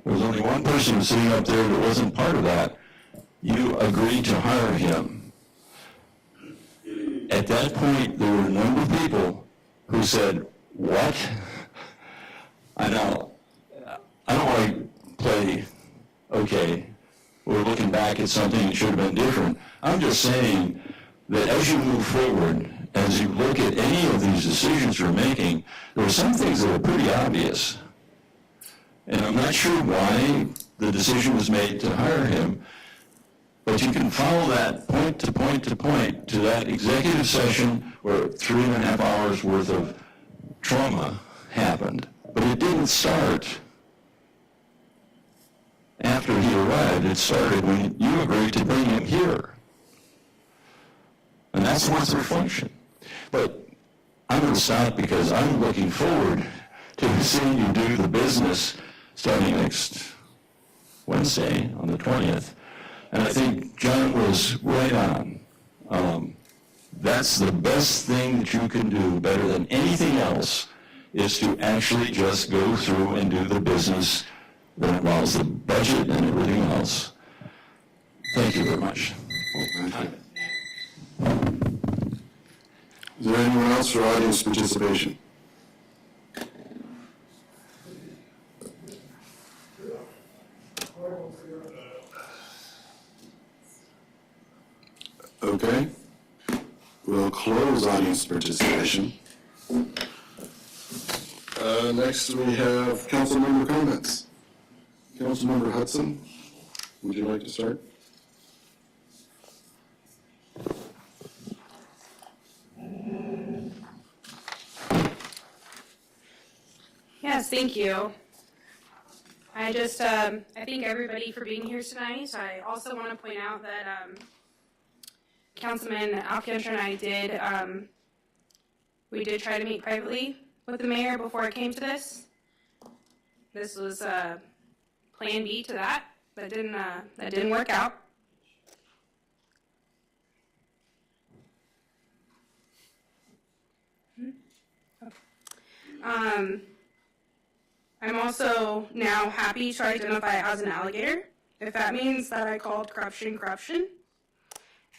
there was only one person sitting up there that wasn't part of that. You agreed to hire him. At that point, there were a number of people who said, what? I don't want to play, okay, we're looking back at something that should have been different. I'm just saying that as you move forward, as you look at any of these decisions you're making, there are some things that are pretty obvious. And I'm not sure why the decision was made to hire him, but you can follow that point to point to point to that executive session where 3.5 hours worth of trauma happened. But it didn't start after he arrived. It started when you agreed to bring him here. And that's worth reflection. But I'm going to stop because I'm looking forward to see you do the business starting next Wednesday on the 20th. And I think John was right on. That's the best thing that you can do, better than anything else, is to actually just go through and do the business that involves the budget and everything else. Thank you very much. Is there anyone else for audience participation? Okay. We'll close audience participation. Next, we have council member comments. Councilmember Hudson, would you like to start? Yes, thank you. I thank everybody for being here tonight. I also want to point out that Councilman Alcantara and I we did try to meet privately with the mayor before it came to this. This was plan B to that. That didn't work out. I'm also now happy to identify as an alligator, if that means that I called corruption.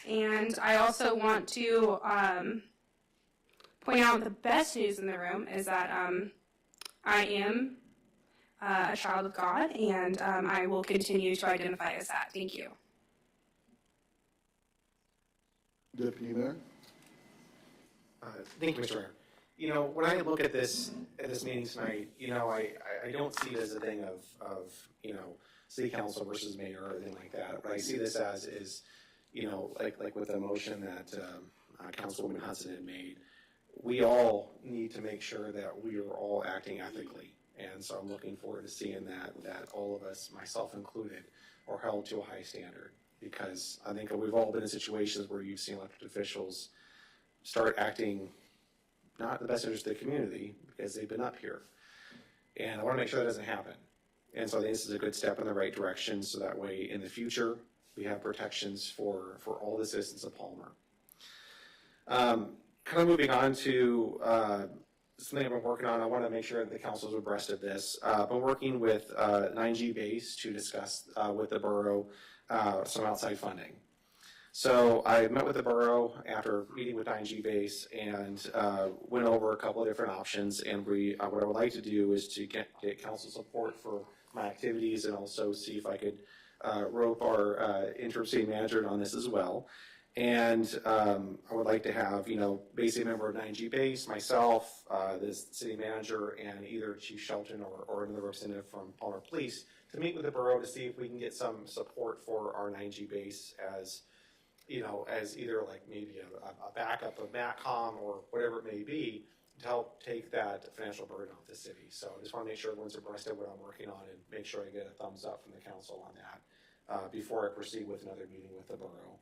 And I also want to point out the best news in the room is that I am a child of God, and I will continue to identify as that. Thank you. Deputy Mayor? Thank you, Mr. Mayor. You know, when I look at this meeting tonight, you know, I don't see it as a thing of you know, city council versus mayor or anything like that. What I see this as is, you know, like with the motion that Councilwoman Hudson had made, we all need to make sure that we are all acting ethically. And so I'm looking forward to seeing that all of us, myself included, are held to a high standard. Because I think we've all been in situations where you've seen elected officials start acting not in the best interest of the community because they've been up here. And I want to make sure that doesn't happen. And so I think this is a good step in the right direction, so that way in the future we have protections for all the citizens of Palmer. Kind of moving on to something I've been working on. I want to make sure that the council is abreast of this. I've been working with 9G Base to discuss with the borough some outside funding. So I met with the borough after meeting with 9G Base and went over a couple of different options. And what I would like to do is to get council support for my activities and also see if I could rope our interim city manager on this as well. And I would like to have, you know, basically a member of 9G Base, myself, the city manager, and either Chief Shelton or another representative from Palmer Police to meet with the borough to see if we can get some support for our 9G Base as, you know, as either like maybe a backup of MATCOM or whatever it may be to help take that financial burden off the city. So I just want to make sure everyone's abreast of what I'm working on and make sure I get a thumbs up from the council on that before I proceed with another meeting with the borough.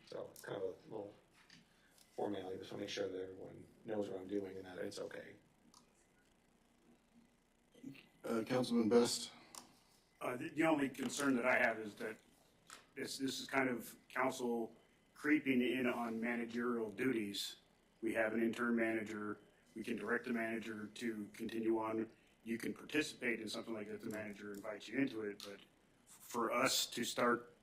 So it's kind of a little formality, just want to make sure that everyone knows what I'm doing and that it's okay. Councilman Best? The only concern that I have is that this is kind of council creeping in on managerial duties. We have an interim manager. We can direct the manager to continue on. You can participate in something like that. The manager invites you into it. But for us to start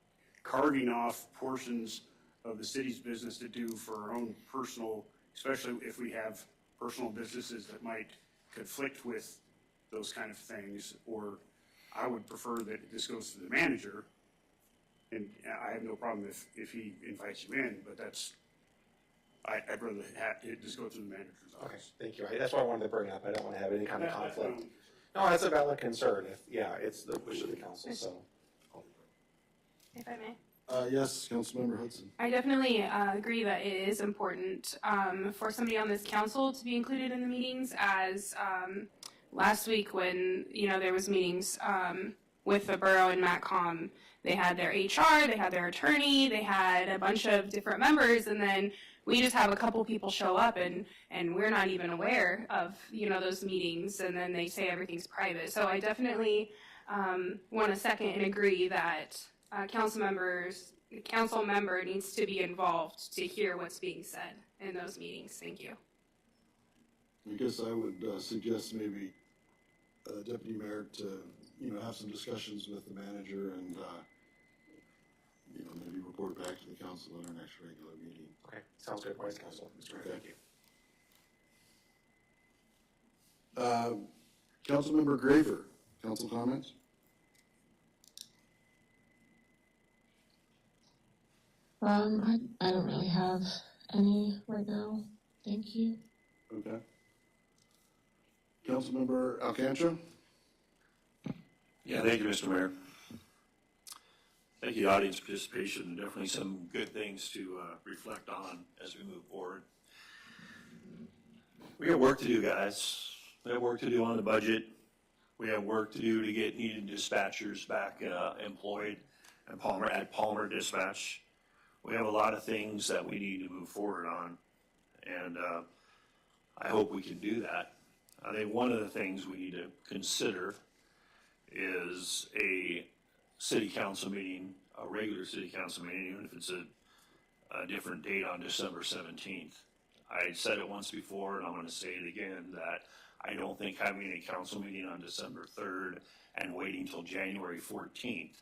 carving off portions of the city's business to do for our own personal, especially if we have personal businesses that might conflict with those kind of things, or I would prefer that this goes to the manager. And I have no problem if he invites you in, but I'd rather it just go through the manager's office. Okay, thank you. That's why I wanted to bring it up. I don't want to have any kind of conflict. No, that's a valid concern. It's the wish of the council, so. If I may. Yes, Councilmember Hudson. I definitely agree that it is important for somebody on this council to be included in the meetings, as last week when, you know, there was meetings with the borough and MATCOM, They had their HR, they had their attorney, they had a bunch of different members, and then we just have a couple people show up and we're not even aware of, those meetings, and then they say everything's private. So I definitely want to second and agree that council member needs to be involved to hear what's being said in those meetings. Thank you. I guess I would suggest maybe Deputy Mayor to, have some discussions with the manager and, maybe report back to the council at our next regular meeting. Okay, sounds good. Vice Council, Mr. Mayor, thank you. Councilmember Graver, council comments? I don't really have any right now. Thank you. Okay. Councilmember Alcantara? Yeah, thank you, Mr. Mayor. Thank you, audience participation. Definitely some good things to reflect on as we move forward. We have work to do, guys. We have work to do on the budget. We have work to do to get needed dispatchers back employed and at Palmer Dispatch. We have a lot of things that we need to move forward on, and I hope we can do that. I think one of the things we need to consider is a city council meeting, a regular city council meeting, even if it's a different date on December 17th. I said it once before, and I'm going to say it again, that I don't think having a council meeting on December 3rd and waiting till January 14th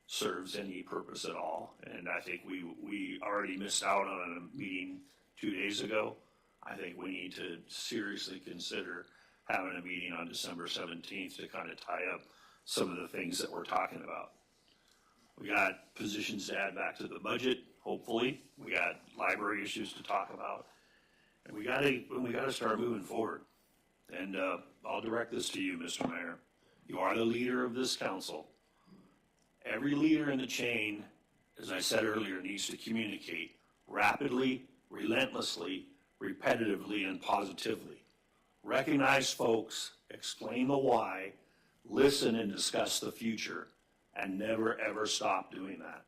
serves any purpose at all. And I think we already missed out on a meeting 2 days ago. I think we need to seriously consider having a meeting on December 17th to kind of tie up some of the things that we're talking about. We got positions to add back to the budget, hopefully. We got library issues to talk about. And we gotta start moving forward. And I'll direct this to you, Mr. Mayor. You are the leader of this council. Every leader in the chain, as I said earlier, needs to communicate rapidly, relentlessly, repetitively, and positively. Recognize folks, explain the why, listen and discuss the future, and never ever stop doing that.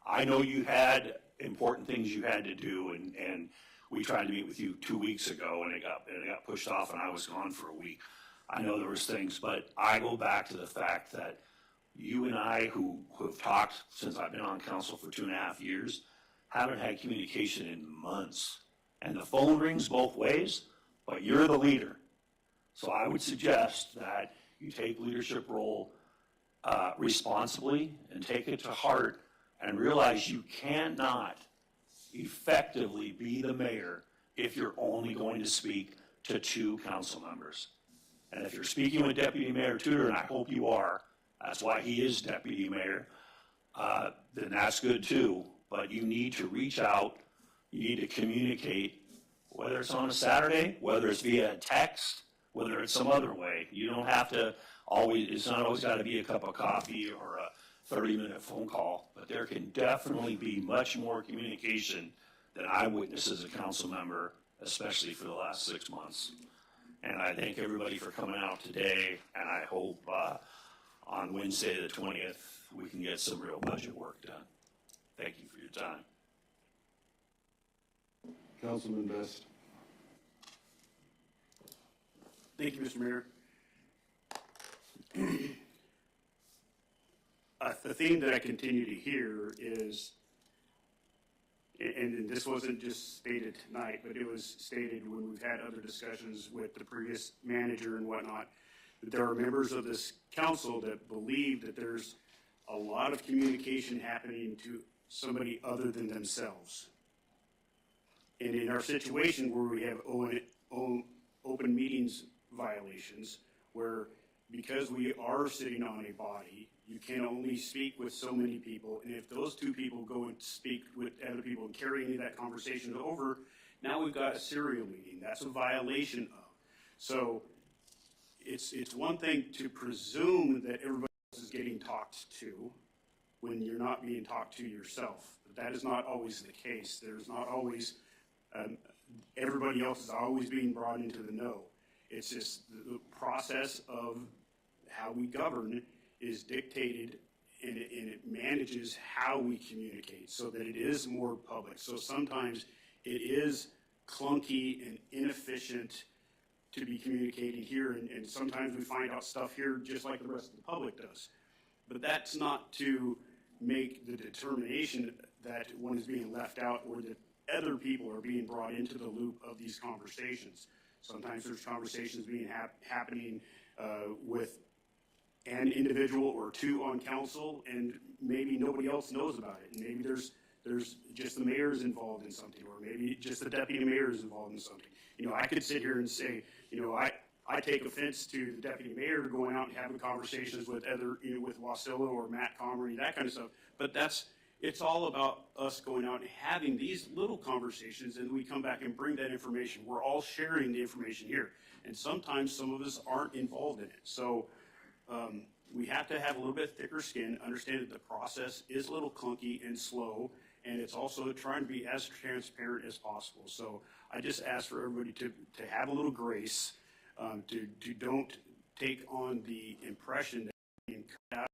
I know you had important things you had to do, and we tried to meet with you 2 weeks ago, and it got pushed off, and I was gone for a week. I know there was things, but I go back to the fact that you and I, who have talked since I've been on council for 2.5 years, haven't had communication in months. And the phone rings both ways, but you're the leader. So I would suggest that you take leadership role responsibly and take it to heart and realize you cannot effectively be the mayor if you're only going to speak to 2 council members. And if you're speaking with Deputy Mayor Tudor, and I hope you are, that's why he is Deputy Mayor, then that's good too. But you need to reach out, you need to communicate, whether it's on a Saturday, whether it's via text, whether it's some other way. You don't have to it's not always got to be a cup of coffee or a 30-minute phone call, but there can definitely be much more communication than I witnessed as a council member, especially for the last 6 months. And I thank everybody for coming out today, and I hope on Wednesday the 20th we can get some real budget work done. Thank you for your time. Councilman Best. Thank you, Mr. Mayor. The theme that I continue to hear is, and this wasn't just stated tonight, but it was stated when we've had other discussions with the previous manager and whatnot, that there are members of this council that believe that there's a lot of communication happening to somebody other than themselves. And in our situation where we have open meetings violations, where because we are sitting on a body, you can only speak with so many people, and if those 2 people go and speak with other people and carry any of that conversation over, now we've got a serial meeting. That's a violation of. So it's one thing to presume that everybody else is getting talked to when you're not being talked to yourself. But that is not always the case. There's not always, everybody else is always being brought into the know. It's just the process of how we govern is dictated and it manages how we communicate so that it is more public. So sometimes it is clunky and inefficient to be communicating here, and sometimes we find out stuff here just like the rest of the public does. But that's not to make the determination that one is being left out or that other people are being brought into the loop of these conversations. Sometimes there's conversations being happening with an individual or two on council, and maybe nobody else knows about it. And maybe there's just the mayor is involved in something, or maybe just the deputy mayor is involved in something. You know, I could sit here and say, you know, I take offense to the deputy mayor going out and having conversations with other, you know, with Wasilla or Matt Comrie, that kind of stuff. But it's all about us going out and having these little conversations, and we come back and bring that information. We're all sharing the information here, and sometimes some of us aren't involved in it. So we have to have a little bit thicker skin, understand that the process is a little clunky and slow, and it's also trying to be as transparent as possible. So I just ask for everybody to have a little grace, to don't take on the impression that being cut out,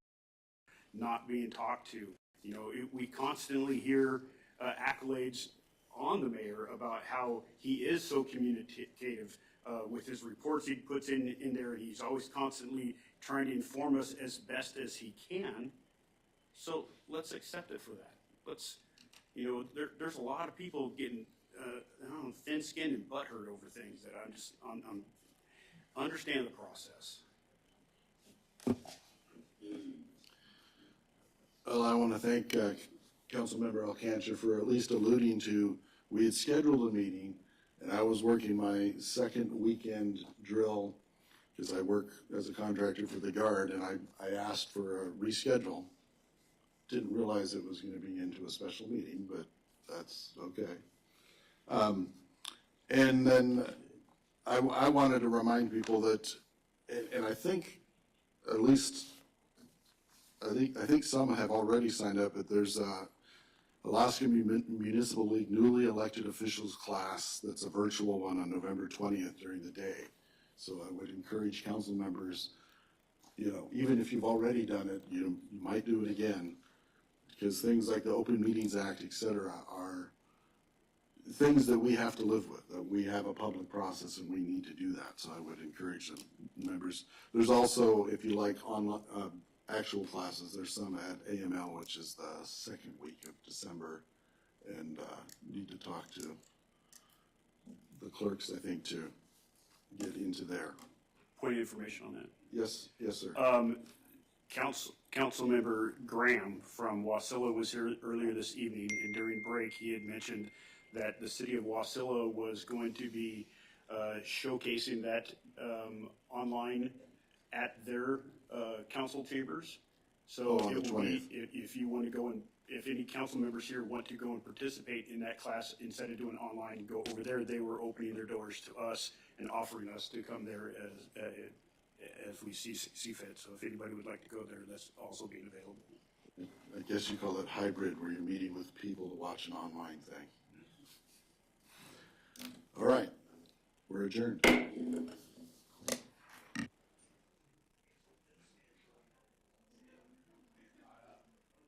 not being talked to. You know, we constantly hear accolades on the mayor about how he is so communicative with his reports he puts in there, and he's always constantly trying to inform us as best as he can. So let's accept it for that. Let's, you know, there's a lot of people getting thin-skinned and butthurt over things that I'm understand the process. Well, I want to thank Councilmember Alcantra for at least alluding to, we had scheduled a meeting, and I was working my second weekend drill because I work as a contractor for the Guard, and I asked for a reschedule. Didn't realize it was going to be into a special meeting, but that's okay. And then I wanted to remind people that, and I think at least, I think some have already signed up, but there's a Alaska Municipal League newly elected officials class that's a virtual one on November 20th during the day. So I would encourage council members, you know, even if you've already done it, you might do it again, because things like the Open Meetings Act, et cetera, are things that we have to live with, that we have a public process and we need to do that. So I would encourage the members. There's also, if you like, online actual classes, there's some at AML, which is the second week of December, and need to talk to the clerks, I think, to get into there. Point of information on that. Yes, yes, sir. Councilmember Graham from Wasilla was here earlier this evening, and during break he had mentioned that the city of Wasilla was going to be showcasing that online at their council chambers. So on the 20th. If you want to go and if any council members here want to go and participate in that class, instead of doing online and go over there, they were opening their doors to us and offering us to come there as we see fit. So if anybody would like to go there, that's also being available. I guess you call it hybrid, where you're meeting with people to watch an online thing. All right, we're adjourned.